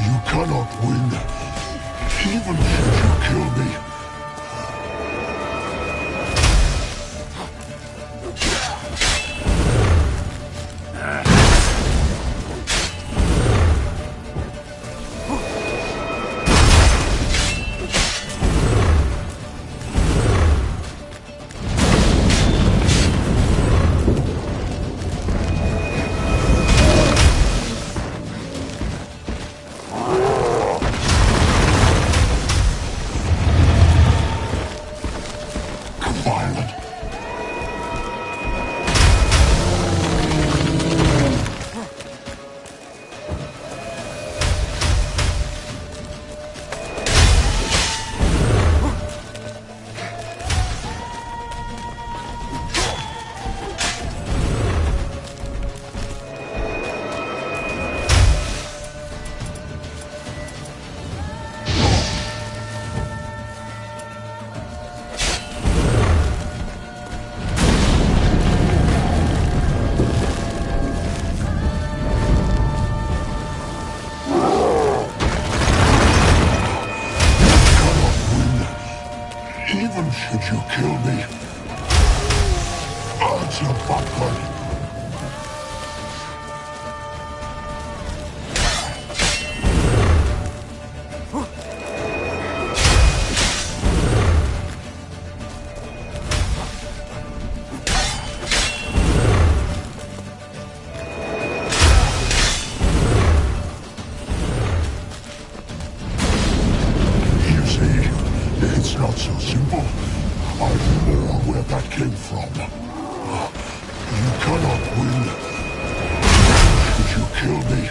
You cannot win, even should you kill me. Even should you kill me, that's your backward. It's not so simple. I know where that came from. You cannot win. Should you kill me?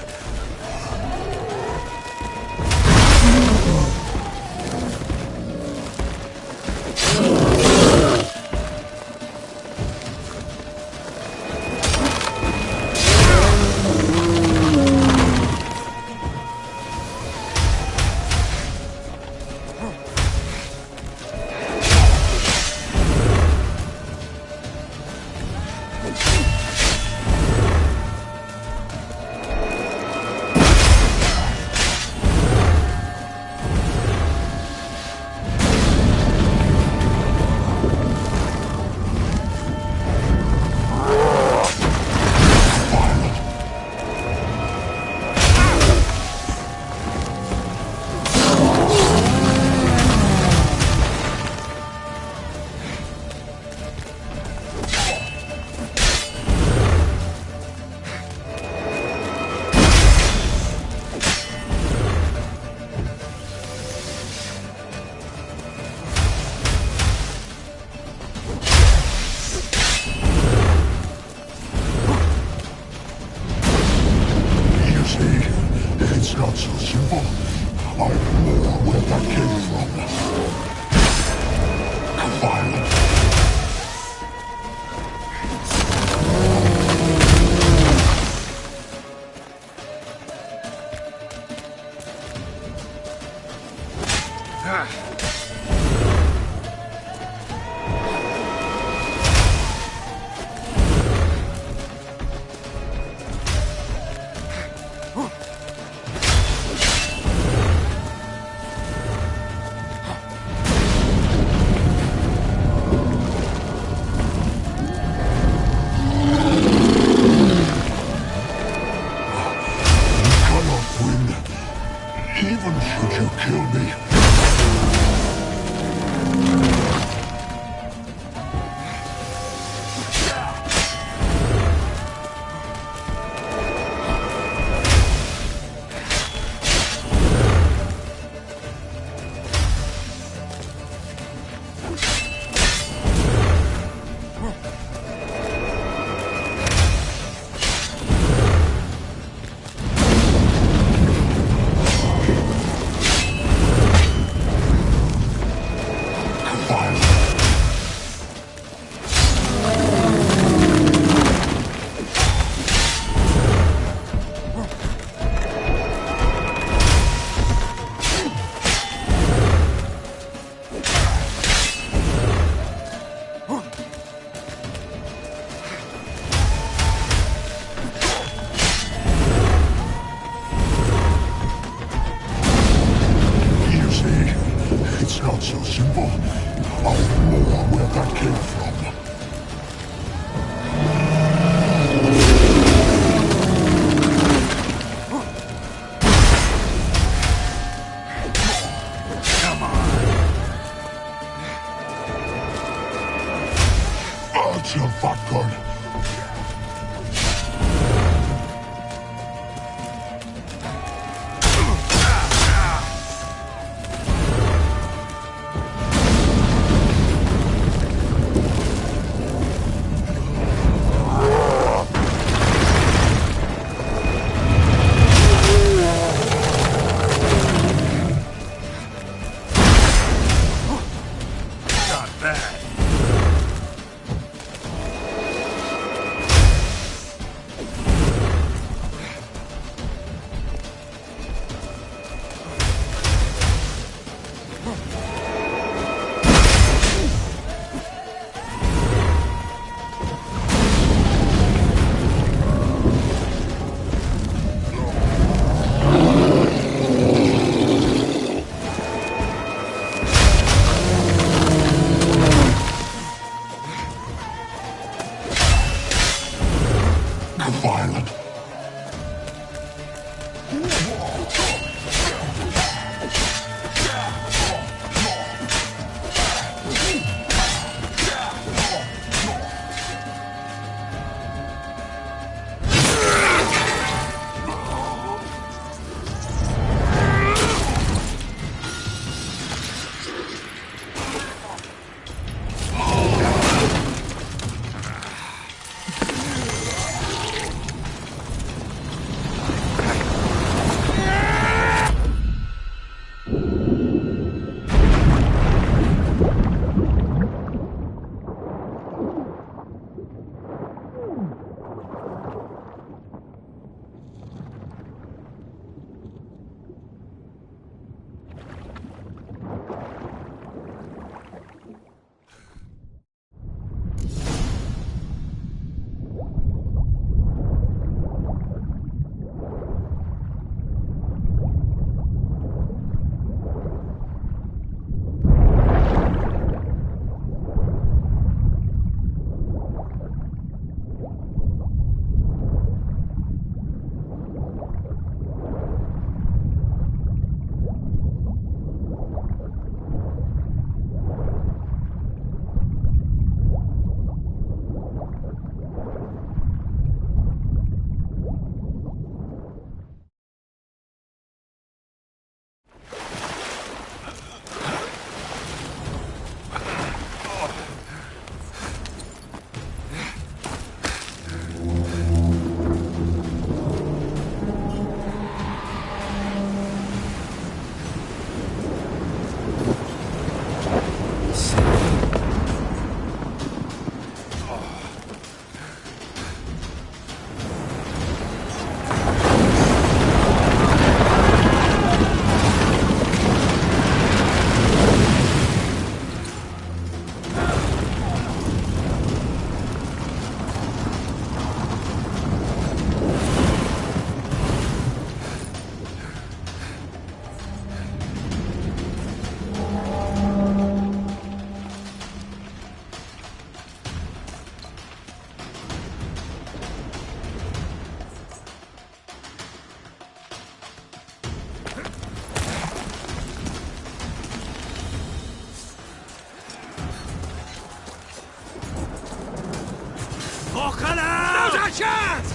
Not a chance!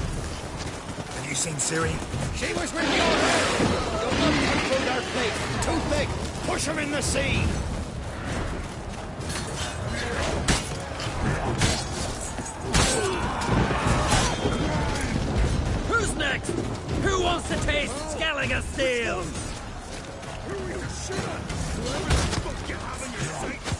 Have you seen Ciri? She was with your head! You'll not cut through their fleet! Too thick! Push them in the sea! Who's next? Who wants to taste Skellige's seal? Who are you shit at? Whoever the fuck you have in your sights!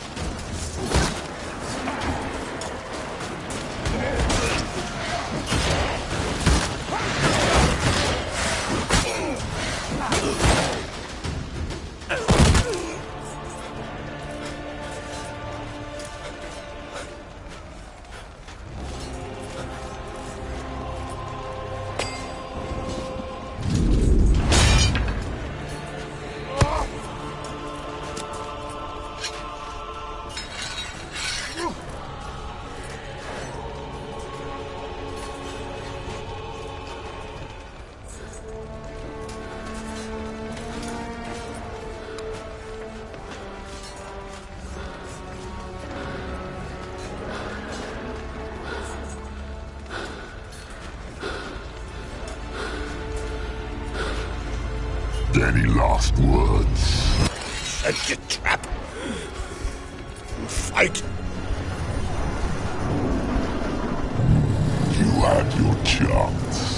Any last words? Set your trap. Fight. You had your chance.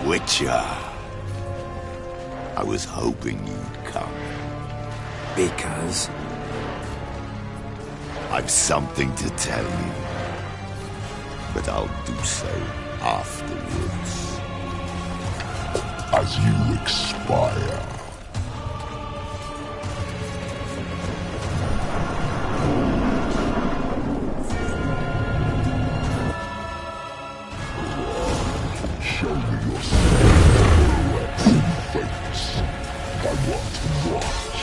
Witcher. I was hoping you'd come. Because? I've something to tell you. But I'll do so afterwards. As you expire. Show me your silhouettes and fakes. I want to watch.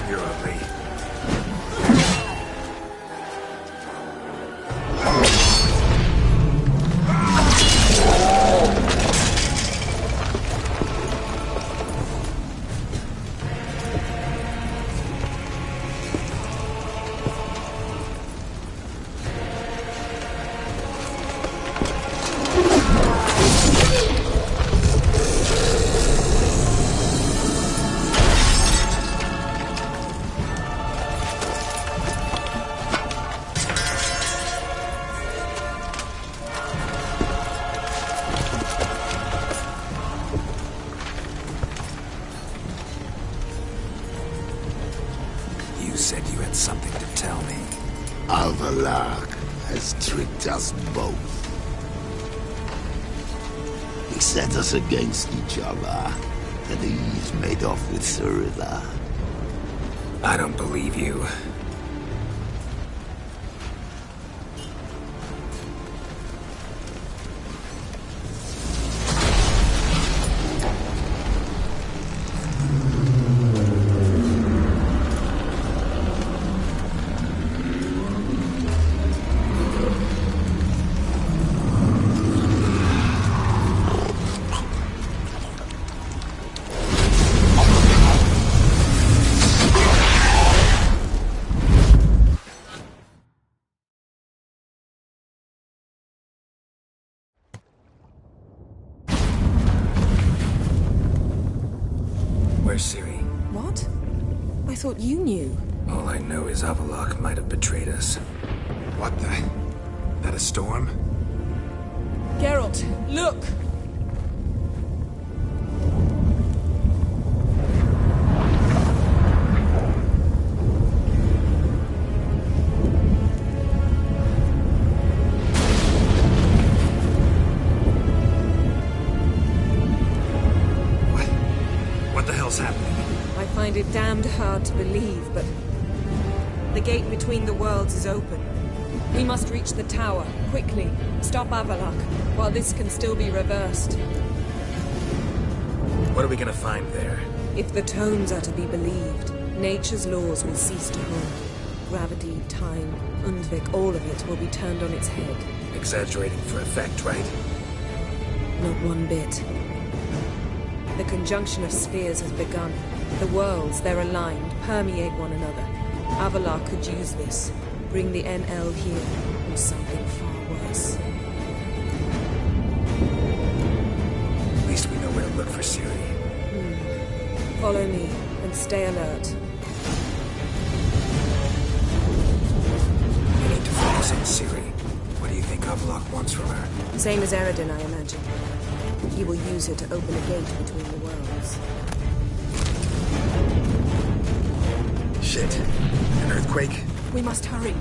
You're ugly. You said you had something to tell me. Avallac'h has tricked us both. He set us against each other, and he's made off with Ciri. I don't believe you. Where's Ciri? What? I thought you knew. All I know is Avallac'h might have betrayed us. What the? That a storm? Geralt, look! What the hell's happening? I find it damned hard to believe, but the gate between the worlds is open. We must reach the tower, quickly. Stop Avallac'h, while this can still be reversed. What are we gonna find there? If the tomes are to be believed, nature's laws will cease to hold. Gravity, time, Undvik, all of it will be turned on its head. Exaggerating for effect, right? Not one bit. The conjunction of spheres has begun. The worlds, they're aligned, permeate one another. Avallac'h could use this. Bring the NL here, or something far worse. At least we know where to look for Ciri. Follow me, and stay alert. We need to focus on Ciri. What do you think Avallac'h wants from her? Same as Eredin, I imagine. He will use her to open a gate between the worlds. Shit. An earthquake? We must hurry.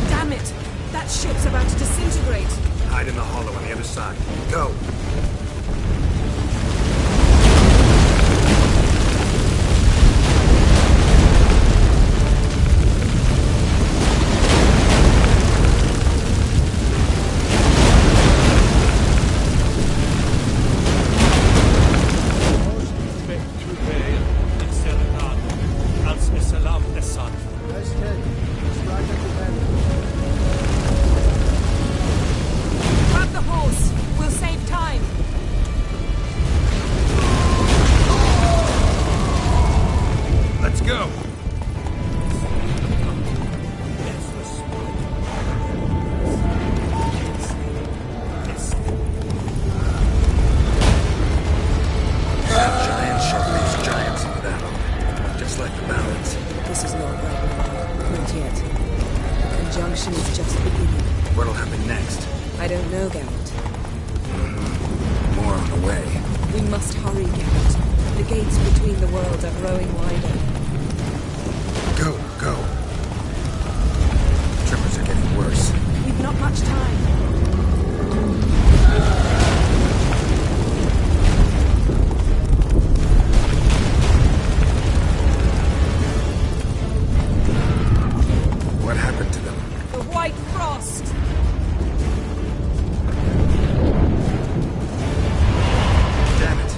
Damn it! That ship's about to disintegrate! Hide in the hollow on the other side. Go! Grab the horse! We'll save time! Let's go! Giants sharpen these giants in battle. Just like the balance. This is not right now. Not yet. The conjunction is just beginning. What'll happen next? I don't know, Geralt. More on the way. We must hurry, Geralt. The gates between the worlds are growing wider. Go, go. Tremors are getting worse. We've not much time. What happened to them? The White Frost! Damn it.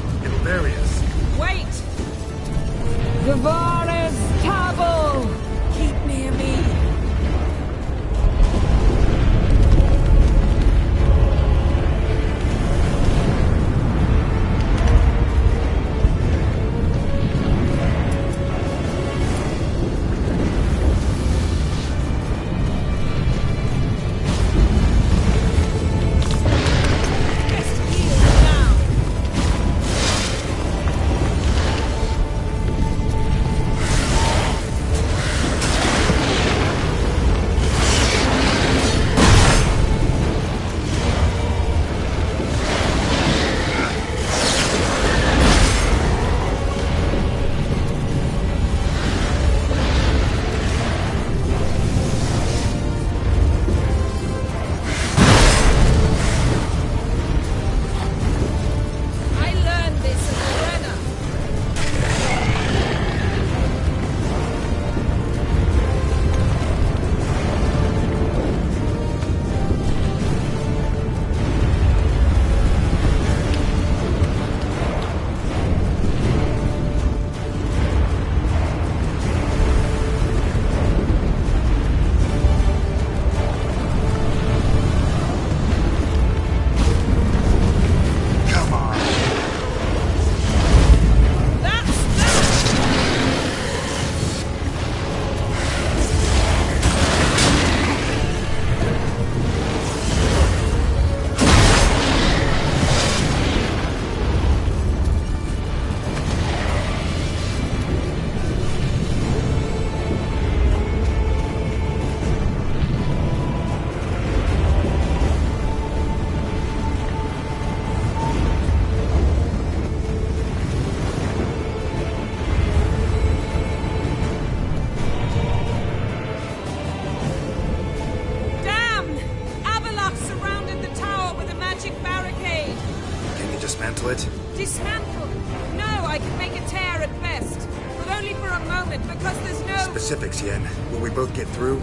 it? Dismantle! No, I can make a tear at best. But only for a moment, because there's no... Specifics, Yen. Will we both get through?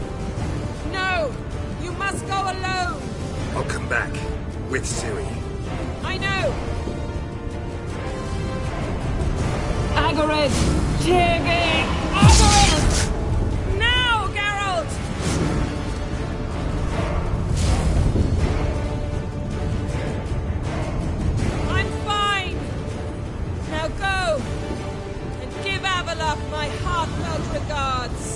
No! You must go alone! I'll come back. With Ciri. I know! Agarid! Tiggy! Agarid! Now, Geralt! I'm fine! Now go! And give Avalok my heartfelt regards!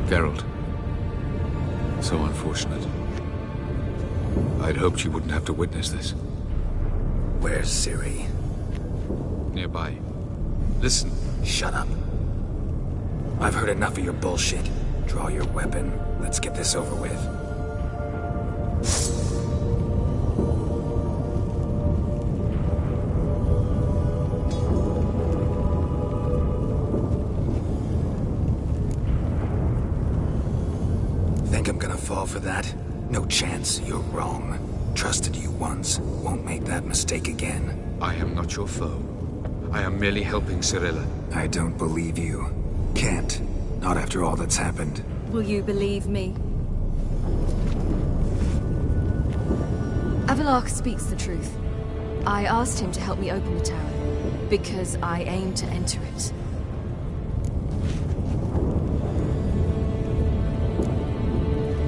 Geralt. So unfortunate. I'd hoped you wouldn't have to witness this. Where's Ciri? Nearby. Listen. Shut up. I've heard enough of your bullshit. Draw your weapon. Let's get this over with. Think I'm gonna fall for that? No chance. You're wrong. Trusted you once. Won't make that mistake again. I am not your foe. I am merely helping Cirilla. I don't believe you. Can't. Not after all that's happened. Will you believe me? Avalok speaks the truth. I asked him to help me open the tower, because I aim to enter it.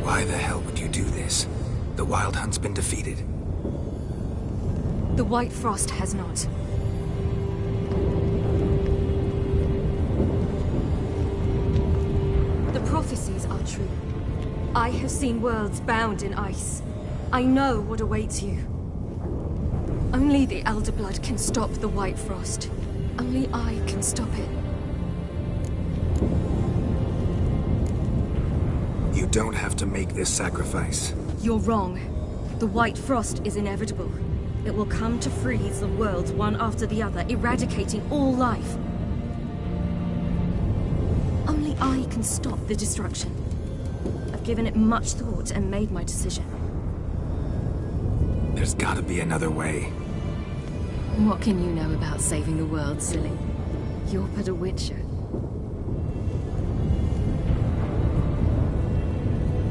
Why the hell would you do this? The Wild Hunt's been defeated. The White Frost has not. The prophecies are true. I have seen worlds bound in ice. I know what awaits you. Only the Elder Blood can stop the White Frost. Only I can stop it. You don't have to make this sacrifice. You're wrong. The White Frost is inevitable. It will come to freeze the worlds one after the other, eradicating all life. Only I can stop the destruction. I've given it much thought and made my decision. There's gotta be another way. What can you know about saving the world, silly? You're but a witcher.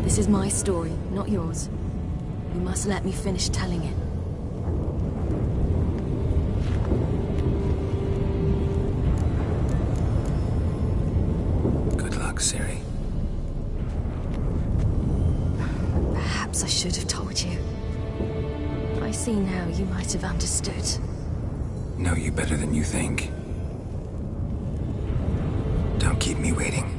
This is my story, not yours. You must let me finish telling it. Good luck, Ciri. Perhaps I should have told you. I see now you might have understood. Know you better than you think. Don't keep me waiting.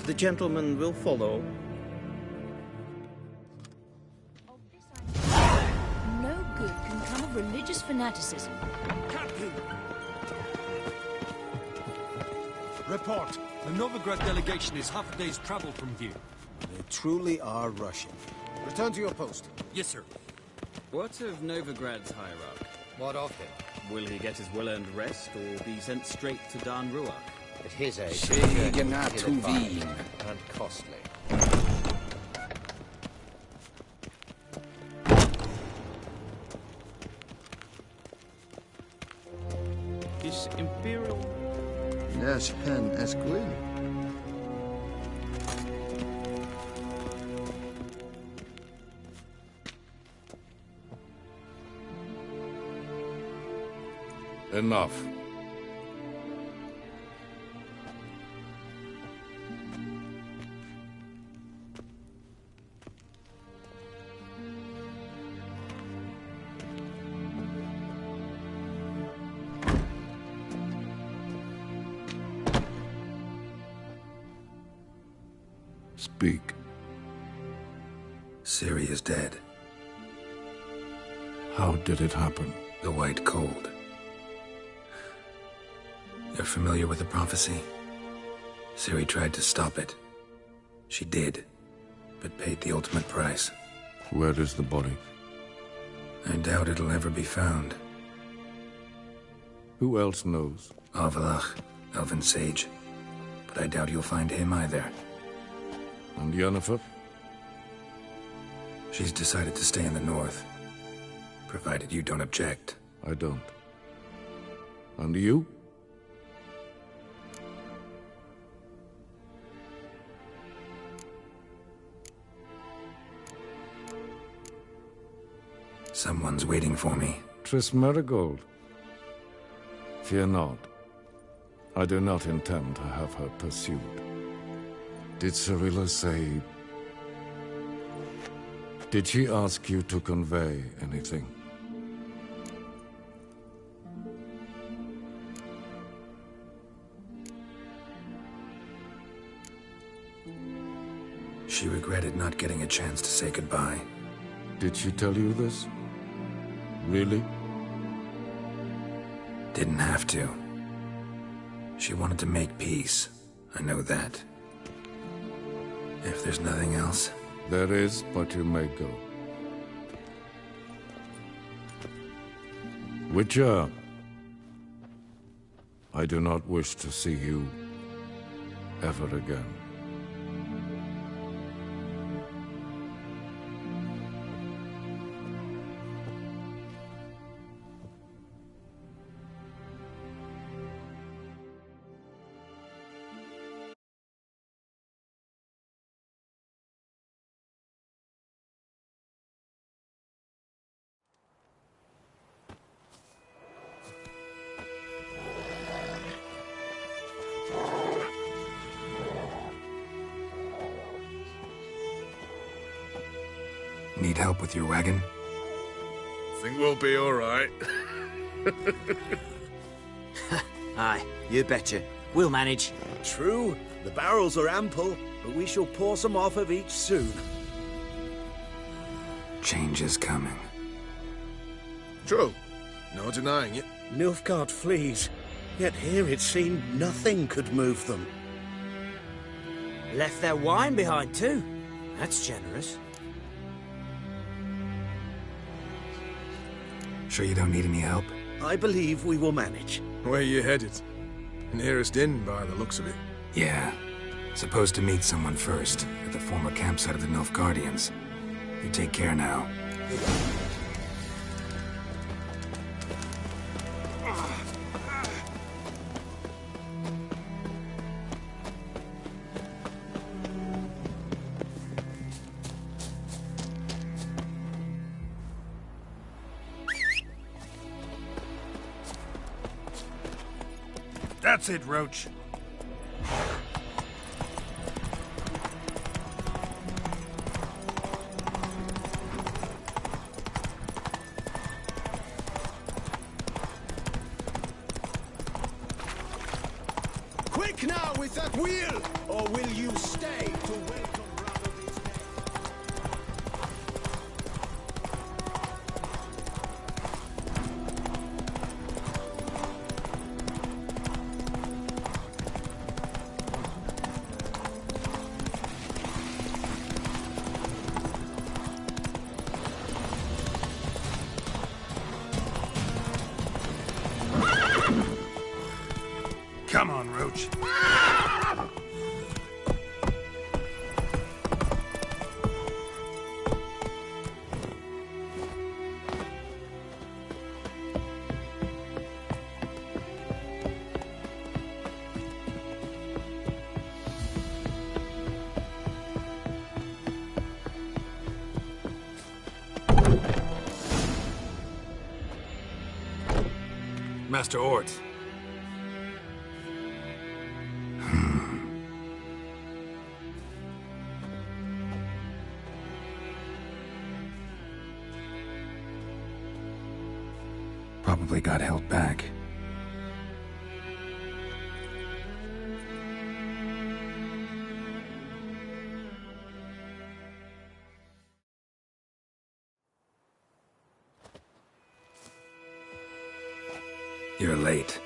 The gentleman will follow. No good can come of religious fanaticism. Captain! Report. The Novigrad delegation is half a day's travel from here. They truly are rushing. Return to your post. Yes, sir. What of Novigrad's hierarch? What of him? Will he get his well-earned rest, or be sent straight to Dan Ruach? At his age, Tuvin. and costly. His Imperial... Yes, Hen Esquin. Enough. Speak. Ciri is dead. How did it happen? The White Cold. You're familiar with the prophecy? Ciri tried to stop it. She did, but paid the ultimate price. Where is the body? I doubt it'll ever be found. Who else knows? Avalach, Elven Sage. But I doubt you'll find him either. And Yennefer? She's decided to stay in the north. Provided you don't object. I don't. And you? Someone's waiting for me. Triss Merigold. Fear not. I do not intend to have her pursued. Did Cirilla say... Did she ask you to convey anything? She regretted not getting a chance to say goodbye. Did she tell you this? Really? Didn't have to. She wanted to make peace. I know that. If there's nothing else... There is, but you may go. Witcher, I do not wish to see you ever again. Need help with your wagon? Think we'll be all right. Aye, you betcha. We'll manage. True, the barrels are ample, but we shall pour some off of each soon. Change is coming. True. No denying it. Nilfgaard flees, yet here it seemed nothing could move them. Left their wine behind too. That's generous. Sure you don't need any help? I believe we will manage. Where you headed? Nearest inn, by the looks of it. Yeah. Supposed to meet someone first, at the former campsite of the Nilfgaardians. You take care now. That's it, Roach. Quick now with that wheel! Or will you stay to welcome Brother these days? Come on, Roach. Master Ort. Probably got held back. You're late.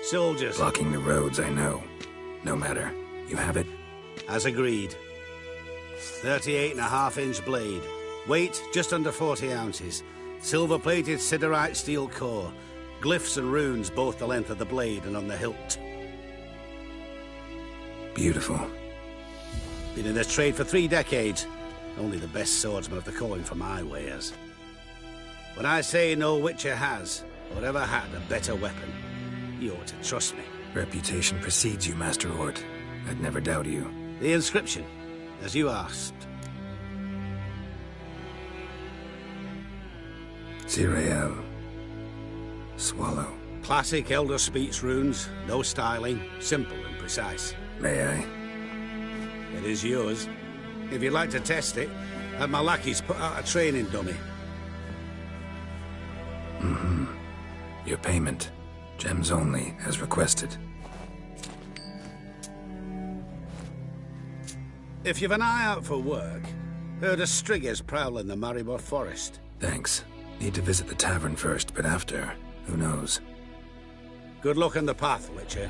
Soldiers. Blocking the roads, I know. No matter. You have it? As agreed. 38.5-inch blade. Weight just under 40 ounces. Silver-plated siderite steel core. Glyphs and runes both the length of the blade and on the hilt. Beautiful. Been in this trade for 3 decades. Only the best swordsman of the coin for my wares. When I say no Witcher has, or ever had, a better weapon, you ought to trust me. Reputation precedes you, Master Ort. I'd never doubt you. The inscription, as you asked. Ciri. Swallow. Classic Elder Speech runes, no styling, simple and precise. May I? It is yours. If you'd like to test it, have my lackeys put out a training dummy. Mm-hmm. Your payment. Gems only, as requested. If you've an eye out for work, heard of Striggers prowling the Maribor Forest. Thanks. Need to visit the tavern first, but after, who knows? Good luck on the path, Witcher.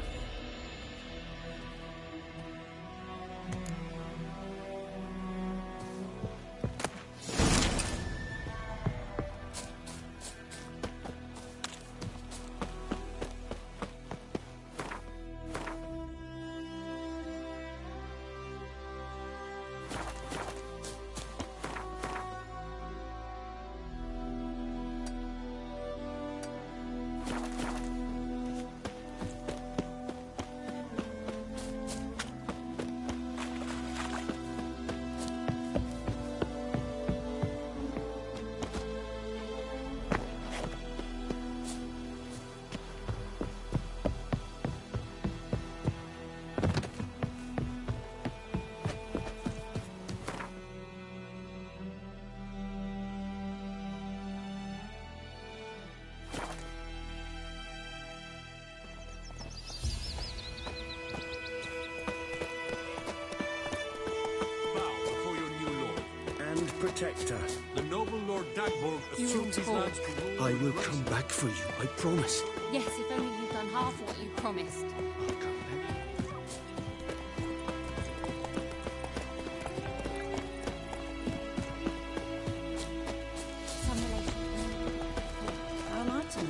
protector. The noble Lord Dagborg assumes his lands to rule. I will come back for you, I promise. Yes, if only you'd done half what you promised. How am I to know?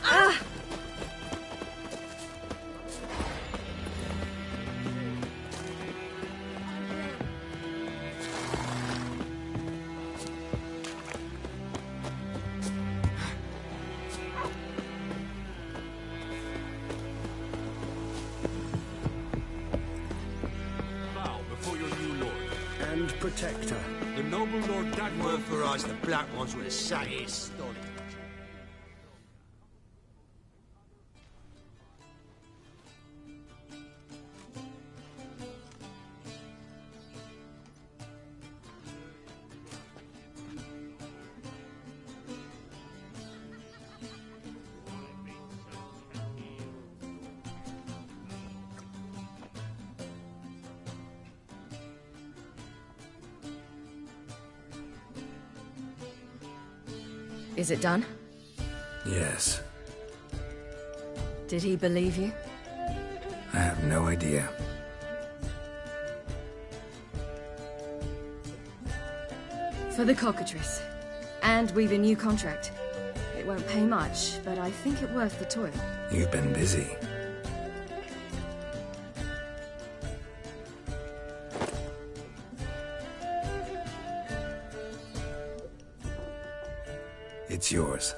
Ah! Bow before your new lord. And protector. The noble Lord Dagborg. For us, the black ones would have sat here stunned. Is it done? Yes. Did he believe you? I have no idea. For the cockatrice. And we've a new contract. It won't pay much, but I think it worth the toil. You've been busy. It's yours.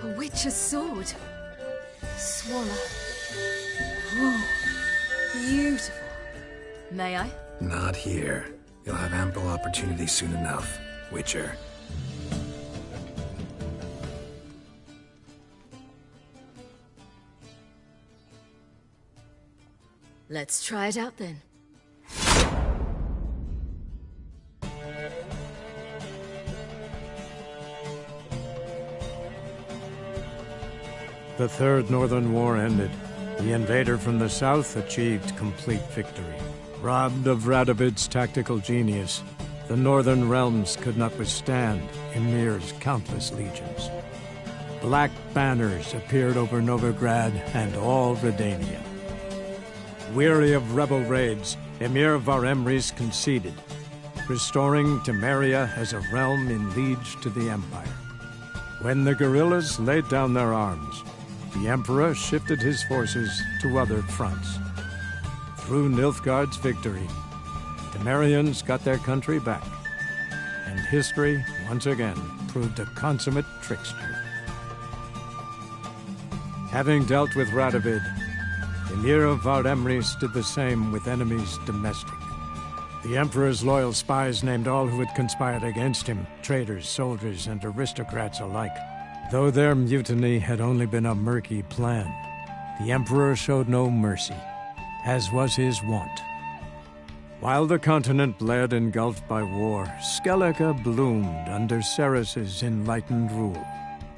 A witch's sword. Swallow. Whoa. Beautiful. May I? Not here. You'll have ample opportunity soon enough, Witcher. Let's try it out then. The Third Northern War ended. The invader from the south achieved complete victory. Robbed of Radovid's tactical genius, the Northern realms could not withstand Emir's countless legions. Black banners appeared over Novigrad and all Redania. Weary of rebel raids, Emir Var-Emreis conceded, restoring Temeria as a realm in liege to the Empire. When the guerrillas laid down their arms, the Emperor shifted his forces to other fronts. Through Nilfgaard's victory, Temerians got their country back, and history once again proved a consummate trickster. Having dealt with Radovid, Emir of Var-Emreis did the same with enemies domestic. The Emperor's loyal spies named all who had conspired against him, traitors, soldiers, and aristocrats alike. Though their mutiny had only been a murky plan, the Emperor showed no mercy, as was his wont. While the continent bled engulfed by war, Skellige bloomed under Ceres's enlightened rule.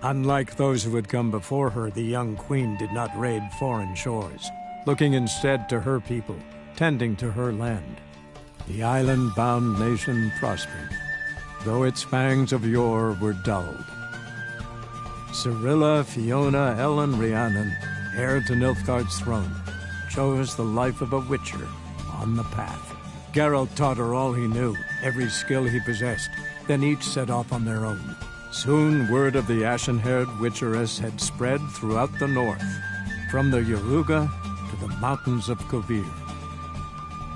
Unlike those who had come before her, the young queen did not raid foreign shores, looking instead to her people, tending to her land. The island-bound nation prospered, though its fangs of yore were dulled. Cirilla, Fiona, Ellen, Rhiannon, heir to Nilfgaard's throne, chose the life of a witcher on the path. Geralt taught her all he knew, every skill he possessed, then each set off on their own. Soon word of the ashen-haired witcheress had spread throughout the north, from the Yaruga to the mountains of Kovir.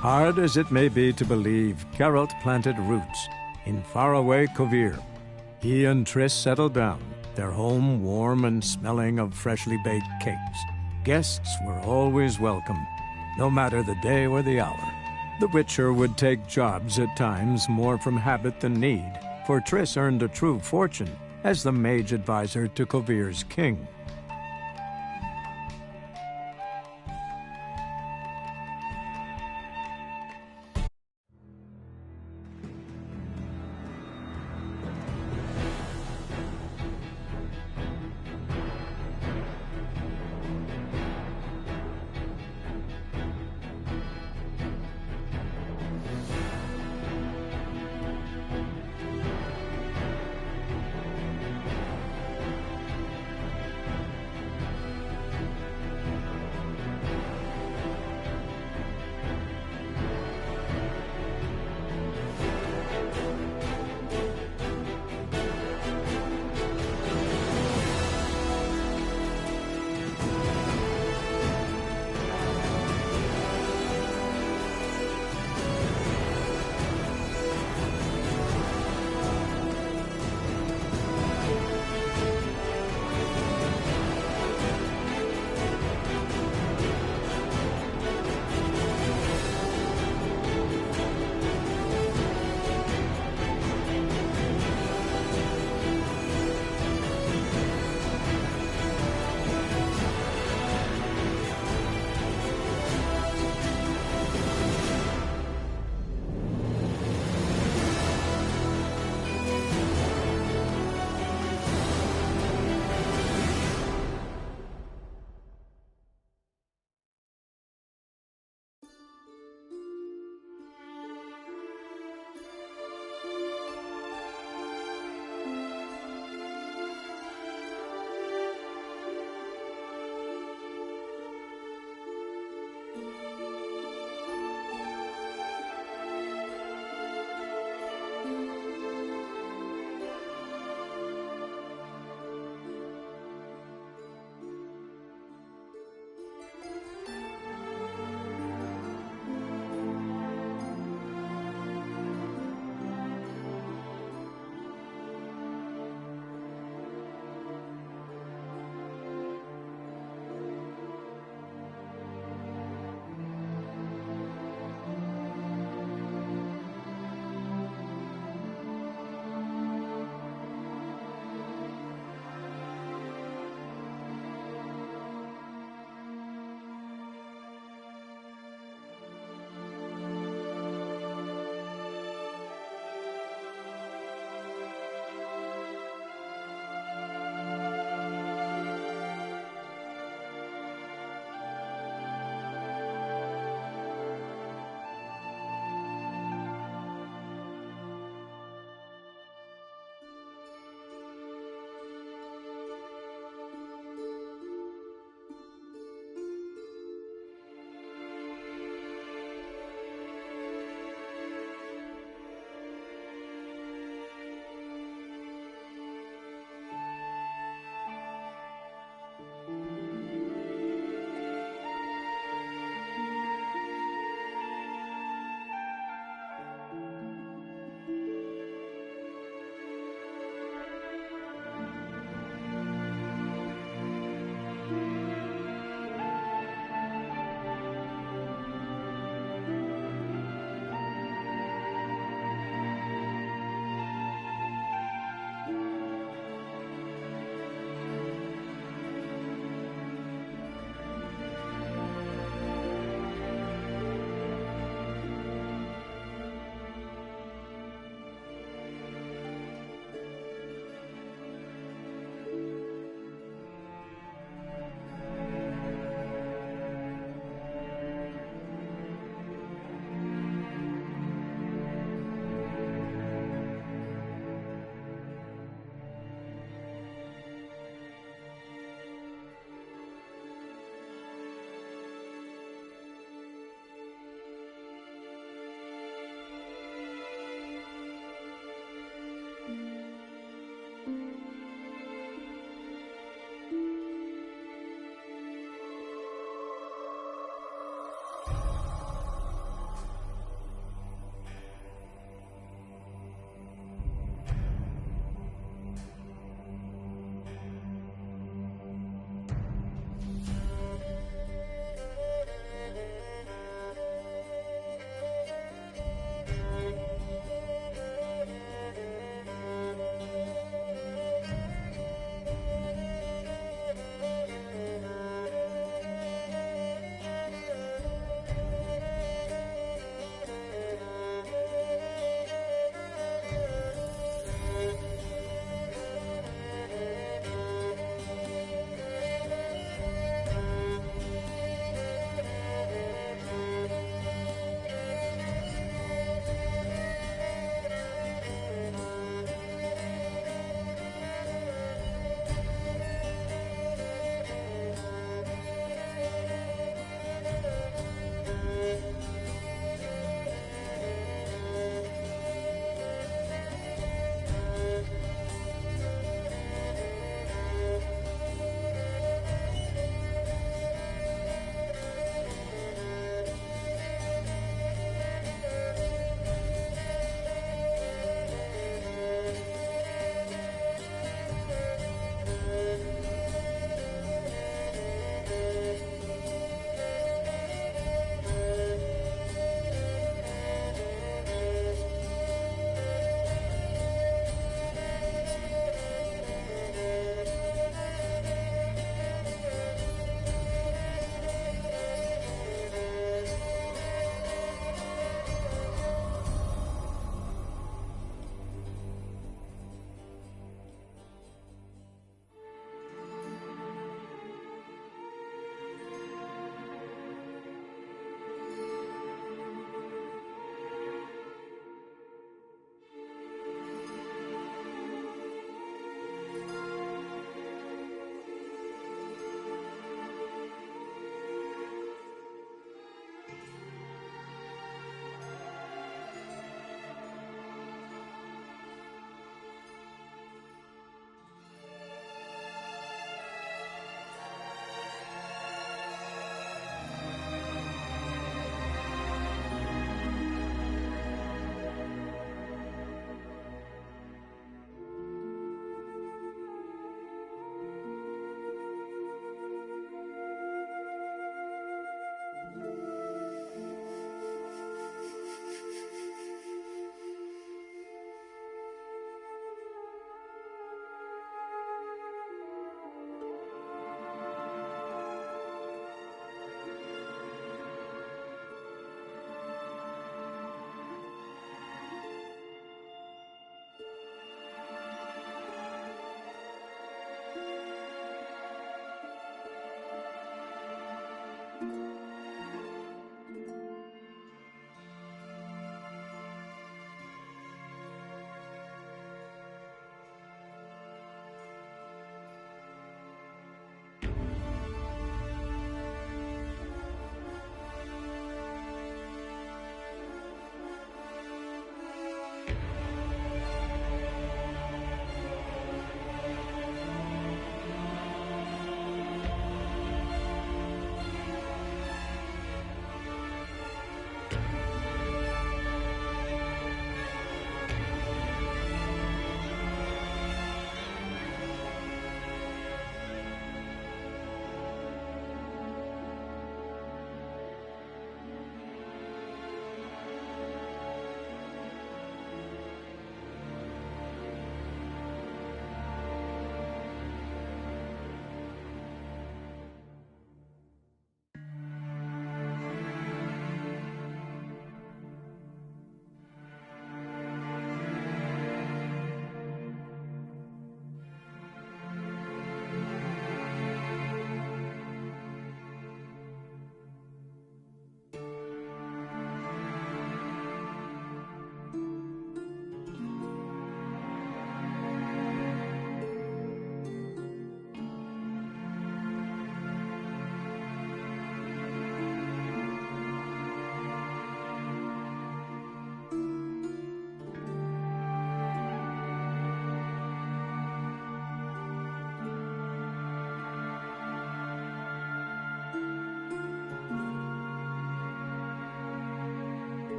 Hard as it may be to believe, Geralt planted roots in faraway Kovir. He and Triss settled down, their home warm and smelling of freshly baked cakes. Guests were always welcome, no matter the day or the hour. The Witcher would take jobs at times more from habit than need, for Triss earned a true fortune as the mage advisor to Kovir's king.